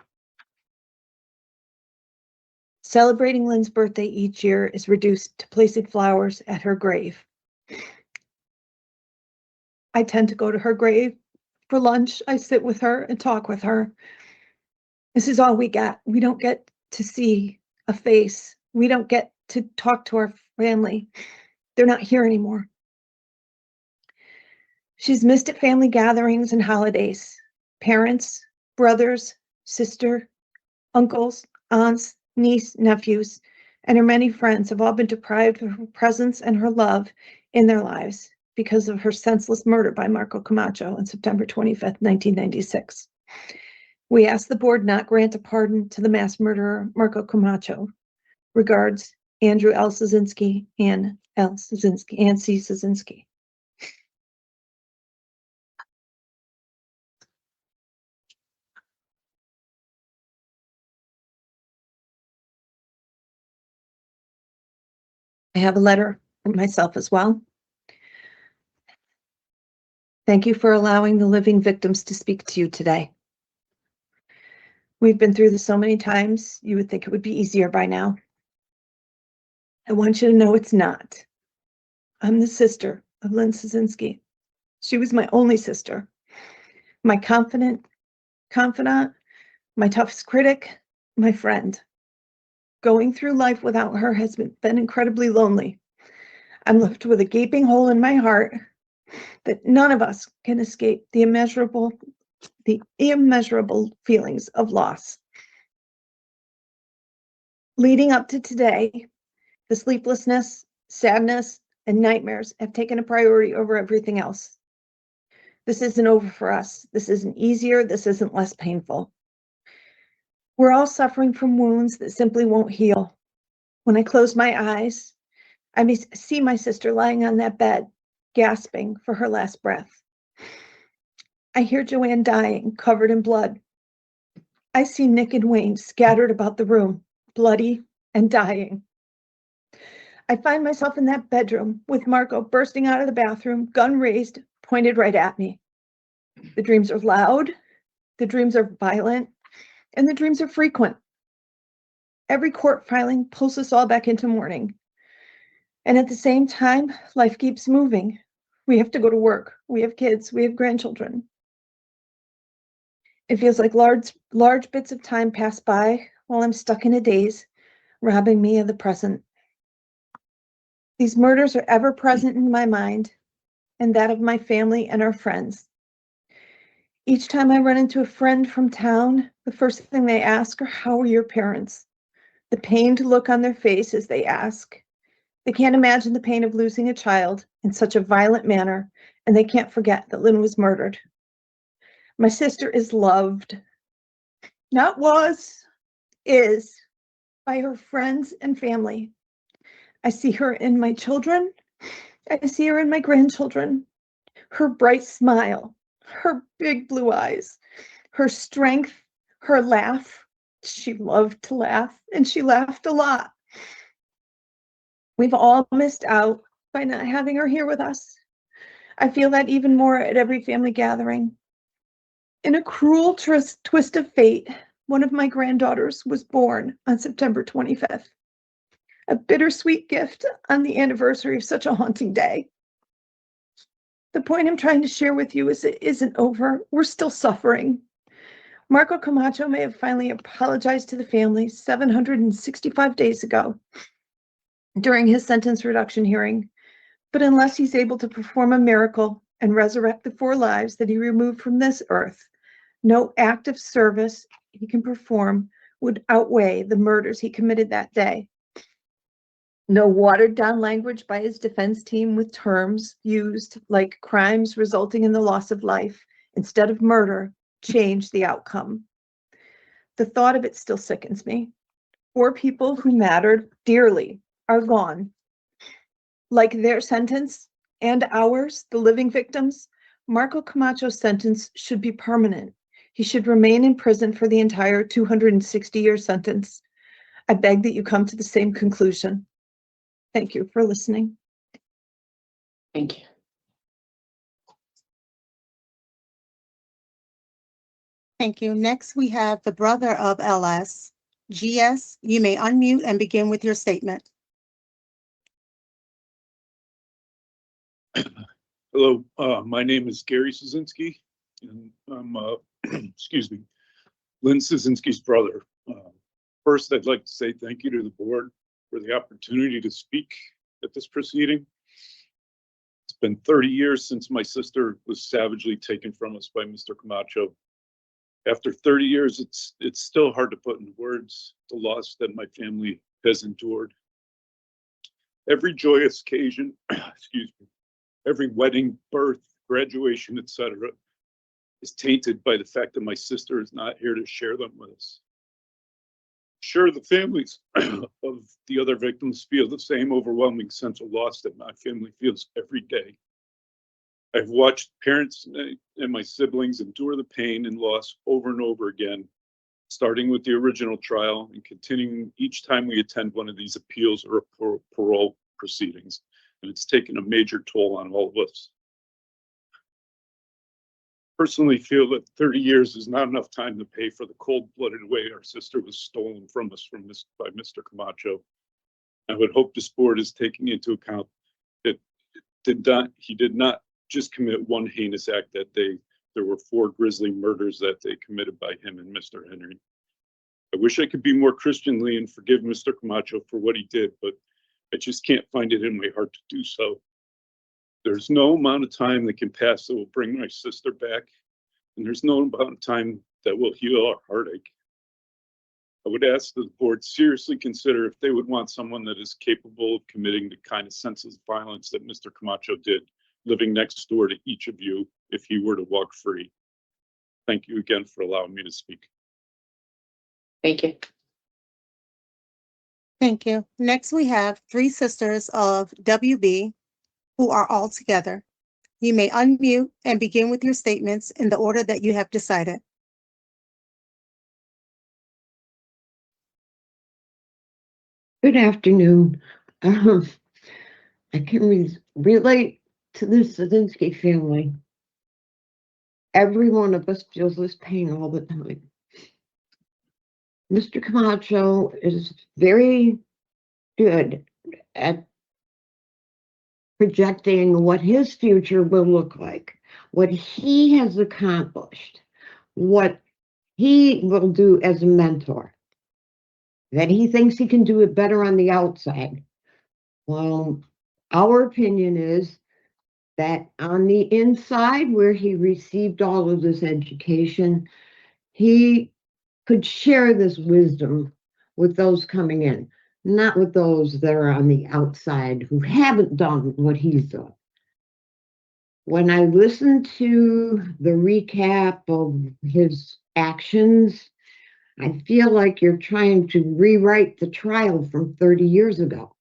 Speaker 8: Celebrating Lynn's birthday each year is reduced to placing flowers at her grave. I tend to go to her grave for lunch. I sit with her and talk with her. This is all we get. We don't get to see a face. We don't get to talk to our family. They're not here anymore. She's missed at family gatherings and holidays. Parents, brothers, sister, uncles, aunts, niece, nephews, and her many friends have all been deprived of her presence and her love in their lives because of her senseless murder by Marco Camacho on September 25th, 1996. We ask the board not grant a pardon to the mass murderer, Marco Camacho. Regards, Andrew L. Szynski, Ann C. Szynski. I have a letter from myself as well. Thank you for allowing the living victims to speak to you today. We've been through this so many times, you would think it would be easier by now. I want you to know it's not. I'm the sister of Lynn Szynski. She was my only sister, my confidant, my toughest critic, my friend. Going through life without her has been incredibly lonely. I'm left with a gaping hole in my heart that none of us can escape the immeasurable feelings of loss. Leading up to today, the sleeplessness, sadness, and nightmares have taken a priority over everything else. This isn't over for us. This isn't easier. This isn't less painful. We're all suffering from wounds that simply won't heal. When I close my eyes, I may see my sister lying on that bed, gasping for her last breath. I hear Joanne dying, covered in blood. I see Nick and Wayne scattered about the room, bloody and dying. I find myself in that bedroom with Marco bursting out of the bathroom, gun raised, pointed right at me. The dreams are loud, the dreams are violent, and the dreams are frequent. Every court filing pulls us all back into mourning. And at the same time, life keeps moving. We have to go to work. We have kids. We have grandchildren. It feels like large bits of time pass by while I'm stuck in a daze, robbing me of the present. These murders are ever present in my mind and that of my family and our friends. Each time I run into a friend from town, the first thing they ask are, "How are your parents?" The pained look on their face as they ask. They can't imagine the pain of losing a child in such a violent manner, and they can't forget that Lynn was murdered. My sister is loved, not was, is, by her friends and family. I see her in my children. I see her in my grandchildren. Her bright smile, her big blue eyes, her strength, her laugh. She loved to laugh, and she laughed a lot. We've all missed out by not having her here with us. I feel that even more at every family gathering. In a cruel twist of fate, one of my granddaughters was born on September 25th. A bittersweet gift on the anniversary of such a haunting day. The point I'm trying to share with you is it isn't over. We're still suffering. Marco Camacho may have finally apologized to the family 765 days ago during his sentence reduction hearing, but unless he's able to perform a miracle and resurrect the 4 lives that he removed from this earth, no act of service he can perform would outweigh the murders he committed that day. No watered down language by his defense team with terms used like crimes resulting in the loss of life instead of murder changed the outcome. The thought of it still sickens me. 4 people who mattered dearly are gone. Like their sentence and ours, the living victims, Marco Camacho's sentence should be permanent. He should remain in prison for the entire 260-year sentence. I beg that you come to the same conclusion. Thank you for listening.
Speaker 1: Thank you.
Speaker 7: Thank you. Next, we have the brother of LS. GS, you may unmute and begin with your statement.
Speaker 9: Hello, my name is Gary Szynski, and I'm, excuse me, Lynn Szynski's brother. First, I'd like to say thank you to the board for the opportunity to speak at this proceeding. It's been 30 years since my sister was savagely taken from us by Mr. Camacho. After 30 years, it's still hard to put in words the loss that my family has endured. Every joyous occasion, excuse me, every wedding, birth, graduation, etc., is tainted by the fact that my sister is not here to share them with us. Sure, the families of the other victims feel the same overwhelming sense of loss that my family feels every day. I've watched parents and my siblings endure the pain and loss over and over again, starting with the original trial and continuing each time we attend one of these appeals or parole proceedings. And it's taken a major toll on all of us. Personally feel that 30 years is not enough time to pay for the cold-blooded way our sister was stolen from us by Mr. Camacho. I would hope this board is taking into account that he did not just commit one heinous act that day. There were 4 grisly murders that they committed by him and Mr. Henry. I wish I could be more Christianly and forgive Mr. Camacho for what he did, but I just can't find it in my heart to do so. There's no amount of time that can pass that will bring my sister back, and there's no amount of time that will heal our heartache. I would ask that the board seriously consider if they would want someone that is capable of committing the kind of senseless violence that Mr. Camacho did, living next door to each of you if he were to walk free. Thank you again for allowing me to speak.
Speaker 1: Thank you.
Speaker 7: Thank you. Next, we have three sisters of WB who are all together. You may unmute and begin with your statements in the order that you have decided.
Speaker 10: Good afternoon. I can relate to the Sadinsky family. Every one of us feels this pain all the time. Mr. Camacho is very good at projecting what his future will look like, what he has accomplished, what he will do as a mentor, that he thinks he can do it better on the outside. Well, our opinion is that on the inside, where he received all of this education, he could share this wisdom with those coming in, not with those that are on the outside who haven't done what he's done. When I listened to the recap of his actions, I feel like you're trying to rewrite the trial from 30 years ago,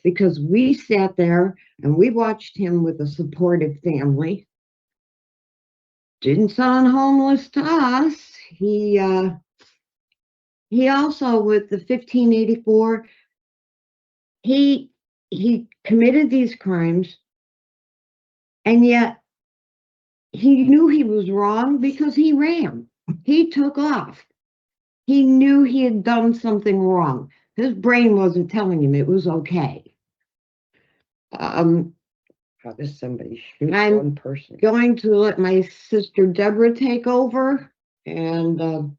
Speaker 10: because we sat there and we watched him with a supportive family. Didn't sound homeless to us. He also, with the 1584, he committed these crimes, and yet he knew he was wrong because he ran. He took off. He knew he had done something wrong. His brain wasn't telling him it was okay.
Speaker 11: How does somebody shoot
Speaker 10: I'm
Speaker 11: one person?
Speaker 10: Going to let my sister Deborah take over, and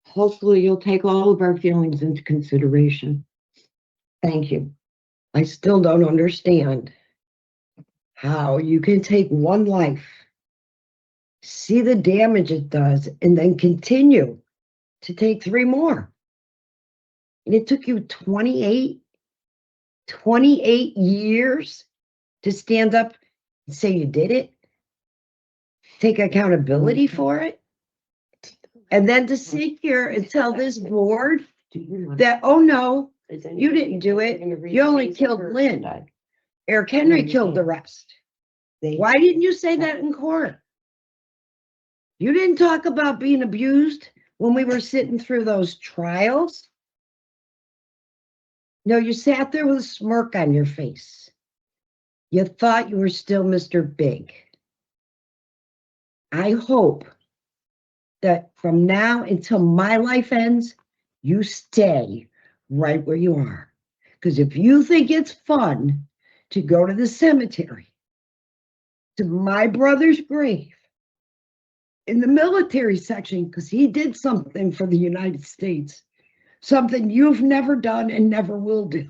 Speaker 10: hopefully you'll take all of our feelings into consideration. Thank you.
Speaker 11: I still don't understand how you can take one life, see the damage it does, and then continue to take three more. And it took you 28 years to stand up and say you did it, take accountability for it, and then to sit here and tell this board that, oh no, you didn't do it. You only killed Lynn. Eric Henry killed the rest. Why didn't you say that in court? You didn't talk about being abused when we were sitting through those trials. No, you sat there with a smirk on your face. You thought you were still Mr. Big. I hope that from now until my life ends, you stay right where you are. Because if you think it's fun to go to the cemetery, to my brother's grave, in the military section, because he did something for the United States, something you've never done and never will do,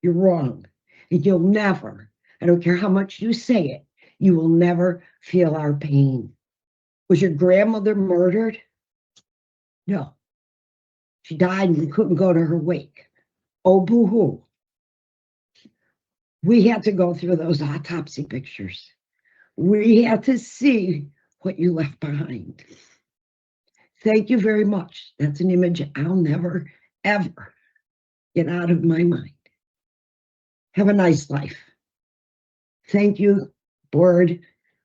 Speaker 11: you're wrong. And you'll never, I don't care how much you say it, you will never feel our pain. Was your grandmother murdered? No. She died and you couldn't go to her wake. Oh, boo-hoo. We had to go through those autopsy pictures. We had to see what you left behind. Thank you very much. That's an image I'll never, ever get out of my mind. Have a nice life. Thank you, board,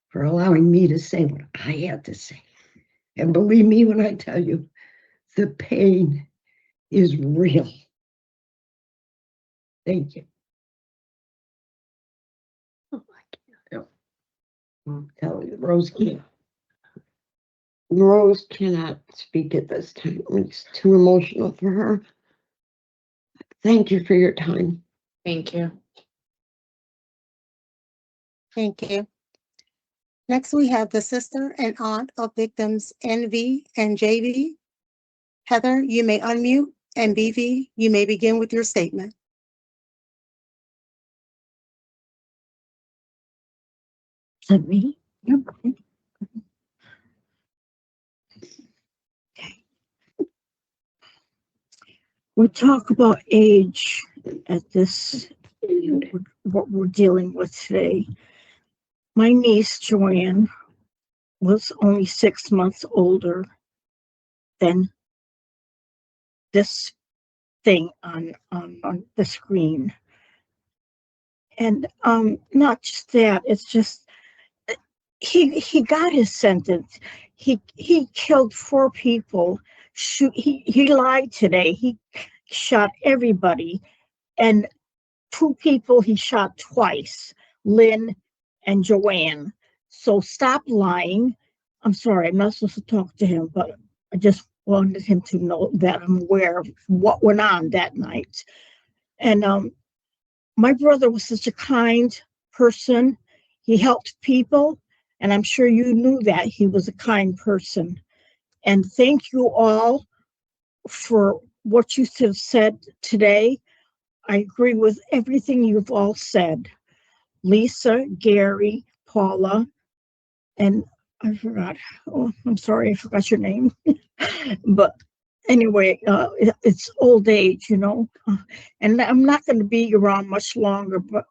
Speaker 11: for allowing me to say what I had to say. And believe me when I tell you, the pain is real. Thank you. Oh, I can't. Tell you, Rose can't.
Speaker 10: Rose cannot speak at this time. It's too emotional for her. Thank you for your time.
Speaker 1: Thank you.
Speaker 7: Thank you. Next, we have the sister and aunt of victims NV and JV. Heather, you may unmute, and BV, you may begin with your statement.
Speaker 10: Is that me? Yep. Okay.
Speaker 12: we talk about age at this, what we're dealing with today. My niece Joanne was only 6 months older than this thing on the screen. And not just that, it's just he got his sentence. He killed 4 people. He lied today. He shot everybody, and 2 people he shot twice, Lynn and Joanne. So stop lying. I'm sorry, I'm not supposed to talk to him, but I just wanted him to know that I'm aware of what went on that night. And my brother was such a kind person. He helped people, and I'm sure you knew that he was a kind person. And thank you all for what you have said today. I agree with everything you've all said. Lisa, Gary, Paula, and I forgot. Oh, I'm sorry, I forgot your name. But anyway, it's old age, you know, and I'm not going to be around much longer, but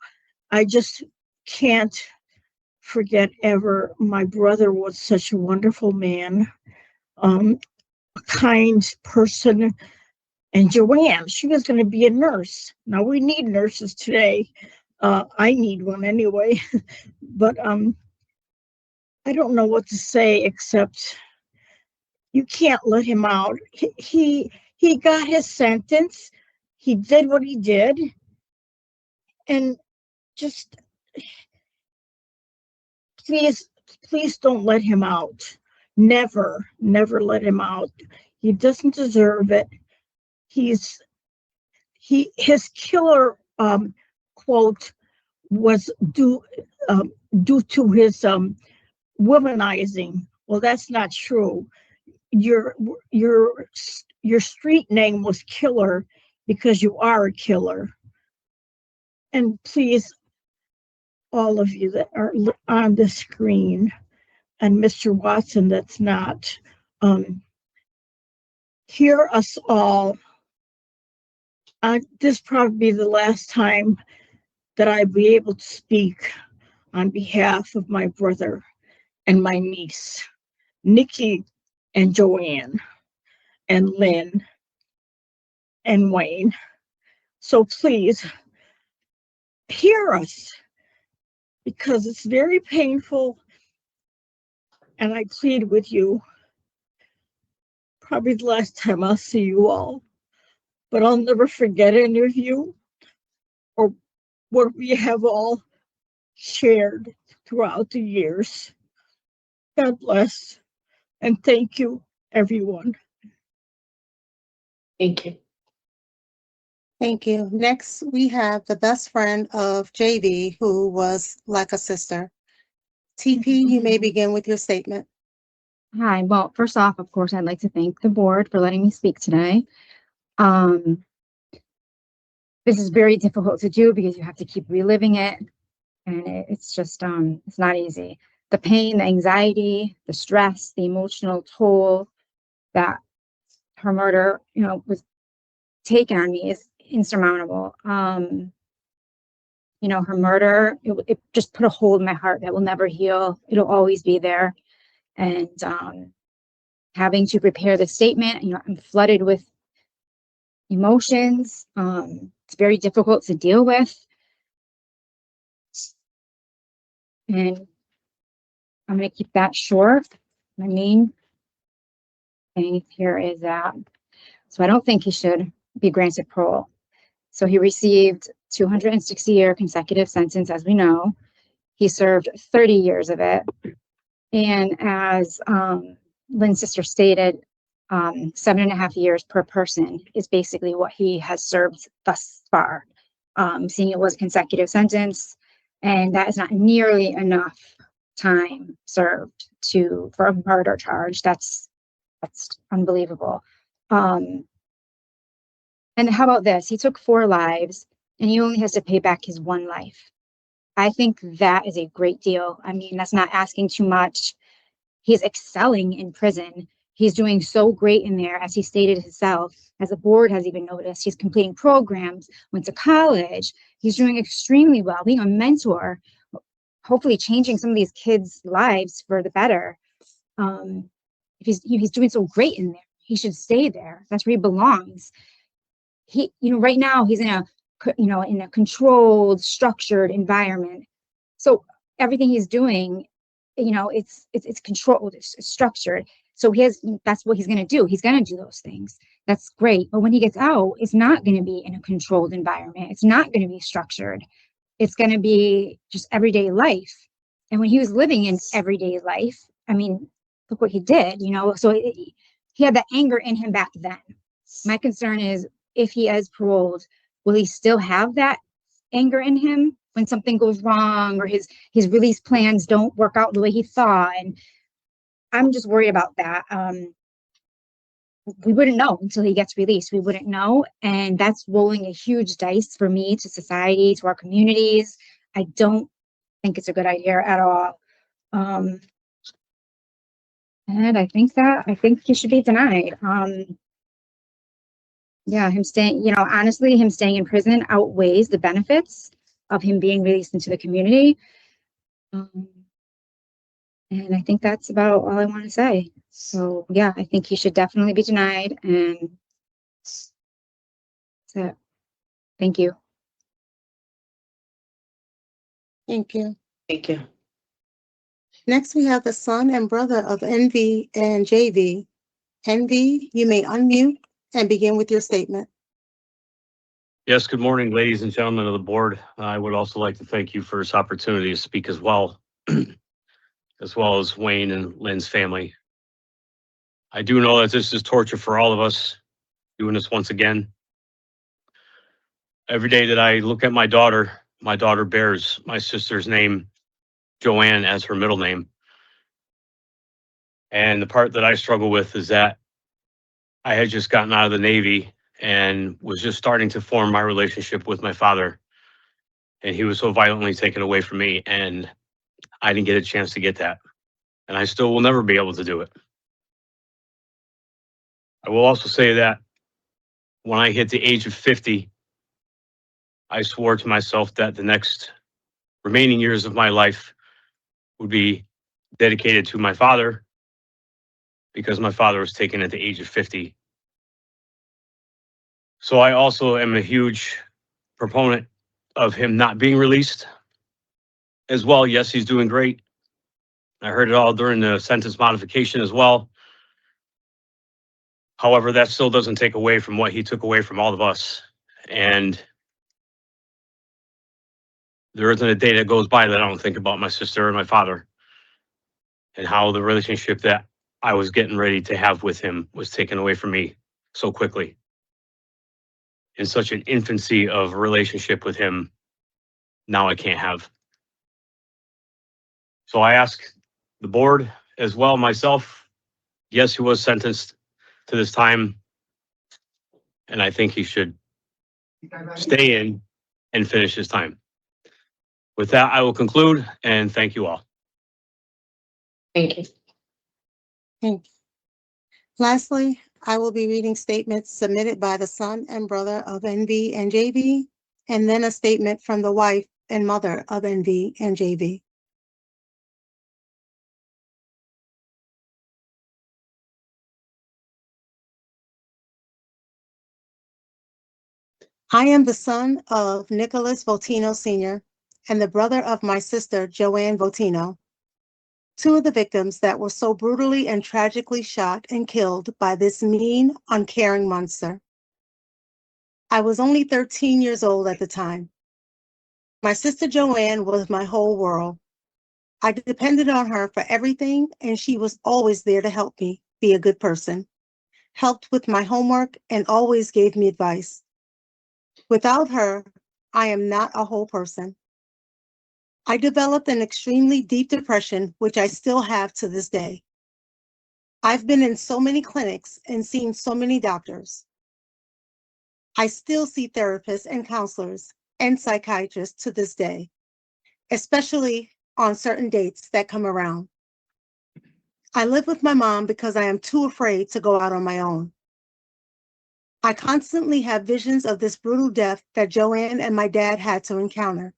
Speaker 12: I just can't forget ever. My brother was such a wonderful man, a kind person. And Joanne, she was going to be a nurse. Now we need nurses today. I need one anyway. But I don't know what to say except you can't let him out. He got his sentence. He did what he did, and just please don't let him out. Never let him out. He doesn't deserve it. His killer quote was due to his womanizing. Well, that's not true. Your street name was Killer because you are a killer. And please, all of you that are on the screen, and Mr. Watson that's not, hear us all. This probably be the last time that I'd be able to speak on behalf of my brother and my niece, Nikki and Joanne and Lynn and Wayne. So please hear us, because it's very painful, and I plead with you. Probably the last time I'll see you all, but I'll never forget any of you or what we have all shared throughout the years. God bless, and thank you, everyone.
Speaker 1: Thank you.
Speaker 7: Thank you. Next, we have the best friend of JV, who was like a sister. TP, you may begin with your statement.
Speaker 13: Hi. Well, first off, of course, I'd like to thank the board for letting me speak today. This is very difficult to do because you have to keep reliving it, and it's just it's not easy. The pain, the anxiety, the stress, the emotional toll that her murder, was taken on me is insurmountable. Her murder, it just put a hole in my heart that will never heal. It'll always be there. And having to prepare the statement, I'm flooded with emotions. It's very difficult to deal with. And I'm going to keep that short. My main thing here is that, so I don't think he should be granted parole. So he received 260-year consecutive sentence, as we know. He served 30 years of it. And as Lynn's sister stated, 7.5 years per person is basically what he has served thus far, seeing it was a consecutive sentence, and that is not nearly enough time served for a murder charge. That's unbelievable. And how about this? He took 4 lives, and he only has to pay back his 1 life. I think that is a great deal. I mean, that's not asking too much. He's excelling in prison. He's doing so great in there, as he stated himself, as the board has even noticed. He's completing programs, went to college. He's doing extremely well, being a mentor, hopefully changing some of these kids' lives for the better. If he's doing so great in there, he should stay there. That's where he belongs. Right now he's in a controlled, structured environment. So everything he's doing, it's controlled, it's structured. So that's what he's going to do. He's going to do those things. That's great. But when he gets out, it's not going to be in a controlled environment. It's not going to be structured. It's going to be just everyday life. And when he was living in everyday life, I mean, look what he did, so he had that anger in him back then. My concern is, if he is paroled, will he still have that anger in him when something goes wrong or his release plans don't work out the way he thought? And I'm just worried about that. We wouldn't know until he gets released. We wouldn't know. And that's rolling a huge dice for me, to society, to our communities. I don't think it's a good idea at all. And I think he should be denied. Him staying, honestly, him staying in prison outweighs the benefits of him being released into the community. And I think that's about all I want to say. So yeah, I think he should definitely be denied, and that's it. Thank you.
Speaker 7: Thank you.
Speaker 1: Thank you.
Speaker 7: Next, we have the son and brother of NV and JV. NV, you may unmute and begin with your statement.
Speaker 14: Yes, good morning, ladies and gentlemen of the board. I would also like to thank you for this opportunity to speak as well, as well as Wayne and Lynn's family. I do know that this is torture for all of us, doing this once again. Every day that I look at my daughter bears my sister's name, Joanne, as her middle name. And the part that I struggle with is that I had just gotten out of the Navy and was just starting to form my relationship with my father. And he was so violently taken away from me, and I didn't get a chance to get that. And I still will never be able to do it. I will also say that when I hit the age of 50, I swore to myself that the next remaining years of my life would be dedicated to my father, because my father was taken at the age of 50. So I also am a huge proponent of him not being released as well. Yes, he's doing great. I heard it all during the sentence modification as well. However, that still doesn't take away from what he took away from all of us. And there isn't a day that goes by that I don't think about my sister and my father, and how the relationship that I was getting ready to have with him was taken away from me so quickly. In such an infancy of a relationship with him, now I can't have. So I ask the board, as well myself, yes, he was sentenced to this time, and I think he should stay in and finish his time. With that, I will conclude, and thank you all.
Speaker 1: Thank you.
Speaker 7: Thank you. Lastly, I will be reading statements submitted by the son and brother of NV and JV, and then a statement from the wife and mother of NV and JV. I am the son of Nicholas Votino Sr. and the brother of my sister, Joanne Votino, two of the victims that were so brutally and tragically shot and killed by this mean, uncaring monster. I was only 13 years old at the time. My sister Joanne was my whole world. I depended on her for everything, and she was always there to help me be a good person, helped with my homework, and always gave me advice. Without her, I am not a whole person. I developed an extremely deep depression, which I still have to this day. I've been in so many clinics and seen so many doctors. I still see therapists and counselors and psychiatrists to this day, especially on certain dates that come around. I live with my mom because I am too afraid to go out on my own. I constantly have visions of this brutal death that Joanne and my dad had to encounter.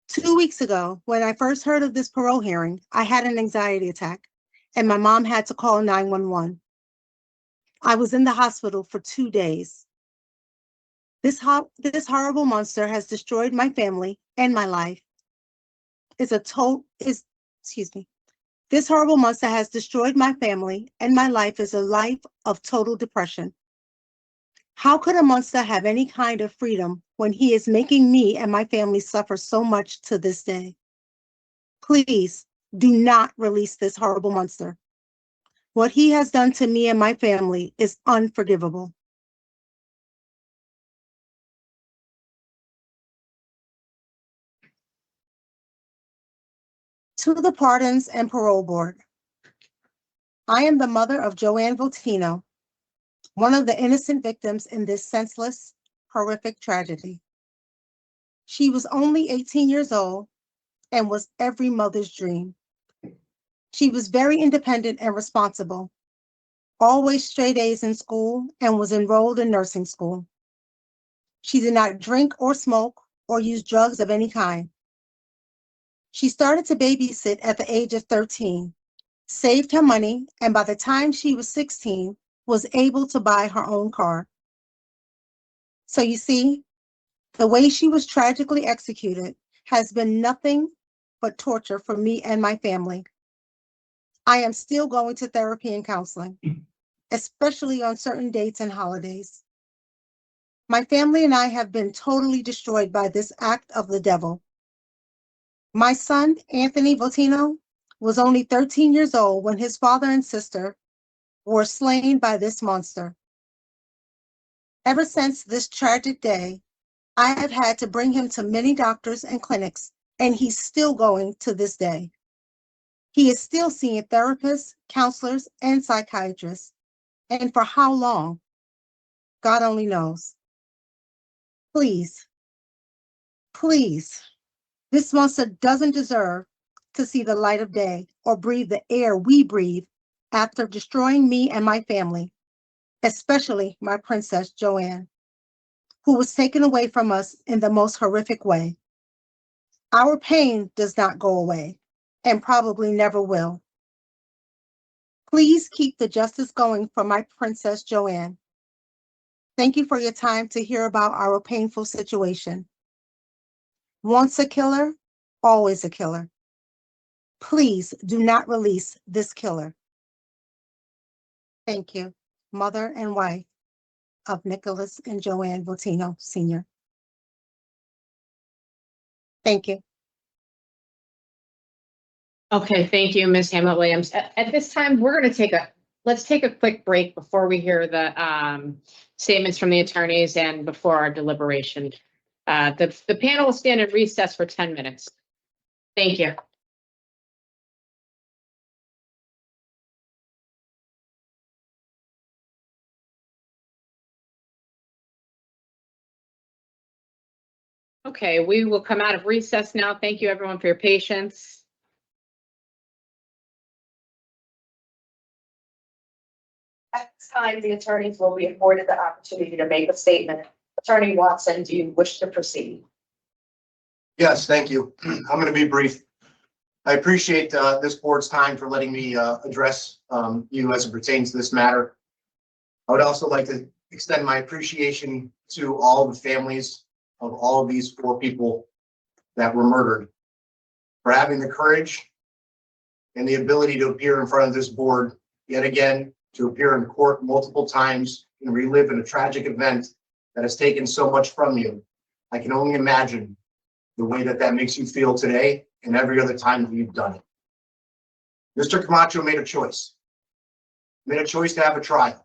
Speaker 7: 2 weeks ago, when I first heard of this parole hearing, I had an anxiety attack, and my mom had to call 911. I was in the hospital for 2 days. This horrible monster has destroyed my family and my life. This horrible monster has destroyed my family, and my life is a life of total depression. How could a monster have any kind of freedom when he is making me and my family suffer so much to this day? Please do not release this horrible monster. What he has done to me and my family is unforgivable. To the Pardons and Parole Board, I am the mother of Joanne Votino, one of the innocent victims in this senseless, horrific tragedy. She was only 18 years old and was every mother's dream. She was very independent and responsible, always straight A's in school, and was enrolled in nursing school. She did not drink or smoke or use drugs of any kind. She started to babysit at the age of 13, saved her money, and by the time she was 16, was able to buy her own car. So you see, the way she was tragically executed has been nothing but torture for me and my family. I am still going to therapy and counseling, especially on certain dates and holidays. My family and I have been totally destroyed by this act of the devil. My son, Anthony Votino, was only 13 years old when his father and sister were slain by this monster. Ever since this tragic day, I have had to bring him to many doctors and clinics, and he's still going to this day. He is still seeing therapists, counselors, and psychiatrists. And for how long? God only knows. Please, please, this monster doesn't deserve to see the light of day or breathe the air we breathe after destroying me and my family, especially my princess Joanne, who was taken away from us in the most horrific way. Our pain does not go away and probably never will. Please keep the justice going for my princess Joanne. Thank you for your time to hear about our painful situation. Once a killer, always a killer. Please do not release this killer. Thank you, mother and wife of Nicholas and Joanne Votino Sr. Thank you.
Speaker 1: Okay, thank you, Ms. Hamlet Williams. At this time, let's take a quick break before we hear the statements from the attorneys and before our deliberation. The panel will stand in recess for 10 minutes. Thank you. Okay, we will come out of recess now. Thank you, everyone, for your patience.
Speaker 3: At this time, the attorneys will be afforded the opportunity to make a statement. Attorney Watson, do you wish to proceed?
Speaker 15: Yes, thank you. I'm going to be brief. I appreciate this board's time for letting me address you as it pertains to this matter. I would also like to extend my appreciation to all the families of all of these 4 people that were murdered for having the courage and the ability to appear in front of this board yet again, to appear in court multiple times and relive in a tragic event that has taken so much from you. I can only imagine the way that makes you feel today and every other time that you've done it. Mr. Camacho made a choice. Made a choice to have a trial.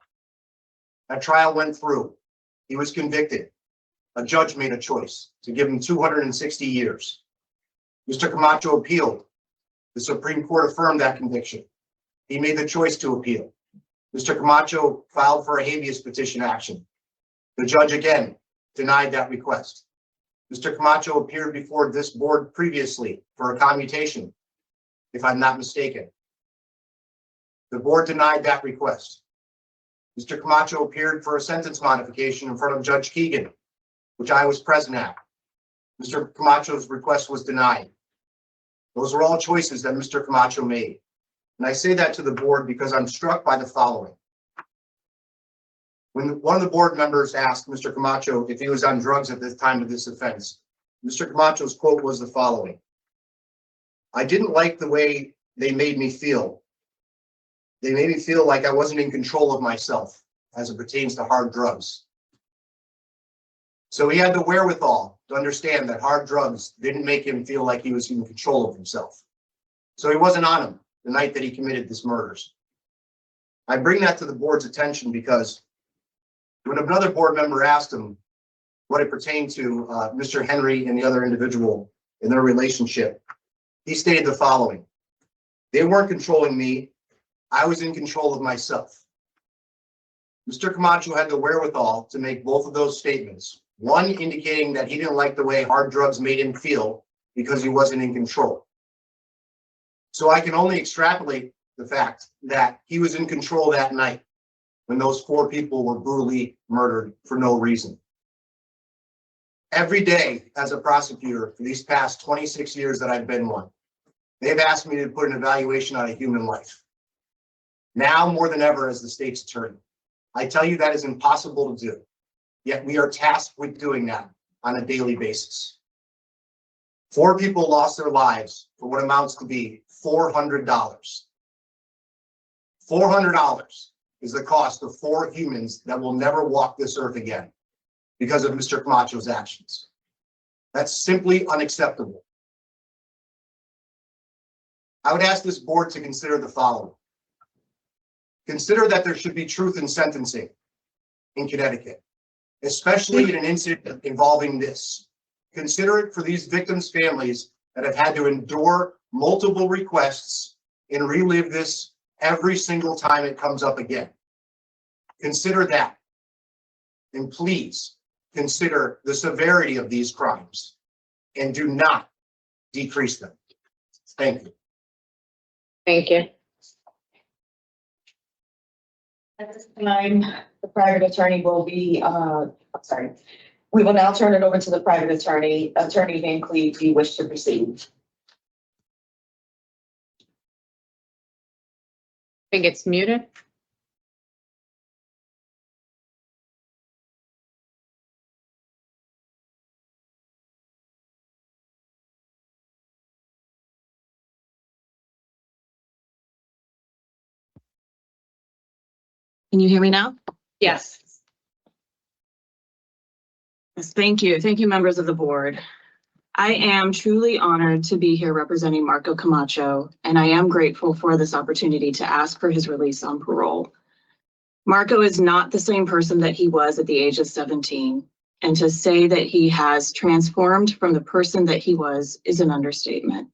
Speaker 15: That trial went through. He was convicted. A judge made a choice to give him 260 years. Mr. Camacho appealed. The Supreme Court affirmed that conviction. He made the choice to appeal. Mr. Camacho filed for a habeas petition action. The judge again denied that request. Mr. Camacho appeared before this board previously for a commutation, if I'm not mistaken. The board denied that request. Mr. Camacho appeared for a sentence modification in front of Judge Keegan, which I was present at. Mr. Camacho's request was denied. Those are all choices that Mr. Camacho made. And I say that to the board because I'm struck by the following. When one of the board members asked Mr. Camacho if he was on drugs at the time of this offense, Mr. Camacho's quote was the following: "I didn't like the way they made me feel. They made me feel like I wasn't in control of myself as it pertains to hard drugs." So he had the wherewithal to understand that hard drugs didn't make him feel like he was in control of himself. So he wasn't on him the night that he committed these murders. I bring that to the board's attention because when another board member asked him what it pertained to Mr. Henry and the other individual in their relationship, he stated the following: "They weren't controlling me. I was in control of myself." Mr. Camacho had the wherewithal to make both of those statements, one indicating that he didn't like the way hard drugs made him feel because he wasn't in control. So I can only extrapolate the fact that he was in control that night when those 4 people were brutally murdered for no reason. Every day as a prosecutor for these past 26 years that I've been one, they've asked me to put an evaluation on a human life. Now more than ever as the state's attorney, I tell you that is impossible to do. Yet we are tasked with doing that on a daily basis. 4 people lost their lives for what amounts to be $400. $400 is the cost of 4 humans that will never walk this earth again because of Mr. Camacho's actions. That's simply unacceptable. I would ask this board to consider the following. Consider that there should be truth in sentencing in Connecticut, especially in an incident involving this. Consider it for these victims' families that have had to endure multiple requests and relive this every single time it comes up again. Consider that. And please consider the severity of these crimes and do not decrease them. Thank you.
Speaker 1: Thank you.
Speaker 6: At this time, the private attorney will be, we will now turn it over to the private attorney. Attorney Van Cleve, do you wish to proceed?
Speaker 1: I think it's muted.
Speaker 16: Can you hear me now?
Speaker 1: Yes.
Speaker 16: Yes, thank you. Thank you, members of the board. I am truly honored to be here representing Marco Camacho, and I am grateful for this opportunity to ask for his release on parole. Marco is not the same person that he was at the age of 17, and to say that he has transformed from the person that he was is an understatement.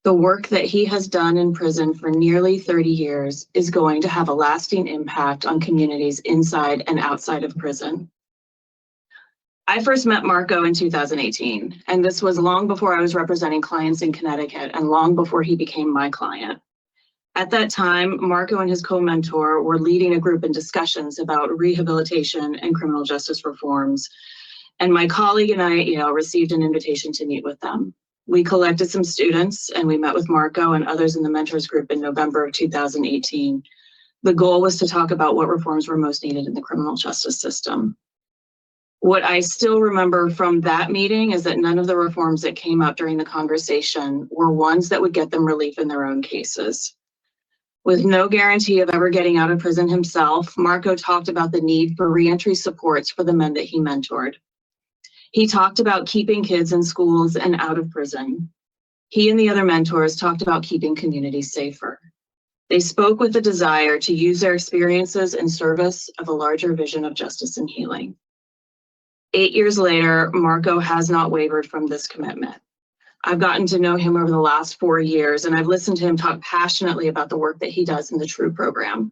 Speaker 16: The work that he has done in prison for nearly 30 years is going to have a lasting impact on communities inside and outside of prison. I first met Marco in 2018, and this was long before I was representing clients in Connecticut and long before he became my client. At that time, Marco and his co-mentor were leading a group in discussions about rehabilitation and criminal justice reforms, and my colleague and I, received an invitation to meet with them. We collected some students and we met with Marco and others in the mentors group in November of 2018. The goal was to talk about what reforms were most needed in the criminal justice system. What I still remember from that meeting is that none of the reforms that came up during the conversation were ones that would get them relief in their own cases. With no guarantee of ever getting out of prison himself, Marco talked about the need for reentry supports for the men that he mentored. He talked about keeping kids in schools and out of prison. He and the other mentors talked about keeping communities safer. They spoke with a desire to use their experiences in service of a larger vision of justice and healing. 8 years later, Marco has not wavered from this commitment. I've gotten to know him over the last 4 years, and I've listened to him talk passionately about the work that he does in the TRUE program.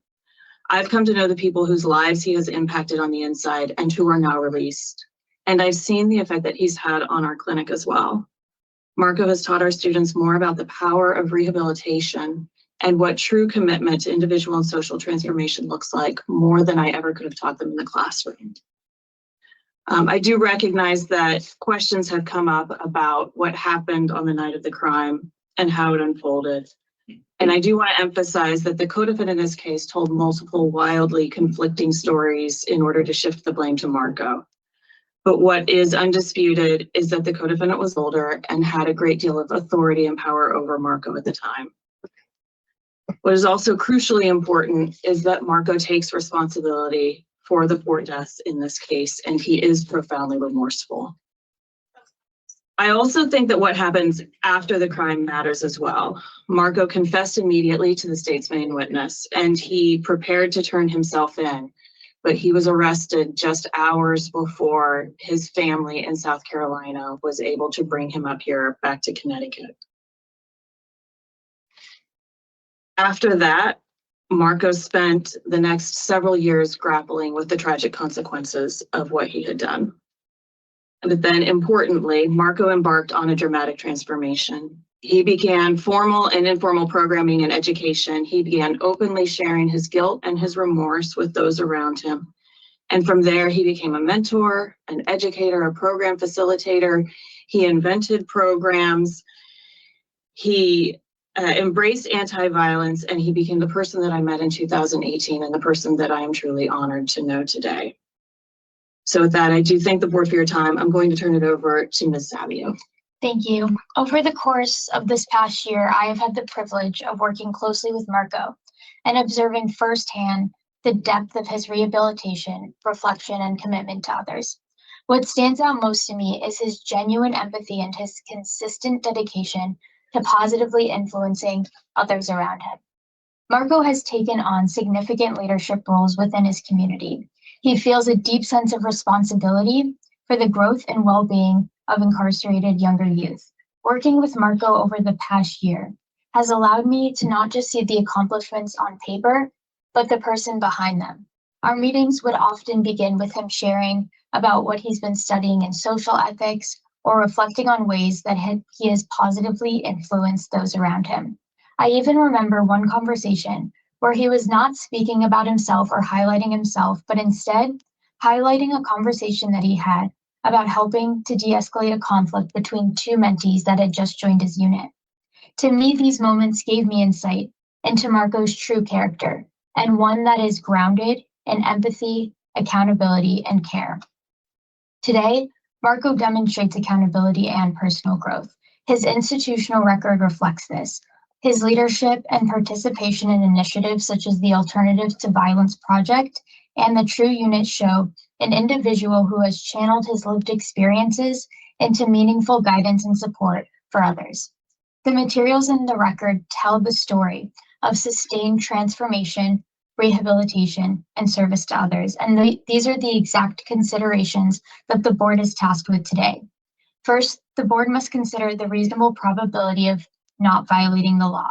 Speaker 16: I've come to know the people whose lives he has impacted on the inside and who are now released. And I've seen the effect that he's had on our clinic as well. Marco has taught our students more about the power of rehabilitation and what true commitment to individual and social transformation looks like, more than I ever could have taught them in the classroom. I do recognize that questions have come up about what happened on the night of the crime and how it unfolded. And I do want to emphasize that the co-defendant in this case told multiple wildly conflicting stories in order to shift the blame to Marco. But what is undisputed is that the co-defendant was older and had a great deal of authority and power over Marco at the time. What is also crucially important is that Marco takes responsibility for the 4 deaths in this case, and he is profoundly remorseful. I also think that what happens after the crime matters as well. Marco confessed immediately to the state's main witness, and he prepared to turn himself in, but he was arrested just hours before his family in South Carolina was able to bring him up here back to Connecticut. After that, Marco spent the next several years grappling with the tragic consequences of what he had done. But then, importantly, Marco embarked on a dramatic transformation. He began formal and informal programming and education. He began openly sharing his guilt and his remorse with those around him. And from there, he became a mentor, an educator, a program facilitator. He invented programs. He embraced anti-violence, and he became the person that I met in 2018 and the person that I am truly honored to know today. So with that, I do thank the board for your time. I'm going to turn it over to Ms. Savio.
Speaker 17: Thank you. Over the course of this past year, I have had the privilege of working closely with Marco and observing firsthand the depth of his rehabilitation, reflection, and commitment to others. What stands out most to me is his genuine empathy and his consistent dedication to positively influencing others around him. Marco has taken on significant leadership roles within his community. He feels a deep sense of responsibility for the growth and well-being of incarcerated younger youth. Working with Marco over the past year has allowed me to not just see the accomplishments on paper, but the person behind them. Our meetings would often begin with him sharing about what he's been studying in social ethics or reflecting on ways that he has positively influenced those around him. I even remember one conversation where he was not speaking about himself or highlighting himself, but instead highlighting a conversation that he had about helping to de-escalate a conflict between 2 mentees that had just joined his unit. To me, these moments gave me insight into Marco's true character, and one that is grounded in empathy, accountability, and care. Today, Marco demonstrates accountability and personal growth. His institutional record reflects this. His leadership and participation in initiatives such as the Alternatives to Violence Project and the True Unit show an individual who has channeled his lived experiences into meaningful guidance and support for others. The materials in the record tell the story of sustained transformation, rehabilitation, and service to others. And these are the exact considerations that the board is tasked with today. First, the board must consider the reasonable probability of not violating the law.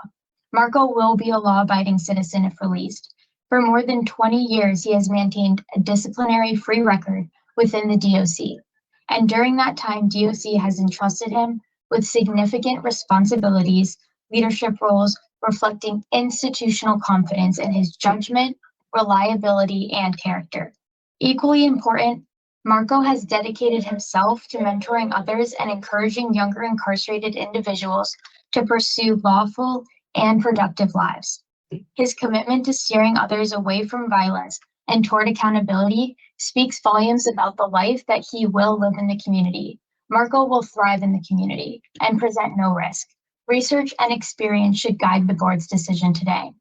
Speaker 17: Marco will be a law-abiding citizen if released. For more than 20 years, he has maintained a disciplinary-free record within the DOC. And during that time, DOC has entrusted him with significant responsibilities, leadership roles, reflecting institutional confidence in his judgment, reliability, and character. Equally important, Marco has dedicated himself to mentoring others and encouraging younger incarcerated individuals to pursue lawful and productive lives. His commitment to steering others away from violence and toward accountability speaks volumes about the life that he will live in the community. Marco will thrive in the community and present no risk. Research and experience should guide the board's decision today.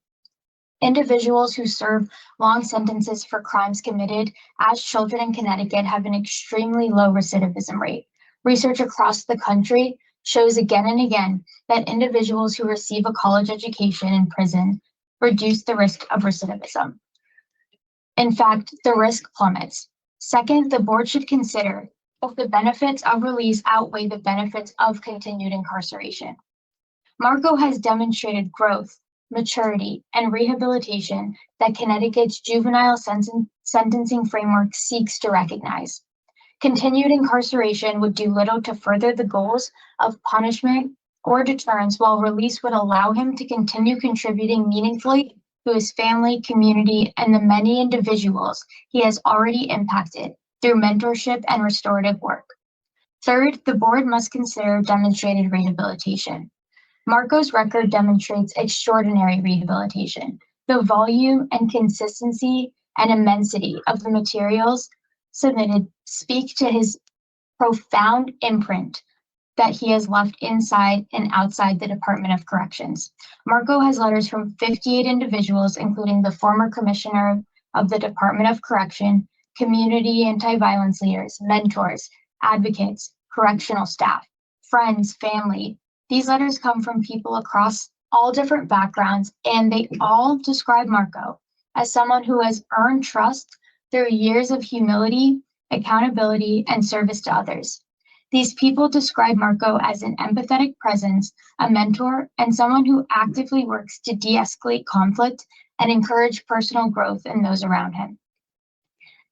Speaker 17: Individuals who serve long sentences for crimes committed as children in Connecticut have an extremely low recidivism rate. Research across the country shows again and again that individuals who receive a college education in prison reduce the risk of recidivism. In fact, the risk plummets. Second, the board should consider if the benefits of release outweigh the benefits of continued incarceration. Marco has demonstrated growth, maturity, and rehabilitation that Connecticut's juvenile sentencing framework seeks to recognize. Continued incarceration would do little to further the goals of punishment, or deterrence, while release would allow him to continue contributing meaningfully to his family, community, and the many individuals he has already impacted through mentorship and restorative work. Third, the board must consider demonstrated rehabilitation. Marco's record demonstrates extraordinary rehabilitation. The volume and consistency and immensity of the materials submitted speak to his profound imprint that he has left inside and outside the Department of Corrections. Marco has letters from 58 individuals, including the former commissioner of the Department of Correction, community anti-violence leaders, mentors, advocates, correctional staff, friends, family. These letters come from people across all different backgrounds, and they all describe Marco as someone who has earned trust through years of humility, accountability, and service to others. These people describe Marco as an empathetic presence, a mentor, and someone who actively works to de-escalate conflict and encourage personal growth in those around him.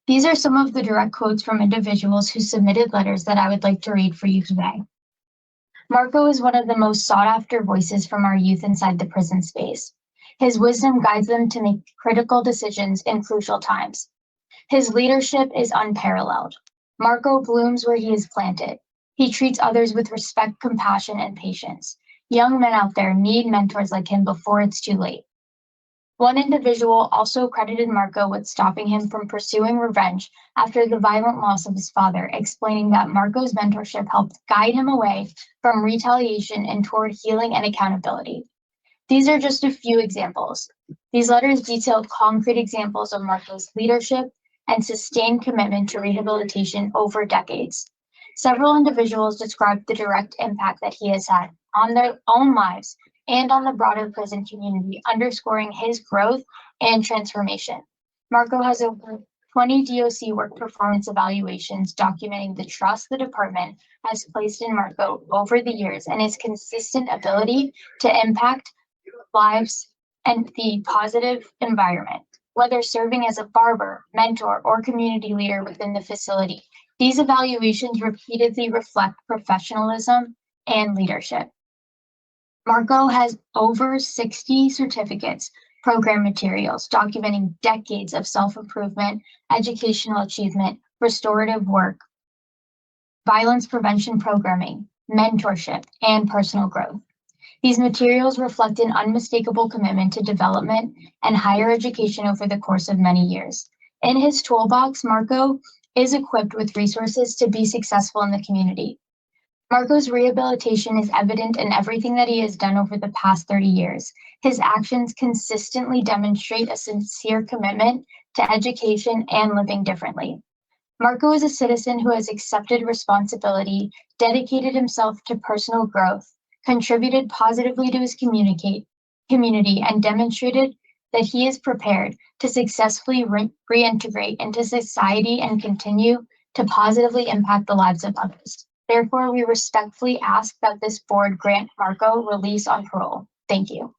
Speaker 17: These are some of the direct quotes from individuals who submitted letters that I would like to read for you today. Marco is one of the most sought-after voices from our youth inside the prison space. His wisdom guides them to make critical decisions in crucial times. His leadership is unparalleled. Marco blooms where he is planted. He treats others with respect, compassion, and patience. Young men out there need mentors like him before it's too late. One individual also credited Marco with stopping him from pursuing revenge after the violent loss of his father, explaining that Marco's mentorship helped guide him away from retaliation and toward healing and accountability. These are just a few examples. These letters detail concrete examples of Marco's leadership and sustained commitment to rehabilitation over decades. Several individuals described the direct impact that he has had on their own lives and on the broader prison community, underscoring his growth and transformation. Marco has over 20 DOC work performance evaluations documenting the trust the department has placed in Marco over the years and his consistent ability to impact lives and the positive environment. Whether serving as a barber, mentor, or community leader within the facility, these evaluations repeatedly reflect professionalism and leadership. Marco has over 60 certificates, program materials documenting decades of self-improvement, educational achievement, restorative work, violence prevention programming, mentorship, and personal growth. These materials reflect an unmistakable commitment to development and higher education over the course of many years. In his toolbox, Marco is equipped with resources to be successful in the community. Marco's rehabilitation is evident in everything that he has done over the past 30 years. His actions consistently demonstrate a sincere commitment to education and living differently. Marco is a citizen who has accepted responsibility, dedicated himself to personal growth, contributed positively to his community, and demonstrated that he is prepared to successfully reintegrate into society and continue to positively impact the lives of others. Therefore, we respectfully ask that this board grant Marco release on parole. Thank you.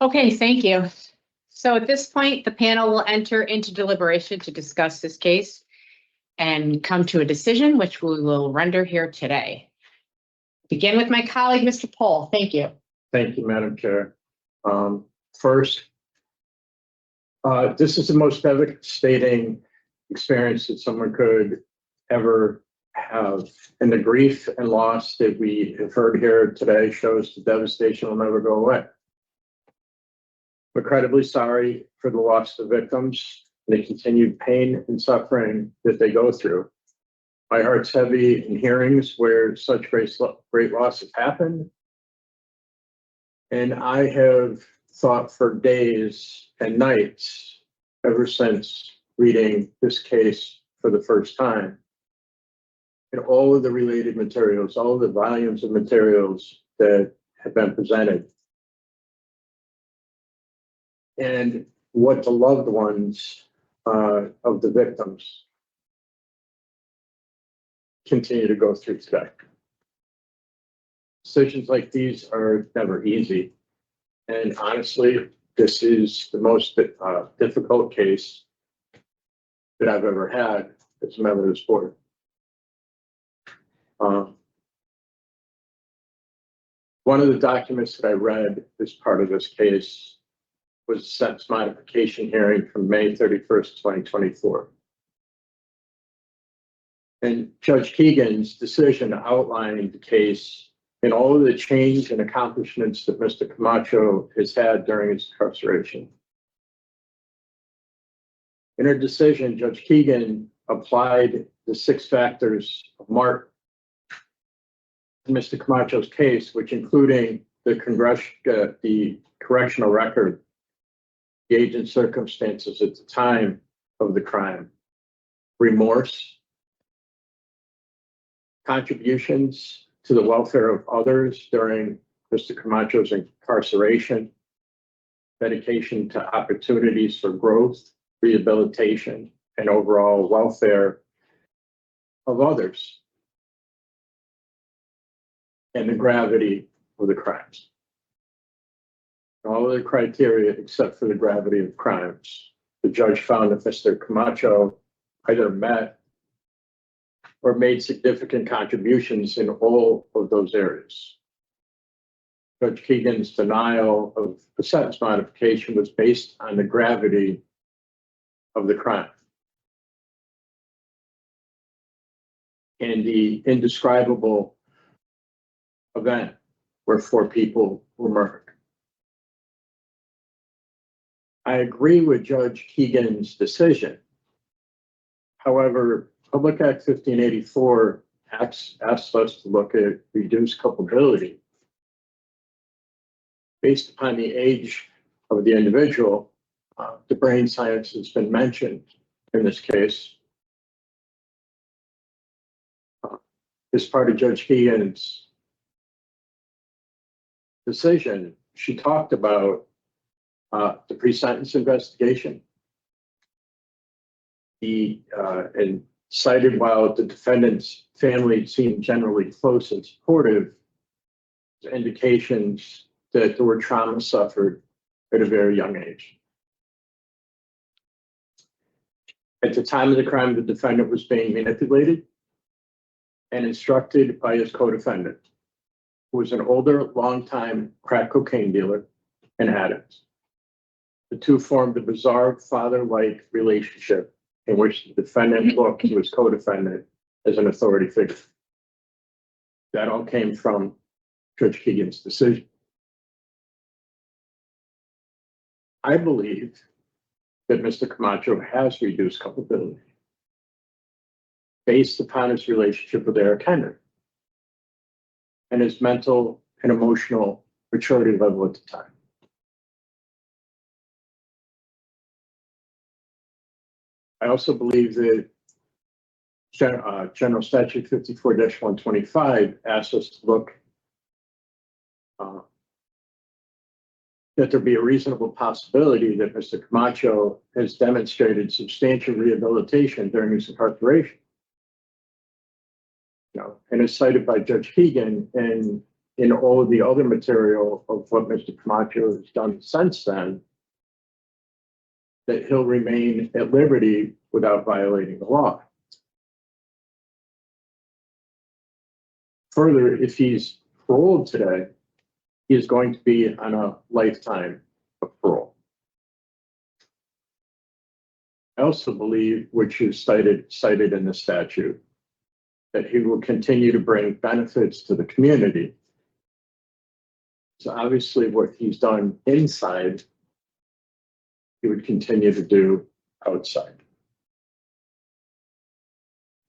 Speaker 1: Okay, thank you. So at this point, the panel will enter into deliberation to discuss this case and come to a decision, which we will render here today. Begin with my colleague, Mr. Pohl. Thank you.
Speaker 5: Thank you, Madam Chair. First, this is the most devastating experience that someone could ever have. And the grief and loss that we have heard here today shows the devastation will never go away. I'm incredibly sorry for the loss of victims and the continued pain and suffering that they go through. My heart's heavy in hearings where such great loss has happened. And I have thought for days and nights ever since reading this case for the first time, and all of the related materials, all of the volumes of materials that have been presented, and what the loved ones of the victims continue to go through today. Decisions like these are never easy. And honestly, this is the most difficult case that I've ever had as a member of this board. One of the documents that I read as part of this case was a sentence modification hearing from May 31st, 2024. And Judge Keegan's decision outlining the case and all of the change and accomplishments that Mr. Camacho has had during his incarceration. In her decision, Judge Keegan applied the 6 factors of Mark in Mr. Camacho's case, which including the correctional record, the age and circumstances at the time of the crime, remorse, contributions to the welfare of others during Mr. Camacho's incarceration, dedication to opportunities for growth, rehabilitation, and overall welfare of others, and the gravity of the crimes. All of the criteria except for the gravity of crimes. The judge found that Mr. Camacho either met or made significant contributions in all of those areas. Judge Keegan's denial of the sentence modification was based on the gravity of the crime and the indescribable event where 4 people were murdered. I agree with Judge Keegan's decision. However, Public Act 1584 asks us to look at reduced culpability based upon the age of the individual. The brain science has been mentioned in this case. As part of Judge Keegan's decision, she talked about the pre-sentence investigation. And cited while the defendant's family seemed generally close and supportive, indications that there were trauma suffered at a very young age. At the time of the crime, the defendant was being manipulated and instructed by his co-defendant, who was an older, longtime crack cocaine dealer and addict. The two formed a bizarre father-like relationship in which the defendant looked to his co-defendant as an authority figure. That all came from Judge Keegan's decision. I believe that Mr. Camacho has reduced culpability based upon his relationship with Eric Henry and his mental and emotional maturity level at the time. I also believe that General Statute 54-125 asks us to look that there be a reasonable possibility that Mr. Camacho has demonstrated substantial rehabilitation during his incarceration. And as cited by Judge Keegan and in all of the other material of what Mr. Camacho has done since then, that he'll remain at liberty without violating the law. Further, if he's paroled today, he is going to be on a lifetime of parole. I also believe, which is cited in the statute, that he will continue to bring benefits to the community. So obviously what he's done inside, he would continue to do outside.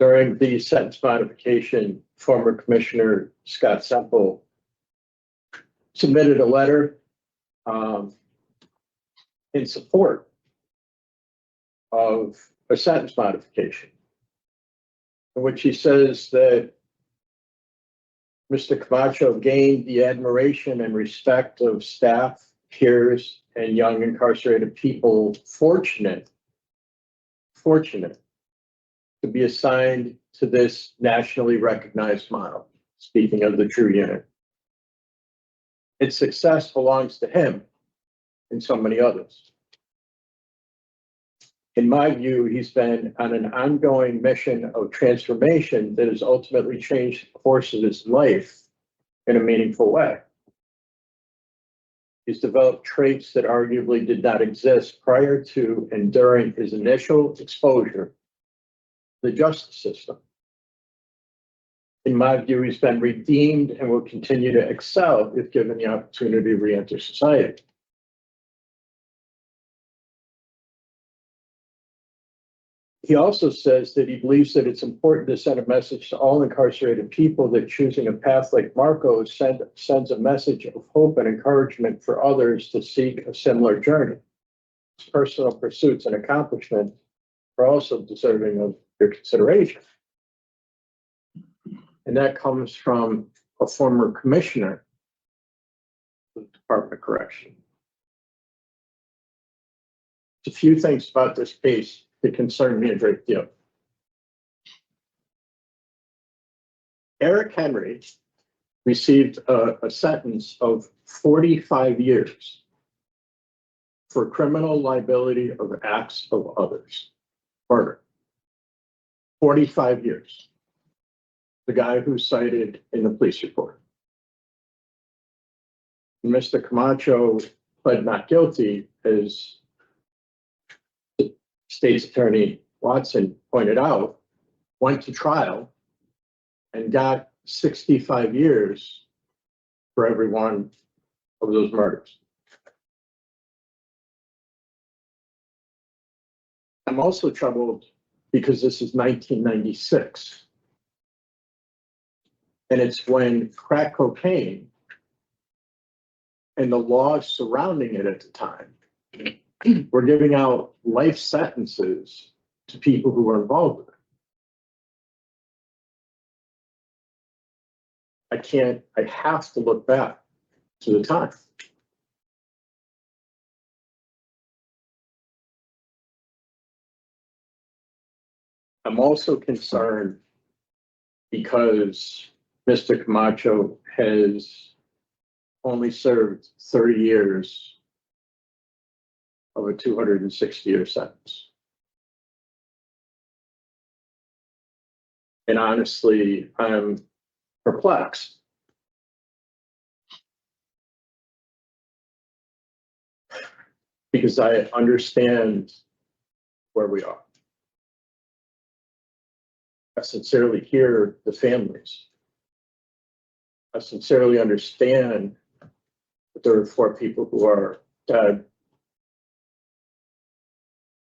Speaker 5: During the sentence modification, former Commissioner Scott Semple submitted a letter in support of a sentence modification, in which he says that Mr. Camacho gained the admiration and respect of staff, peers, and young incarcerated people fortunate to be assigned to this nationally recognized model, speaking of the True Unit. Its success belongs to him and so many others. In my view, he's been on an ongoing mission of transformation that has ultimately changed the course of his life in a meaningful way. He's developed traits that arguably did not exist prior to and during his initial exposure to the justice system. In my view, he's been redeemed and will continue to excel if given the opportunity to re-enter society. He also says that he believes that it's important to send a message to all incarcerated people that choosing a path like Marco's sends a message of hope and encouragement for others to seek a similar journey. His personal pursuits and accomplishments are also deserving of your consideration. And that comes from a former commissioner of the Department of Correction. There's a few things about this case that concern me a great deal. Eric Henry received a sentence of 45 years for criminal liability of acts of others, murder. 45 years. The guy who's cited in the police report. Mr. Camacho pled not guilty, as State's Attorney Watson pointed out, went to trial and got 65 years for every one of those murders. I'm also troubled because this is 1996. And it's when crack cocaine and the laws surrounding it at the time were giving out life sentences to people who were involved with it. I have to look back to the time. I'm also concerned because Mr. Camacho has only served 30 years of a 260-year sentence. And honestly, I'm perplexed. Because I understand where we are. I sincerely hear the families. I sincerely understand that there are 4 people who are dead.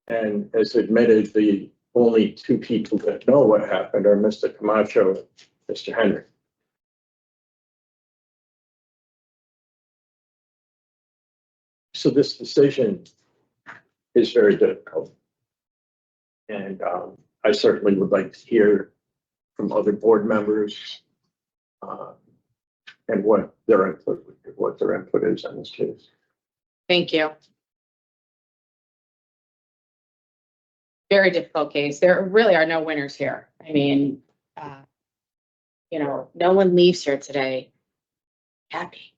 Speaker 5: And as admitted, the only 2 people that know what happened are Mr. Camacho and Mr. Henry. So this decision is very difficult. And I certainly would like to hear from other board members and what their input is on this case.
Speaker 1: Thank you. Very difficult case. There really are no winners here. I mean, no one leaves here today happy.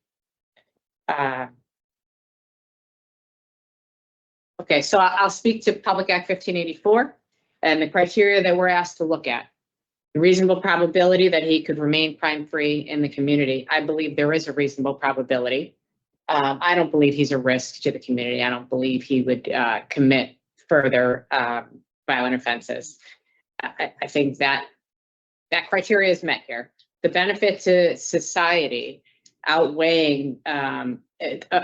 Speaker 1: Okay, so I'll speak to Public Act 1584 and the criteria that we're asked to look at. The reasonable probability that he could remain crime-free in the community. I believe there is a reasonable probability. I don't believe he's a risk to the community. I don't believe he would commit further violent offenses. I think that criteria is met here. The benefit to society outweighing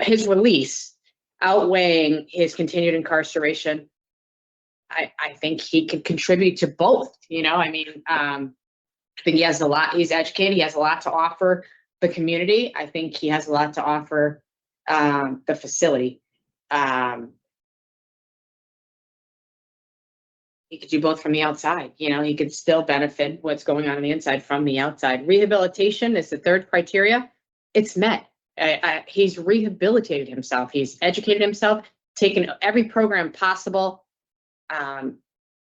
Speaker 1: his release, outweighing his continued incarceration. I think he could contribute to both, I think he has a lot, he's educated, he has a lot to offer the community. I think he has a lot to offer the facility. He could do both from the outside, he could still benefit what's going on the inside from the outside. Rehabilitation is the 3rd criteria. It's met. He's rehabilitated himself. He's educated himself, taken every program possible.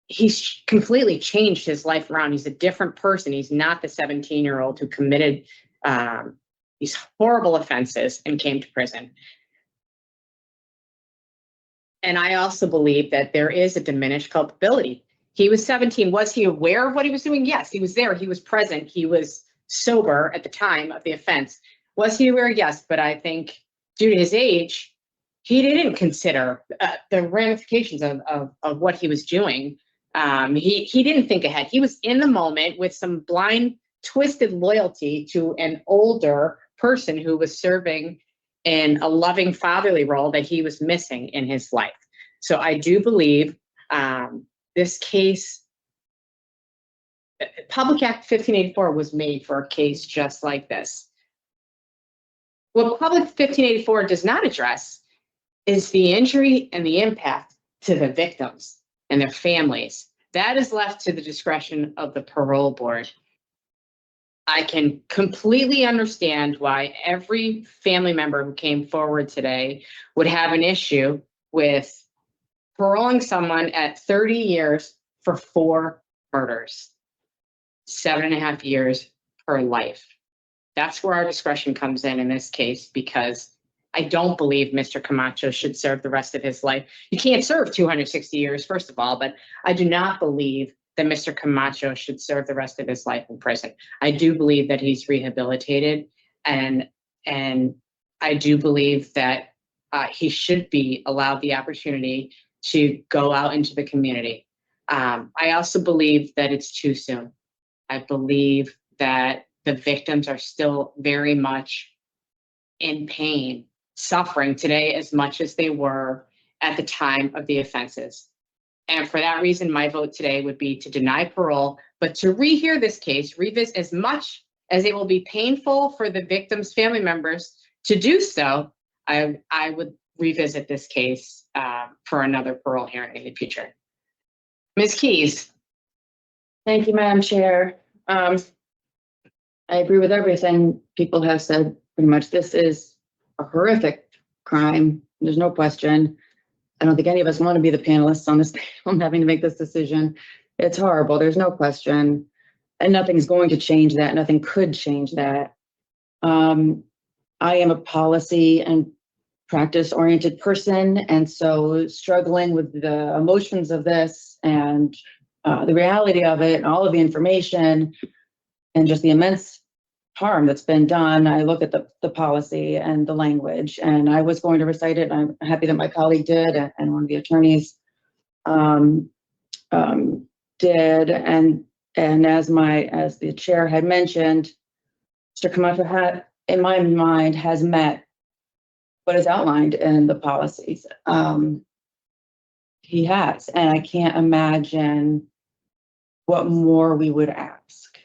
Speaker 1: He's completely changed his life around. He's a different person. He's not the 17-year-old who committed these horrible offenses and came to prison. And I also believe that there is a diminished culpability. He was 17. Was he aware of what he was doing? Yes, he was there. He was present. He was sober at the time of the offense. Was he aware? Yes, but I think due to his age, he didn't consider the ramifications of what he was doing. He didn't think ahead. He was in the moment with some blind, twisted loyalty to an older person who was serving in a loving fatherly role that he was missing in his life. So I do believe this case, Public Act 1584 was made for a case just like this. What Public 1584 does not address is the injury and the impact to the victims and their families. That is left to the discretion of the parole board. I can completely understand why every family member who came forward today would have an issue with paroling someone at 30 years for 4 murders, 7.5 years per life. That's where our discretion comes in this case, because I don't believe Mr. Camacho should serve the rest of his life. You can't serve 260 years, first of all, but I do not believe that Mr. Camacho should serve the rest of his life in prison. I do believe that he's rehabilitated, and I do believe that he should be allowed the opportunity to go out into the community. I also believe that it's too soon. I believe that the victims are still very much in pain, suffering today as much as they were at the time of the offenses. And for that reason, my vote today would be to deny parole, but to rehear this case, revisit, as much as it will be painful for the victims' family members to do so, I would revisit this case for another parole hearing in the future. Ms. Keys.
Speaker 6: Thank you, Madam Chair. I agree with everything people have said. Pretty much, this is a horrific crime. There's no question. I don't think any of us want to be the panelists on this panel having to make this decision. It's horrible. There's no question. And nothing's going to change that. Nothing could change that. I am a policy and practice-oriented person, and so struggling with the emotions of this and the reality of it, and all of the information, and just the immense harm that's been done, I look at the policy and the language, and I was going to recite it. I'm happy that my colleague did, and one of the attorneys did, and as the chair had mentioned, Mr. Camacho in my mind, has met what is outlined in the policies. He has, and I can't imagine what more we would ask.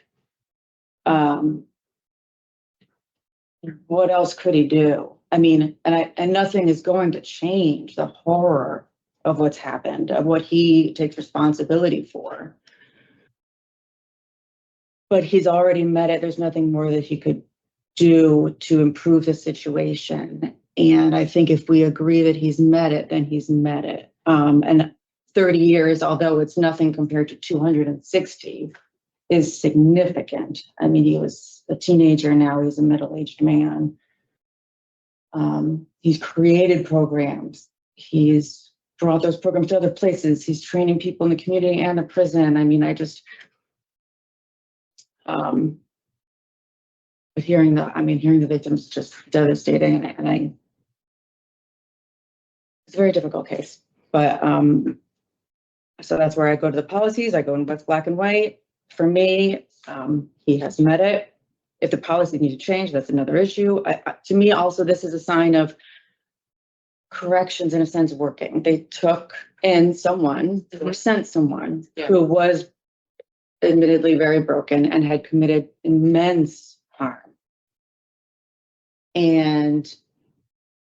Speaker 6: What else could he do? I mean, and nothing is going to change the horror of what's happened, of what he takes responsibility for. But he's already met it. There's nothing more that he could do to improve the situation. And I think if we agree that he's met it, then he's met it. And 30 years, although it's nothing compared to 260, is significant. I mean, he was a teenager, now he's a middle-aged man. He's created programs. He's brought those programs to other places. He's training people in the community and the prison. I mean, but hearing the victims is just devastating, and it's a very difficult case. But so that's where I go to the policies. I go in what's black and white. For me, he has met it. If the policies need to change, that's another issue. To me, also, this is a sign of corrections, in a sense, working. They took in someone, or sent someone who was admittedly very broken and had committed immense harm, and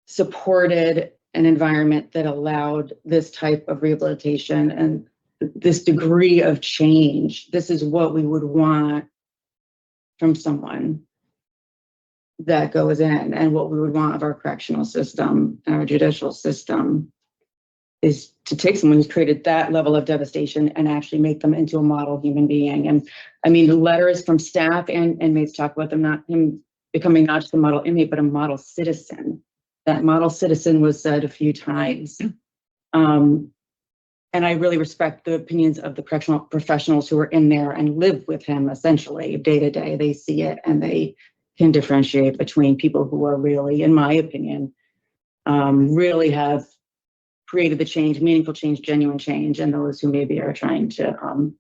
Speaker 6: supported an environment that allowed this type of rehabilitation and this degree of change. This is what we would want from someone that goes in, and what we would want of our correctional system and our judicial system is to take someone who's created that level of devastation and actually make them into a model human being. And I mean, the letters from staff and inmates talk about him becoming not just a model inmate, but a model citizen. That model citizen was said a few times. And I really respect the opinions of the correctional professionals who are in there and live with him essentially day to day. They see it and they can differentiate between people who are really, in my opinion, really have created the change, meaningful change, genuine change, and those who maybe are trying to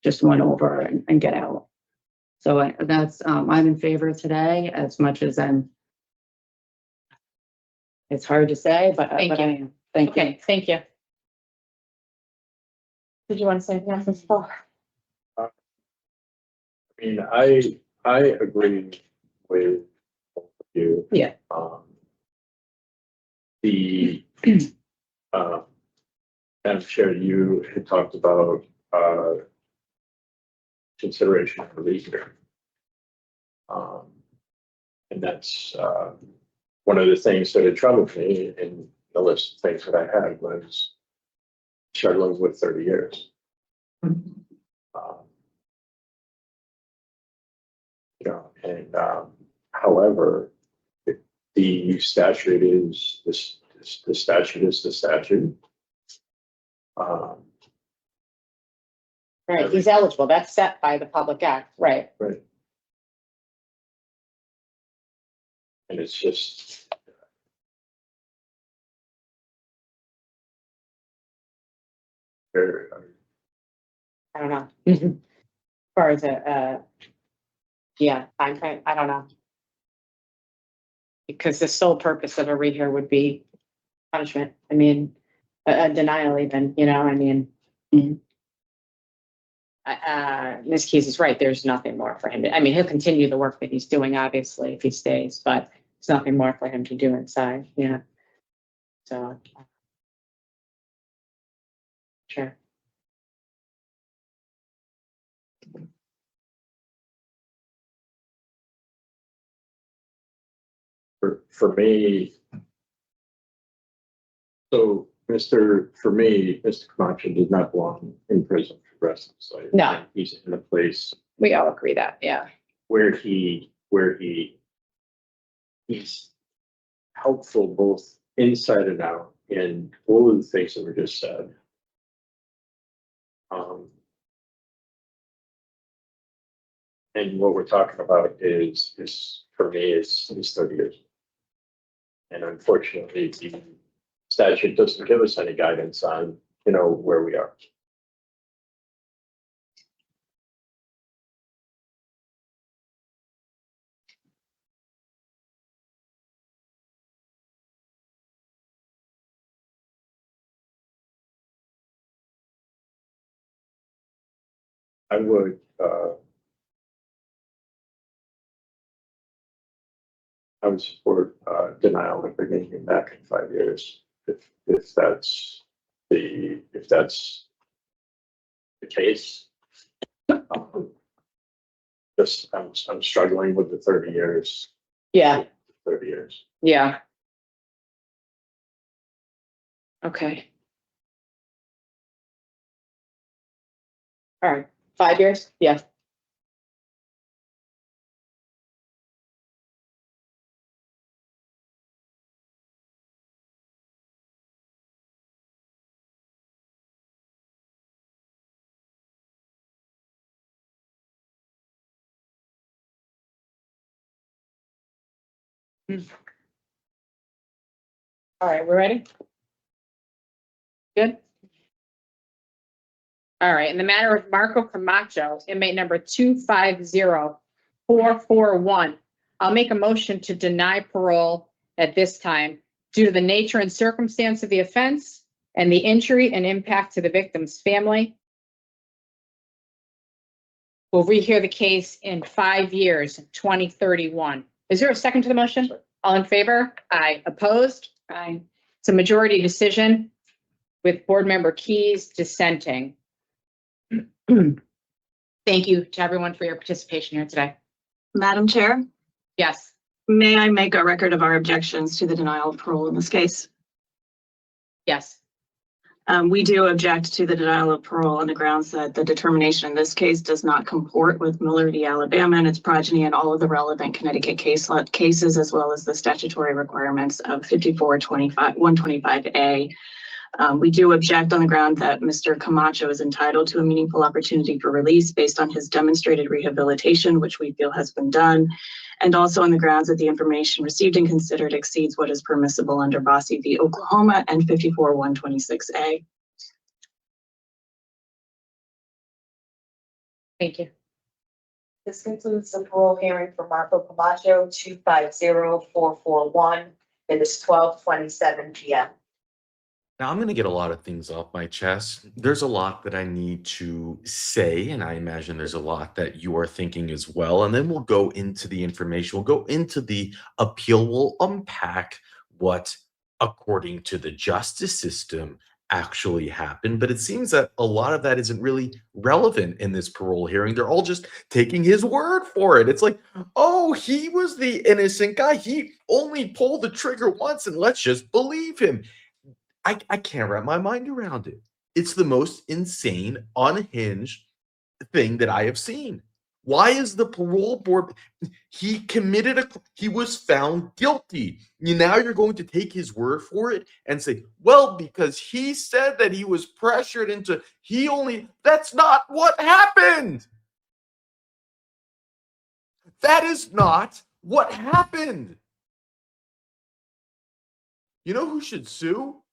Speaker 6: just win over and get out. So that's, I'm in favor today as much as it's hard to say, but I am. Thank you.
Speaker 1: Okay, thank you. Did you want to say anything else, Mr. Paul?
Speaker 5: I mean, I agree with both of you.
Speaker 1: Yeah.
Speaker 5: Madam Chair, you had talked about consideration of release here. And that's one of the things that had troubled me in the list of things that I had was struggling with 30 years. You know, and however, the statute is the statute is the statute.
Speaker 1: Right, he's eligible. That's set by the Public Act, right?
Speaker 5: Right. And it's just.
Speaker 1: I don't know. As far as yeah, time frame, I don't know. Because the sole purpose of a rehear would be punishment. I mean, a denial even, you know, I mean. Ms. Keys is right, there's nothing more for him to, I mean, he'll continue the work that he's doing, obviously, if he stays, but there's nothing more for him to do inside, yeah. So. Sure.
Speaker 5: For me, so Mr. Camacho did not belong in prison for the rest of his life.
Speaker 1: No.
Speaker 5: He's in a place
Speaker 1: We all agree that, yeah.
Speaker 5: where he's helpful both inside and out in all of the things that were just said. And what we're talking about is for me is 30 years. And unfortunately, the statute doesn't give us any guidance on, you know, where we are. I would support denial and bringing him back in 5 years if that's the case. Just I'm struggling with the 30 years.
Speaker 1: Yeah.
Speaker 5: 30 years.
Speaker 1: Yeah. Okay. All right, 5 years, yeah. All right, we're ready? Good? All right, in the matter of Marco Camacho, inmate number 250441, I'll make a motion to deny parole at this time due to the nature and circumstance of the offense and the injury and impact to the victim's family. We'll rehear the case in 5 years, 2031. Is there a second to the motion? All in favor? Aye. Opposed? Aye. It's a majority decision with board member Keys dissenting. Thank you to everyone for your participation here today.
Speaker 16: Madam Chair,
Speaker 1: Yes.
Speaker 16: may I make a record of our objections to the denial of parole in this case?
Speaker 1: Yes.
Speaker 16: We do object to the denial of parole on the grounds that the determination in this case does not comport with Miller v. Alabama and its progeny and all of the relevant Connecticut cases, as well as the statutory requirements of 125A. We do object on the ground that Mr. Camacho is entitled to a meaningful opportunity for release based on his demonstrated rehabilitation, which we feel has been done, and also on the grounds that the information received and considered exceeds what is permissible under Bossy v. Oklahoma and 54-126A.
Speaker 1: Thank you.
Speaker 3: This concludes the parole hearing for Marco Camacho, 250441. It is 12:27 p.m.
Speaker 2: Now, I'm going to get a lot of things off my chest. There's a lot that I need to say, and I imagine there's a lot that you are thinking as well. And then we'll go into the information. We'll go into the appeal. We'll unpack what, according to the justice system, actually happened. But it seems that a lot of that isn't really relevant in this parole hearing. They're all just taking his word for it. It's like, oh, he was the innocent guy. He only pulled the trigger once, and let's just believe him. I can't wrap my mind around it. It's the most insane, unhinged thing that I have seen. Why is the parole board? He was found guilty. Now you're going to take his word for it and say, well, because he said that he was pressured into, that's not what happened. That is not what happened. You know who should sue?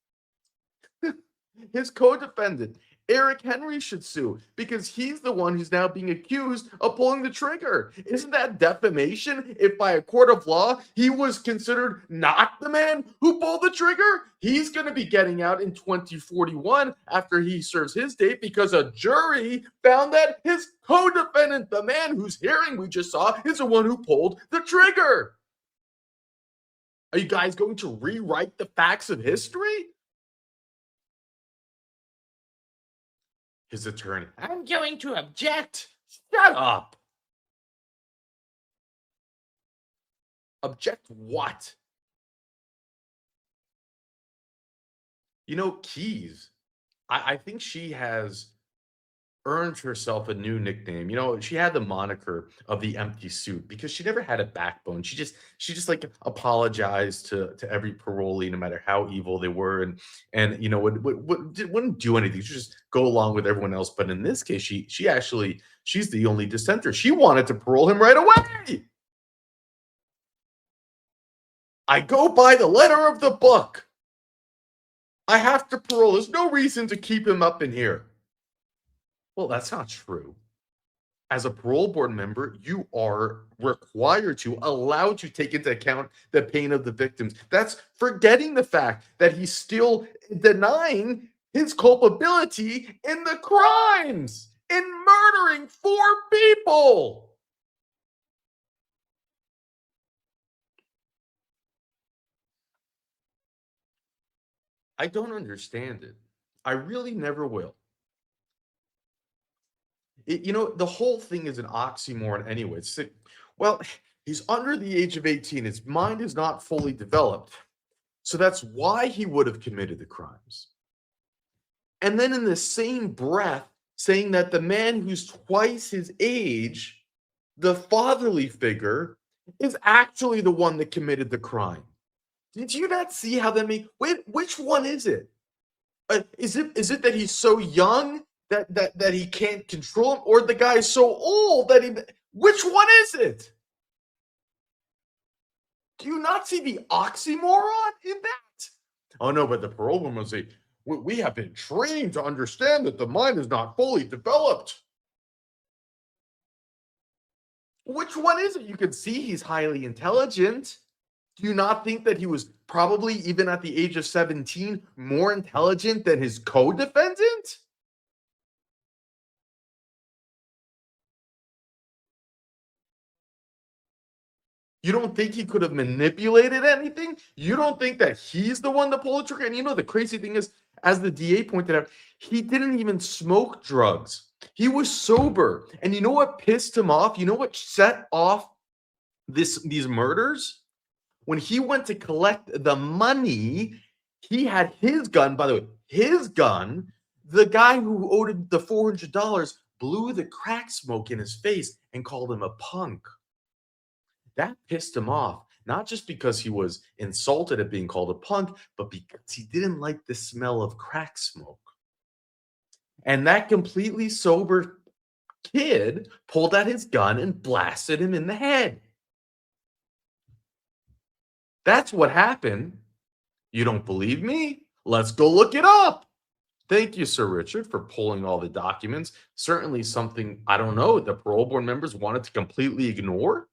Speaker 2: His co-defendant, Eric Henry, should sue because he's the one who's now being accused of pulling the trigger. Isn't that defamation if by a court of law he was considered not the man who pulled the trigger? He's going to be getting out in 2041 after he serves his date because a jury found that his co-defendant, the man whose hearing we just saw, is the one who pulled the trigger. Are you guys going to rewrite the facts of history? His attorney, I'm going to object. Shut up. Object what? You know, Keys, I think she has earned herself a new nickname. You know, she had the moniker of the empty suit because she never had a backbone. She just like apologized to every parolee, no matter how evil they were, and you know wouldn't do anything. She just go along with everyone else. But in this case, she's the only dissenter. She wanted to parole him right away. I go by the letter of the book. I have to parole. There's no reason to keep him up in here. Well, that's not true. As a parole board member, you are required to, allowed to take into account the pain of the victims. That's forgetting the fact that he's still denying his culpability in the crimes, in murdering 4 people. I don't understand it. I really never will. The whole thing is an oxymoron anyway. It's like, well, he's under the age of 18. His mind is not fully developed. So that's why he would have committed the crimes. And then in the same breath, saying that the man who's twice his age, the fatherly figure, is actually the one that committed the crime. Did you not see how that wait, which one is it? Is it that he's so young that he can't control him, or the guy is so old that which one is it? Do you not see the oxymoron in that? Oh no, but the parole woman will say, we have been trained to understand that the mind is not fully developed. Which one is it? You can see he's highly intelligent. Do you not think that he was probably, even at the age of 17, more intelligent than his co-defendant? You don't think he could have manipulated anything? You don't think that he's the one to pull the trigger? And the crazy thing is, as the DA pointed out, he didn't even smoke drugs. He was sober. And you know what pissed him off? You know what set off these murders? When he went to collect the money, he had his gun. By the way, his gun, the guy who owed him the $400 blew the crack smoke in his face and called him a punk. That pissed him off, not just because he was insulted at being called a punk, but because he didn't like the smell of crack smoke. And that completely sober kid pulled out his gun and blasted him in the head. That's what happened. You don't believe me? Let's go look it up. Thank you, Sir Richard, for pulling all the documents. Certainly something, I don't know, the parole board members wanted to completely ignore.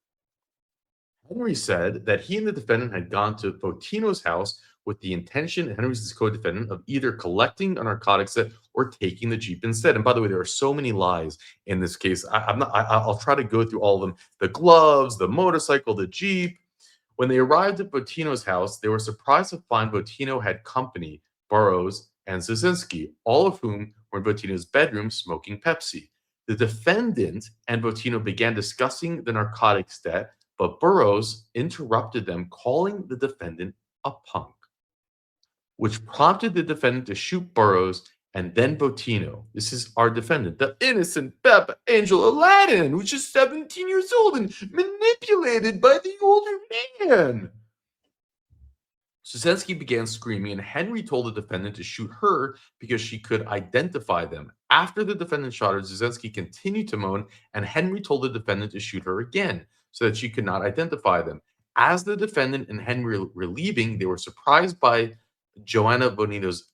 Speaker 2: Henry said that he and the defendant had gone to Botino's house with the intention, Henry's co-defendant, of either collecting a narcotics set or taking the Jeep instead. And by the way, there are so many lies in this case. I'll try to go through all of them. The gloves, the motorcycle, the Jeep. When they arrived at Botino's house, they were surprised to find Botino had company, Burroughs and Zazinski, all of whom were in Botino's bedroom smoking Pepsi. The defendant and Botino began discussing the narcotics debt, but Burroughs interrupted them, calling the defendant a punk, which prompted the defendant to shoot Burroughs and then Botino. This is our defendant, the innocent Peppa Angel Aladdin, who's just 17 years old and manipulated by the older man. Zazinski began screaming, and Henry told the defendant to shoot her because she could identify them. After the defendant shot her, Zazinski continued to moan, and Henry told the defendant to shoot her again so that she could not identify them. As the defendant and Henry were leaving, they were surprised by Joanna Bonito's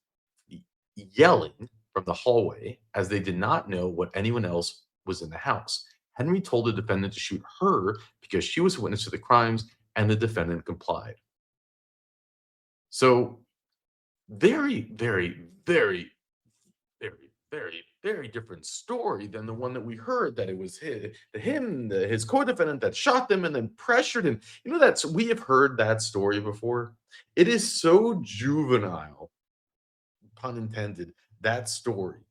Speaker 2: yelling from the hallway, as they did not know what anyone else was in the house. Henry told the defendant to shoot her because she was a witness to the crimes, and the defendant complied. So very, very, very, very, very, very different story than the one that we heard, that it was his co-defendant that shot them and then pressured him. You know, we have heard that story before. It is so juvenile, pun intended, that story,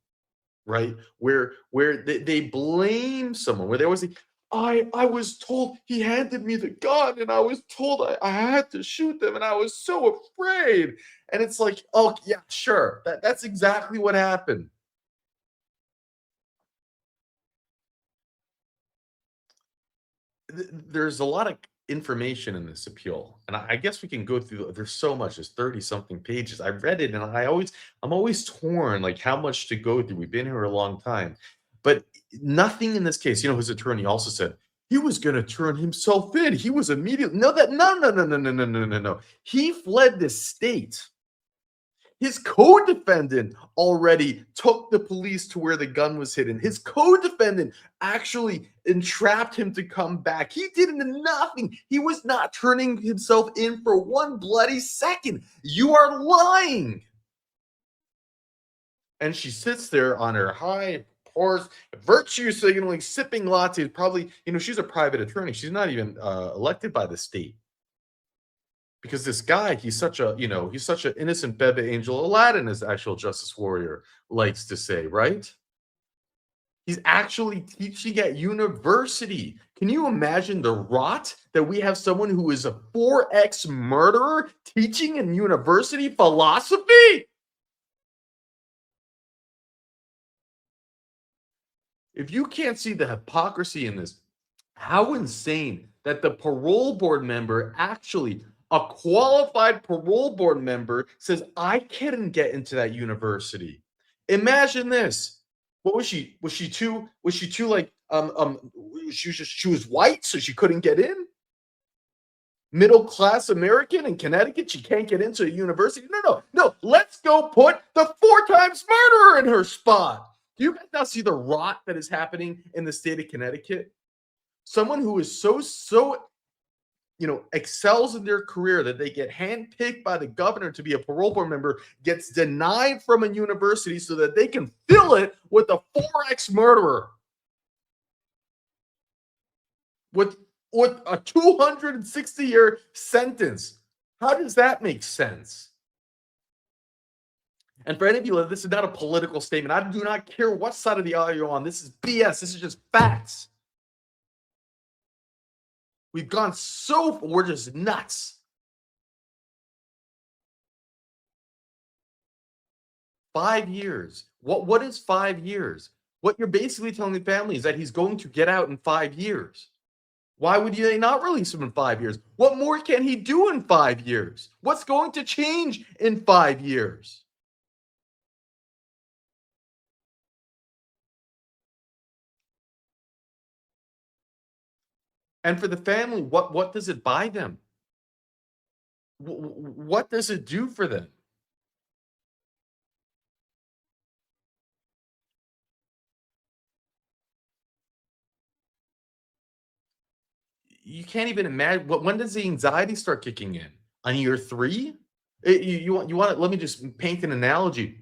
Speaker 2: right? Where they blame someone, where they always say, I was told, he handed me the gun and I was told I had to shoot them and I was so afraid. And it's like, oh yeah, sure. That's exactly what happened. There's a lot of information in this appeal, and I guess we can go through. There's so much. There's 30 something pages. I read it, and I'm always torn, like how much to go through. We've been here a long time, but nothing in this case. You know, his attorney also said he was going to turn himself in. He was immediately no. He fled the state. His co-defendant already took the police to where the gun was hidden. His co-defendant actually entrapped him to come back. He did nothing. He was not turning himself in for one bloody second. You are lying. And she sits there on her high horse, virtue signaling, sipping lattes. Probably, she's a private attorney. She's not even elected by the state. Because this guy, he's such an innocent Bebe Angel Aladdin, as actual Justice Warrior likes to say, right? He's actually teaching at university. Can you imagine the rot that we have someone who is a 4X murderer teaching in university philosophy? If you can't see the hypocrisy in this, how insane that the parole board member actually, a qualified parole board member, says, I couldn't get into that university. Imagine this. What was she? Was she too like, she was white, so she couldn't get in? Middle class American in Connecticut, she can't get into a university? No. Let's go put the 4 times murderer in her spot. Do you guys now see the rot that is happening in the state of Connecticut? Someone who is so excels in their career that they get handpicked by the governor to be a parole board member gets denied from a university so that they can fill it with a 4X murderer with a 260-year sentence. How does that make sense? And for any of you, this is not a political statement. I do not care what side of the aisle you're on. This is BS. This is just facts. We've gone we're just nuts. 5 years. What is 5 years? What you're basically telling the family is that he's going to get out in 5 years. Why would they not release him in 5 years? What more can he do in 5 years? What's going to change in 5 years? And for the family, what does it buy them? What does it do for them? You can't even imagine. When does the anxiety start kicking in? On year 3? You want to, let me just paint an analogy.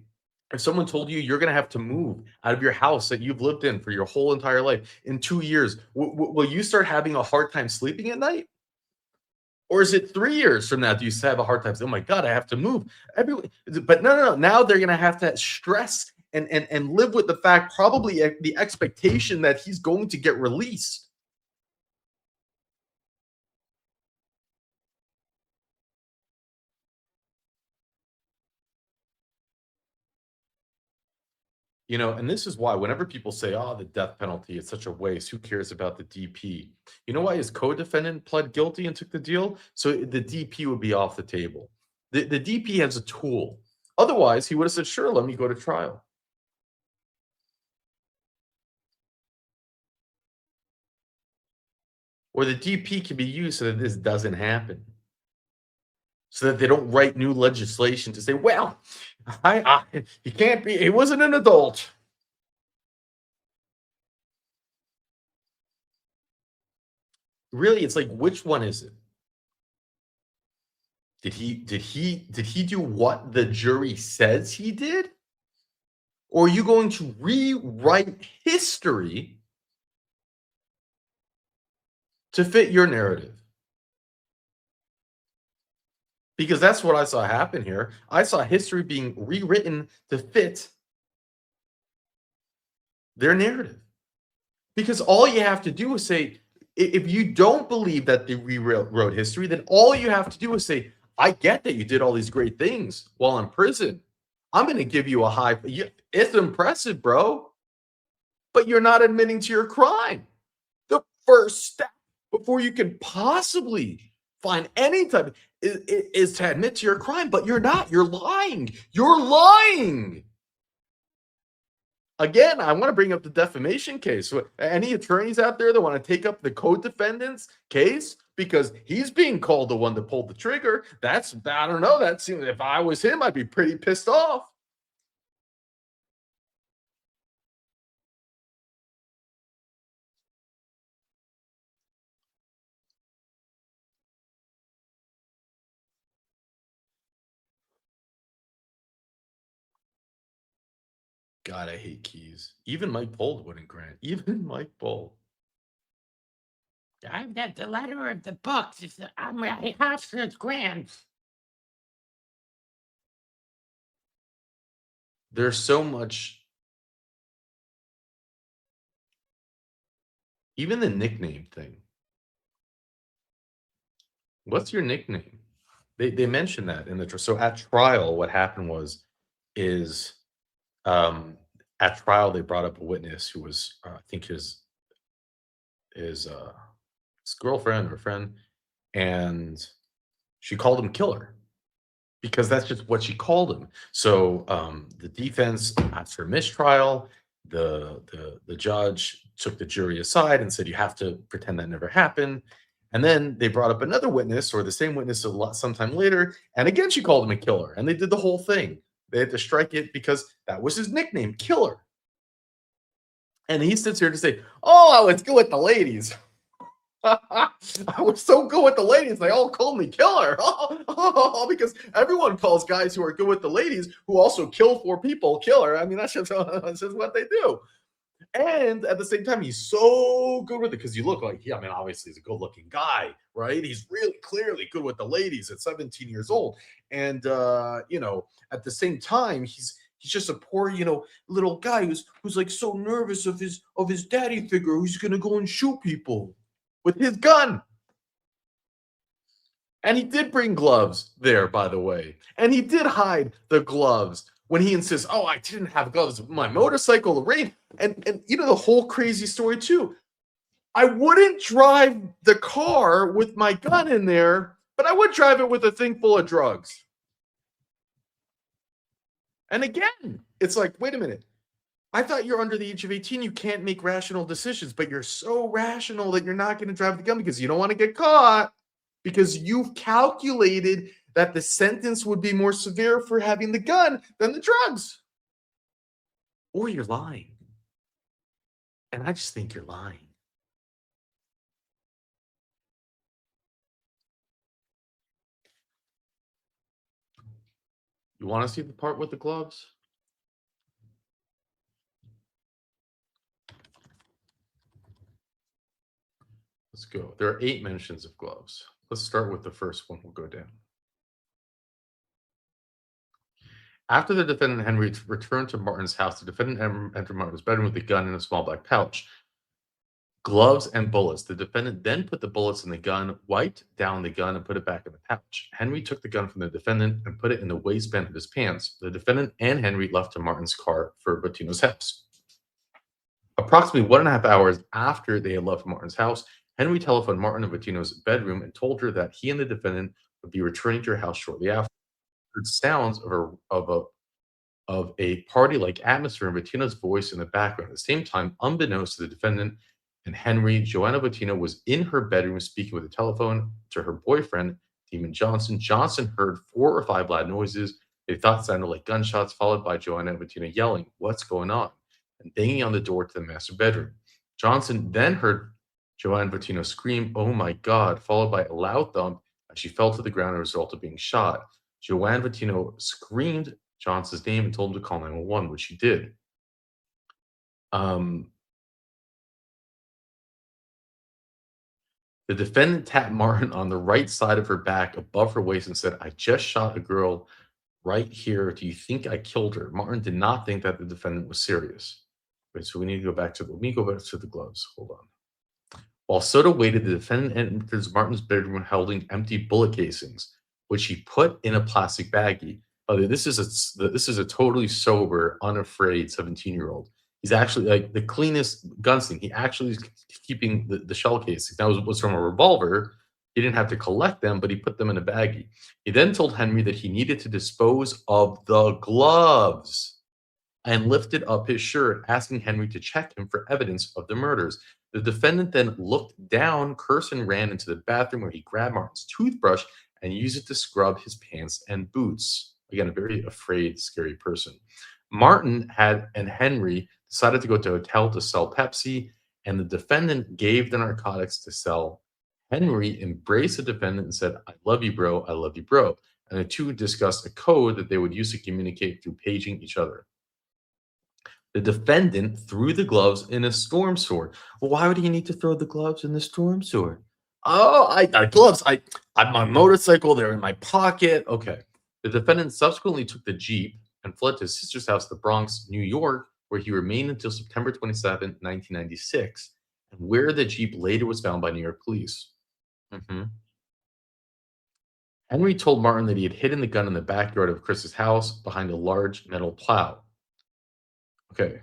Speaker 2: If someone told you you're going to have to move out of your house that you've lived in for your whole entire life in 2 years, will you start having a hard time sleeping at night? Or is it 3 years from now do you have a hard time saying, "Oh my God, I have to move"? But no. Now they're going to have to stress and live with the fact, probably the expectation that he's going to get released. And this is why whenever people say, "Oh, the death penalty is such a waste. Who cares about the DP?" You know why his co-defendant pled guilty and took the deal? So the DP would be off the table. The DP has a tool. Otherwise, he would have said, "Sure, let me go to trial." Or the DP can be used so that this doesn't happen. So that they don't write new legislation to say, "Well, he can't be, he wasn't an adult." Really, it's like, which one is it? Did he do what the jury says he did? Or are you going to rewrite history to fit your narrative? Because that's what I saw happen here. I saw history being rewritten to fit their narrative. Because all you have to do is say, if you don't believe that they rewrote history, then all you have to do is say, "I get that you did all these great things while in prison. I'm going to give you a high." It's impressive, bro. But you're not admitting to your crime. The first step before you can possibly find any type of, is to admit to your crime. But you're not. You're lying. You're lying. Again, I want to bring up the defamation case. So any attorneys out there that want to take up the co-defendant's case because he's being called the one that pulled the trigger, I don't know. That seems, if I was him, I'd be pretty pissed off. God, I hate keys. Even Mike Bold wouldn't grant. Even Mike Bold. I've got the letter of the books. I have to grant. There's so much. Even the nickname thing. What's your nickname? They mentioned that in the so at trial. What happened is at trial they brought up a witness who was I think his girlfriend or friend, and she called him killer because that's just what she called him. So the defense asked for mistrial. The judge took the jury aside and said, "You have to pretend that never happened." And then they brought up another witness, or the same witness sometime later, and again she called him a killer, and they did the whole thing. They had to strike it because that was his nickname, Killer. And he sits here to say, "Oh, I was good with the ladies." I was so good with the ladies, they all called me Killer. Because everyone calls guys who are good with the ladies who also kill 4 people Killer. I mean, that's just what they do. And at the same time, he's so good with it because you look like, I mean, obviously he's a good looking guy, right? He's really clearly good with the ladies at 17 years old. And, at the same time, he's just a poor, little guy who's like so nervous of his daddy figure who's going to go and shoot people with his gun. And he did bring gloves there, by the way. And he did hide the gloves when he insists, "Oh, I didn't have gloves with my motorcycle, the rain." And the whole crazy story too. I wouldn't drive the car with my gun in there, but I would drive it with a thing full of drugs. And again, it's like, wait a minute. I thought you're under the age of 18. You can't make rational decisions, but you're so rational that you're not going to drive the gun because you don't want to get caught, because you've calculated that the sentence would be more severe for having the gun than the drugs. Or you're lying. And I just think you're lying. You want to see the part with the gloves? Let's go. There are 8 mentions of gloves. Let's start with the first one. We'll go down. After the defendant Henry returned to Martin's house, the defendant entered Martin's bedroom with a gun in a small black pouch, gloves, and bullets. The defendant then put the bullets in the gun, wiped down the gun, and put it back in the pouch. Henry took the gun from the defendant and put it in the waistband of his pants. The defendant and Henry left to Martin's car for Bottino's house. Approximately 1.5 hours after they had left Martin's house, Henry telephoned Martin in Bottino's bedroom and told her that he and the defendant would be returning to her house shortly after. Heard sounds of a party-like atmosphere and Bottino's voice in the background. At the same time, unbeknownst to the defendant and Henry, Joanna Bottino was in her bedroom speaking with the telephone to her boyfriend, Demon Johnson. Johnson heard 4 or 5 loud noises they thought sounded like gunshots, followed by Joanna Bottino yelling, "What's going on?" and banging on the door to the master bedroom. Johnson then heard Joanna Bottino scream, "Oh my God," followed by a loud thump as she fell to the ground as a result of being shot. Joanna Bottino screamed Johnson's name and told him to call 911, which he did. The defendant tapped Martin on the right side of her back above her waist and said, "I just shot a girl right here. Do you think I killed her?" Martin did not think that the defendant was serious. Wait, so we need to go back to the gloves. Hold on. While Soto waited, the defendant enters Martin's bedroom holding empty bullet casings, which he put in a plastic baggie. This is a totally sober, unafraid 17-year-old. He's actually like the cleanest gunsling. He actually is keeping the shell casings. That was from a revolver. He didn't have to collect them, but he put them in a baggie. He then told Henry that he needed to dispose of the gloves and lifted up his shirt, asking Henry to check him for evidence of the murders. The defendant then looked down, cursed, and ran into the bathroom where he grabbed Martin's toothbrush and used it to scrub his pants and boots. Again, a very afraid, scary person. Martin and Henry decided to go to a hotel to sell Pepsi, and the defendant gave the narcotics to sell. Henry embraced the defendant and said, "I love you, bro. I love you, bro." And the two discussed a code that they would use to communicate through paging each other. The defendant threw the gloves in a storm sword. Well, why would he need to throw the gloves in the storm sword? Oh, I got gloves. I'm on my motorcycle. They're in my pocket. Okay. The defendant subsequently took the Jeep and fled to his sister's house in the Bronx, New York, where he remained until September 27, 1996, and where the Jeep later was found by New York police. Henry told Martin that he had hidden the gun in the backyard of Chris's house behind a large metal plow. Okay.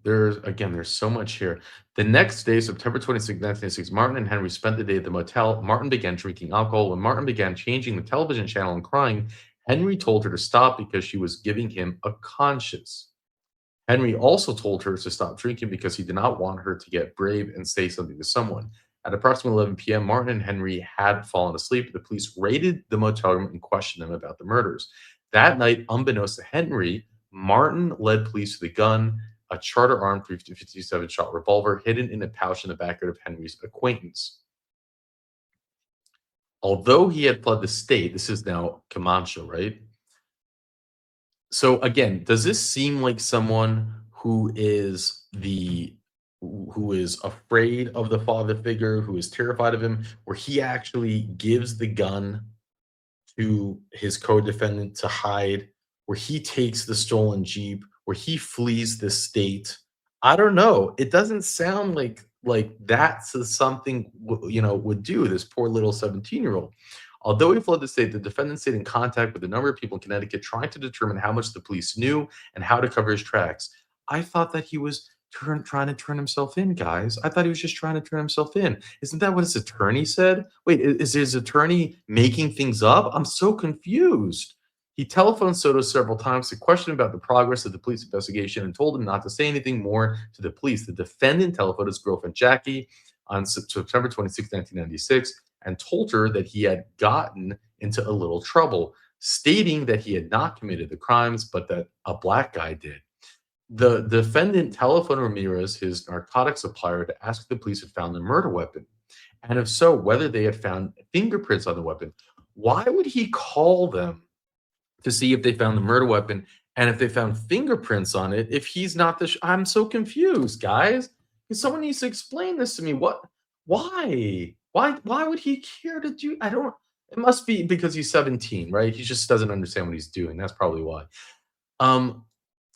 Speaker 2: There's so much here. The next day, September 26, 1996, Martin and Henry spent the day at the motel. Martin began drinking alcohol. When Martin began changing the television channel and crying, Henry told her to stop because she was giving him a conscience. Henry also told her to stop drinking because he did not want her to get brave and say something to someone. At approximately 11 p.m., Martin and Henry had fallen asleep. The police raided the motel room and questioned them about the murders. That night, unbeknownst to Henry, Martin led police to the gun, a charter-armed .357 shot revolver hidden in a pouch in the backyard of Henry's acquaintance. Although he had fled the state, this is now Camacho, right? So again, does this seem like someone who is afraid of the father figure, who is terrified of him, where he actually gives the gun to his co-defendant to hide, where he takes the stolen Jeep, where he flees the state? I don't know. It doesn't sound like that's something would do, this poor little 17-year-old. Although he fled the state, the defendant stayed in contact with a number of people in Connecticut, trying to determine how much the police knew and how to cover his tracks. I thought that he was trying to turn himself in, guys. I thought he was just trying to turn himself in. Isn't that what his attorney said? Wait, is his attorney making things up? I'm so confused. He telephoned Soto several times to question about the progress of the police investigation and told him not to say anything more to the police. The defendant telephoned his girlfriend Jackie on September 26, 1996, and told her that he had gotten into a little trouble, stating that he had not committed the crimes, but that a black guy did. The defendant telephoned Ramirez, his narcotics supplier, to ask if the police had found the murder weapon, and if so, whether they had found fingerprints on the weapon. Why would he call them to see if they found the murder weapon and if they found fingerprints on it if he's not the I'm so confused, guys. Someone needs to explain this to me. Why would he care to do? I don't. It must be because he's 17, right? He just doesn't understand what he's doing. That's probably why.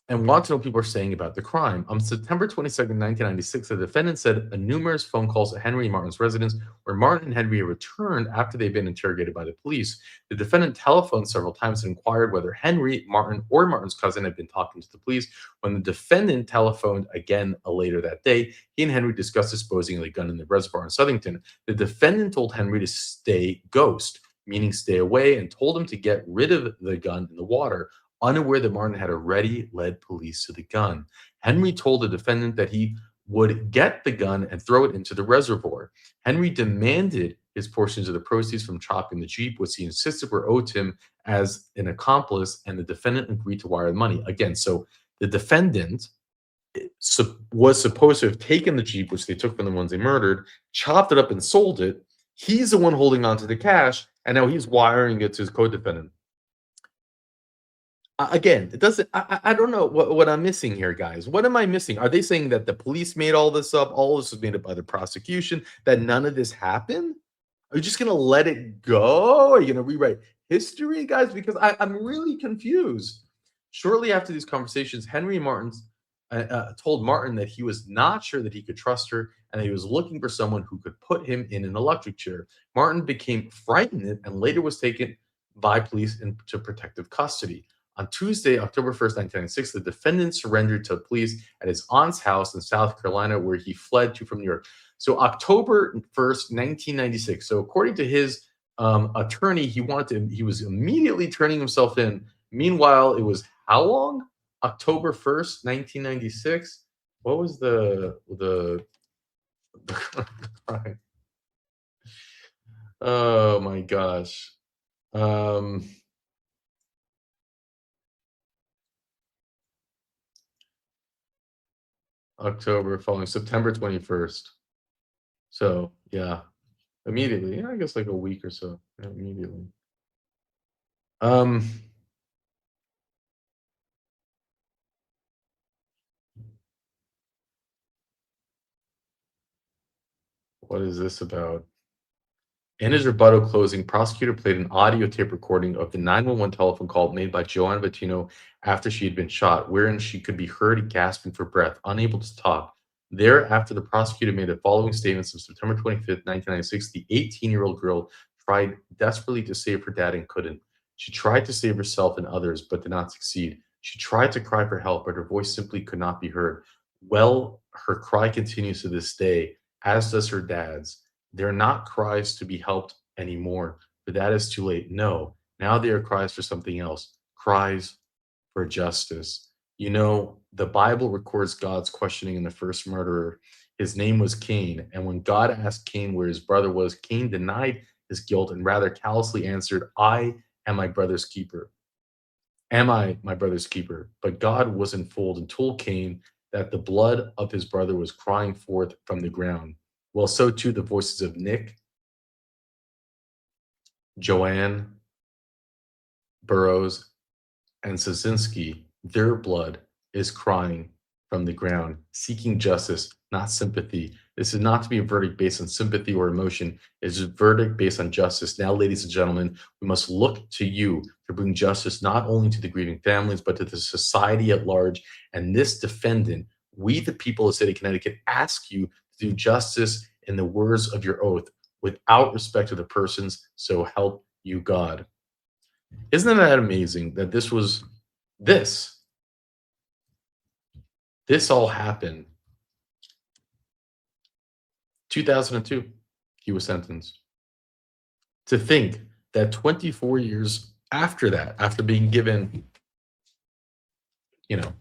Speaker 2: And want to know what people are saying about the crime. On September 22nd, 1996, the defendant said numerous phone calls at Henry and Martin's residence where Martin and Henry returned after they'd been interrogated by the police. The defendant telephoned several times and inquired whether Henry, Martin, or Martin's cousin had been talking to the police. When the defendant telephoned again later that day, he and Henry discussed disposing of the gun in the reservoir in Southington. The defendant told Henry to stay ghost, meaning stay away, and told him to get rid of the gun in the water, unaware that Martin had already led police to the gun. Henry told the defendant that he would get the gun and throw it into the reservoir. Henry demanded his portions of the proceeds from chopping the Jeep, which he insisted were owed to him as an accomplice, and the defendant agreed to wire the money. Again, so the defendant was supposed to have taken the Jeep, which they took from the ones they murdered, chopped it up and sold it. He's the one holding on to the cash, and now he's wiring it to his co-defendant. Again, it doesn't. I don't know what I'm missing here, guys. What am I missing? Are they saying that the police made all this up? All this was made up by the prosecution? That none of this happened? Are you just gonna let it go? Are you gonna rewrite history, guys? Because I'm really confused. Shortly after these conversations, Henry Martin's told Martin that he was not sure that he could trust her and that he was looking for someone who could put him in an electric chair. Martin became frightened and later was taken by police into protective custody. On Tuesday, October 1st, 1996, the defendant surrendered to police at his aunt's house in South Carolina, where he fled to from New York. So October 1st, 1996. So according to his attorney, he was immediately turning himself in. Meanwhile, it was how long? October 1st, 1996. What was the crime? Oh my gosh. October following September 21st. So yeah, immediately. Yeah, I guess like a week or so. Yeah, immediately. What is this about? In his rebuttal closing, prosecutor played an audio tape recording of the 911 telephone call made by Joanne Bettino after she had been shot, wherein she could be heard gasping for breath, unable to talk. Thereafter, the prosecutor made the following statements. On September 25th, 1996, the 18-year-old girl tried desperately to save her dad and couldn't. She tried to save herself and others, but did not succeed. She tried to cry for help, but her voice simply could not be heard. Well, her cry continues to this day, as does her dad's. They're not cries to be helped anymore, but that is too late. No, now they are cries for something else, cries for justice. You know, the Bible records God's questioning in the first murderer. His name was Cain, and when God asked Cain where his brother was, Cain denied his guilt and rather callously answered, I am my brother's keeper. Am I my brother's keeper? But God wasn't fooled and told Cain that the blood of his brother was crying forth from the ground. Well, so too the voices of Nick, Joanne, Burroughs, and Sosinski, their blood is crying from the ground, seeking justice, not sympathy. This is not to be a verdict based on sympathy or emotion. It's a verdict based on justice. Now, ladies and gentlemen, we must look to you to bring justice not only to the grieving families, but to the society at large. And this defendant, we, the people of the state of Connecticut, ask you to do justice in the words of your oath without respect to the persons, so help you God. Isn't that amazing that this all happened 2002, he was sentenced. To think that 24 years after that, after being given,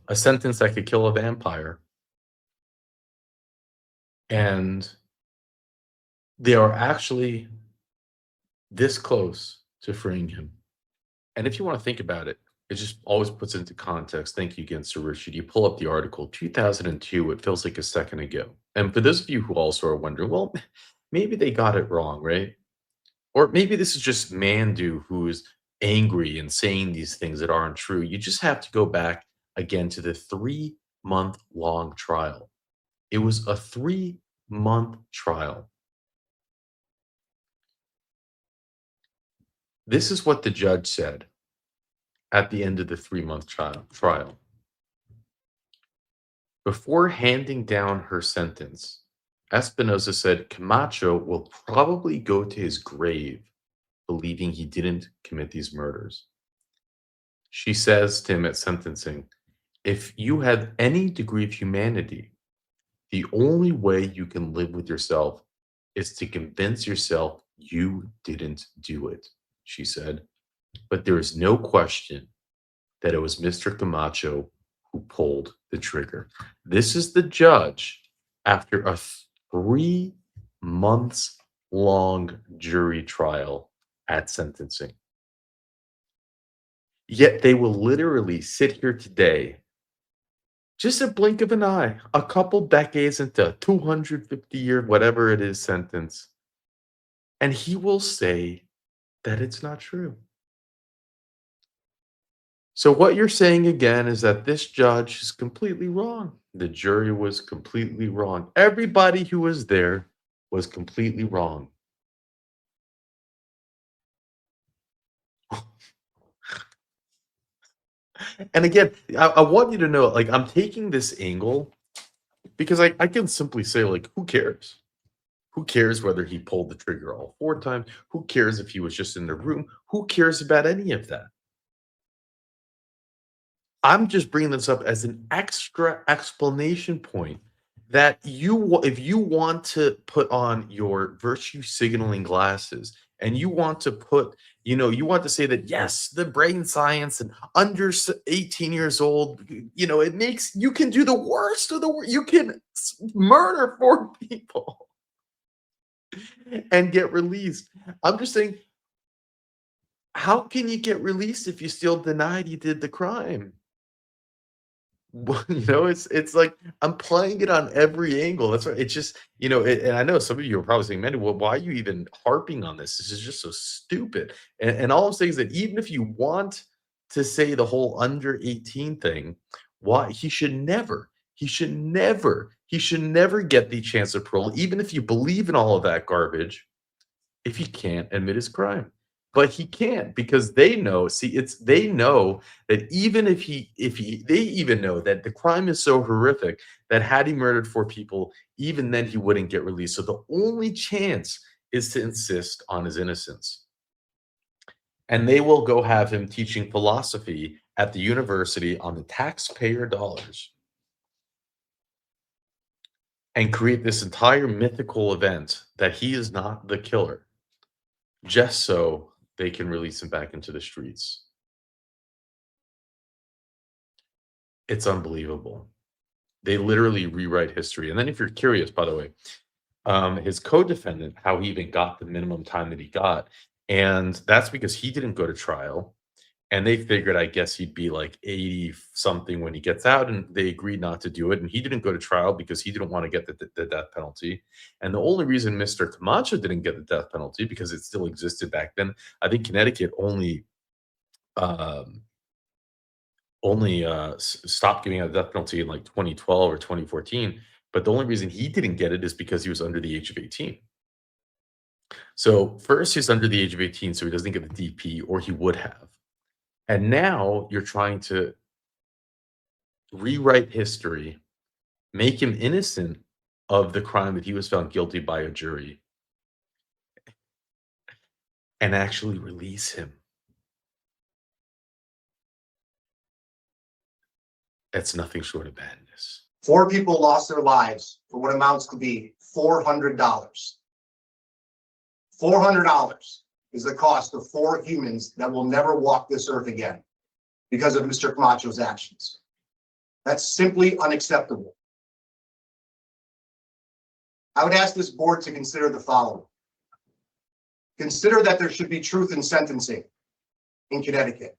Speaker 2: a sentence that could kill a vampire, and they are actually this close to freeing him. And if you want to think about it, it just always puts into context. Thank you again, Sir Richard. You pull up the article, 2002, it feels like a second ago. And for those of you who also are wondering, well, maybe they got it wrong, right? Or maybe this is just Mandoo who's angry and saying these things that aren't true. You just have to go back again to the 3-month-long trial. It was a 3-month trial. This is what the judge said at the end of the 3-month trial. Before handing down her sentence, Espinosa said Camacho will probably go to his grave believing he didn't commit these murders. She says to him at sentencing, if you have any degree of humanity, the only way you can live with yourself is to convince yourself you didn't do it, she said. But there is no question that it was Mr. Camacho who pulled the trigger. This is the judge after a 3-month-long jury trial at sentencing. Yet they will literally sit here today, just a blink of an eye, a couple decades into a 250-year, whatever it is, sentence, and he will say that it's not true. So what you're saying again is that this judge is completely wrong. The jury was completely wrong. Everybody who was there was completely wrong. And again, I want you to know, like, I'm taking this angle because I can simply say, like, who cares? Who cares whether he pulled the trigger all 4 times? Who cares if he was just in the room? Who cares about any of that? I'm just bringing this up as an extra explanation point that if you want to put on your virtue signaling glasses and you want to put, you want to say that, yes, the brain science and under 18 years old, it makes, you can do the worst of the worst. You can murder 4 people and get released. I'm just saying, how can you get released if you still denied you did the crime? Well, it's like I'm playing it on every angle. That's right. It's just, and I know some of you are probably saying, man, well, why are you even harping on this? This is just so stupid. And all I'm saying is that even if you want to say the whole under 18 thing, why he should never get the chance of parole, even if you believe in all of that garbage, if he can't admit his crime. But he can't, because they know, they know that even they even know that the crime is so horrific that had he murdered 4 people, even then he wouldn't get released. So the only chance is to insist on his innocence. And they will go have him teaching philosophy at the university on the taxpayer dollars and create this entire mythical event that he is not the killer, just so they can release him back into the streets. It's unbelievable. They literally rewrite history. And then if you're curious, by the way, his co-defendant, how he even got the minimum time that he got, and that's because he didn't go to trial. And they figured, I guess, he'd be like 80 something when he gets out, and they agreed not to do it. And he didn't go to trial because he didn't want to get the death penalty. And the only reason Mr. Camacho didn't get the death penalty, because it still existed back then. I think Connecticut only stopped giving out the death penalty in like 2012 or 2014. But the only reason he didn't get it is because he was under the age of 18. So first he's under the age of 18, so he doesn't get the DP, or he would have. And now you're trying to rewrite history, make him innocent of the crime that he was found guilty by a jury, and actually release him. That's nothing short of madness.
Speaker 15: 4 people lost their lives for what amounts to be $400. $400. is the cost of 4 humans that will never walk this earth again because of Mr. Camacho's actions. That's simply unacceptable. I would ask this board to consider the following. Consider that there should be truth in sentencing in Connecticut,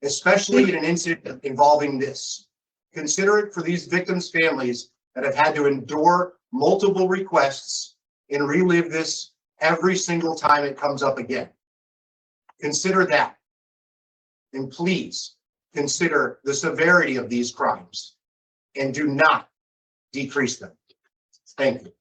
Speaker 15: especially in an incident involving this. Consider it for these victims' families that have had to endure multiple requests and relive this every single time it comes up again. Consider that. And please consider the severity of these crimes and do not decrease them. Thank you.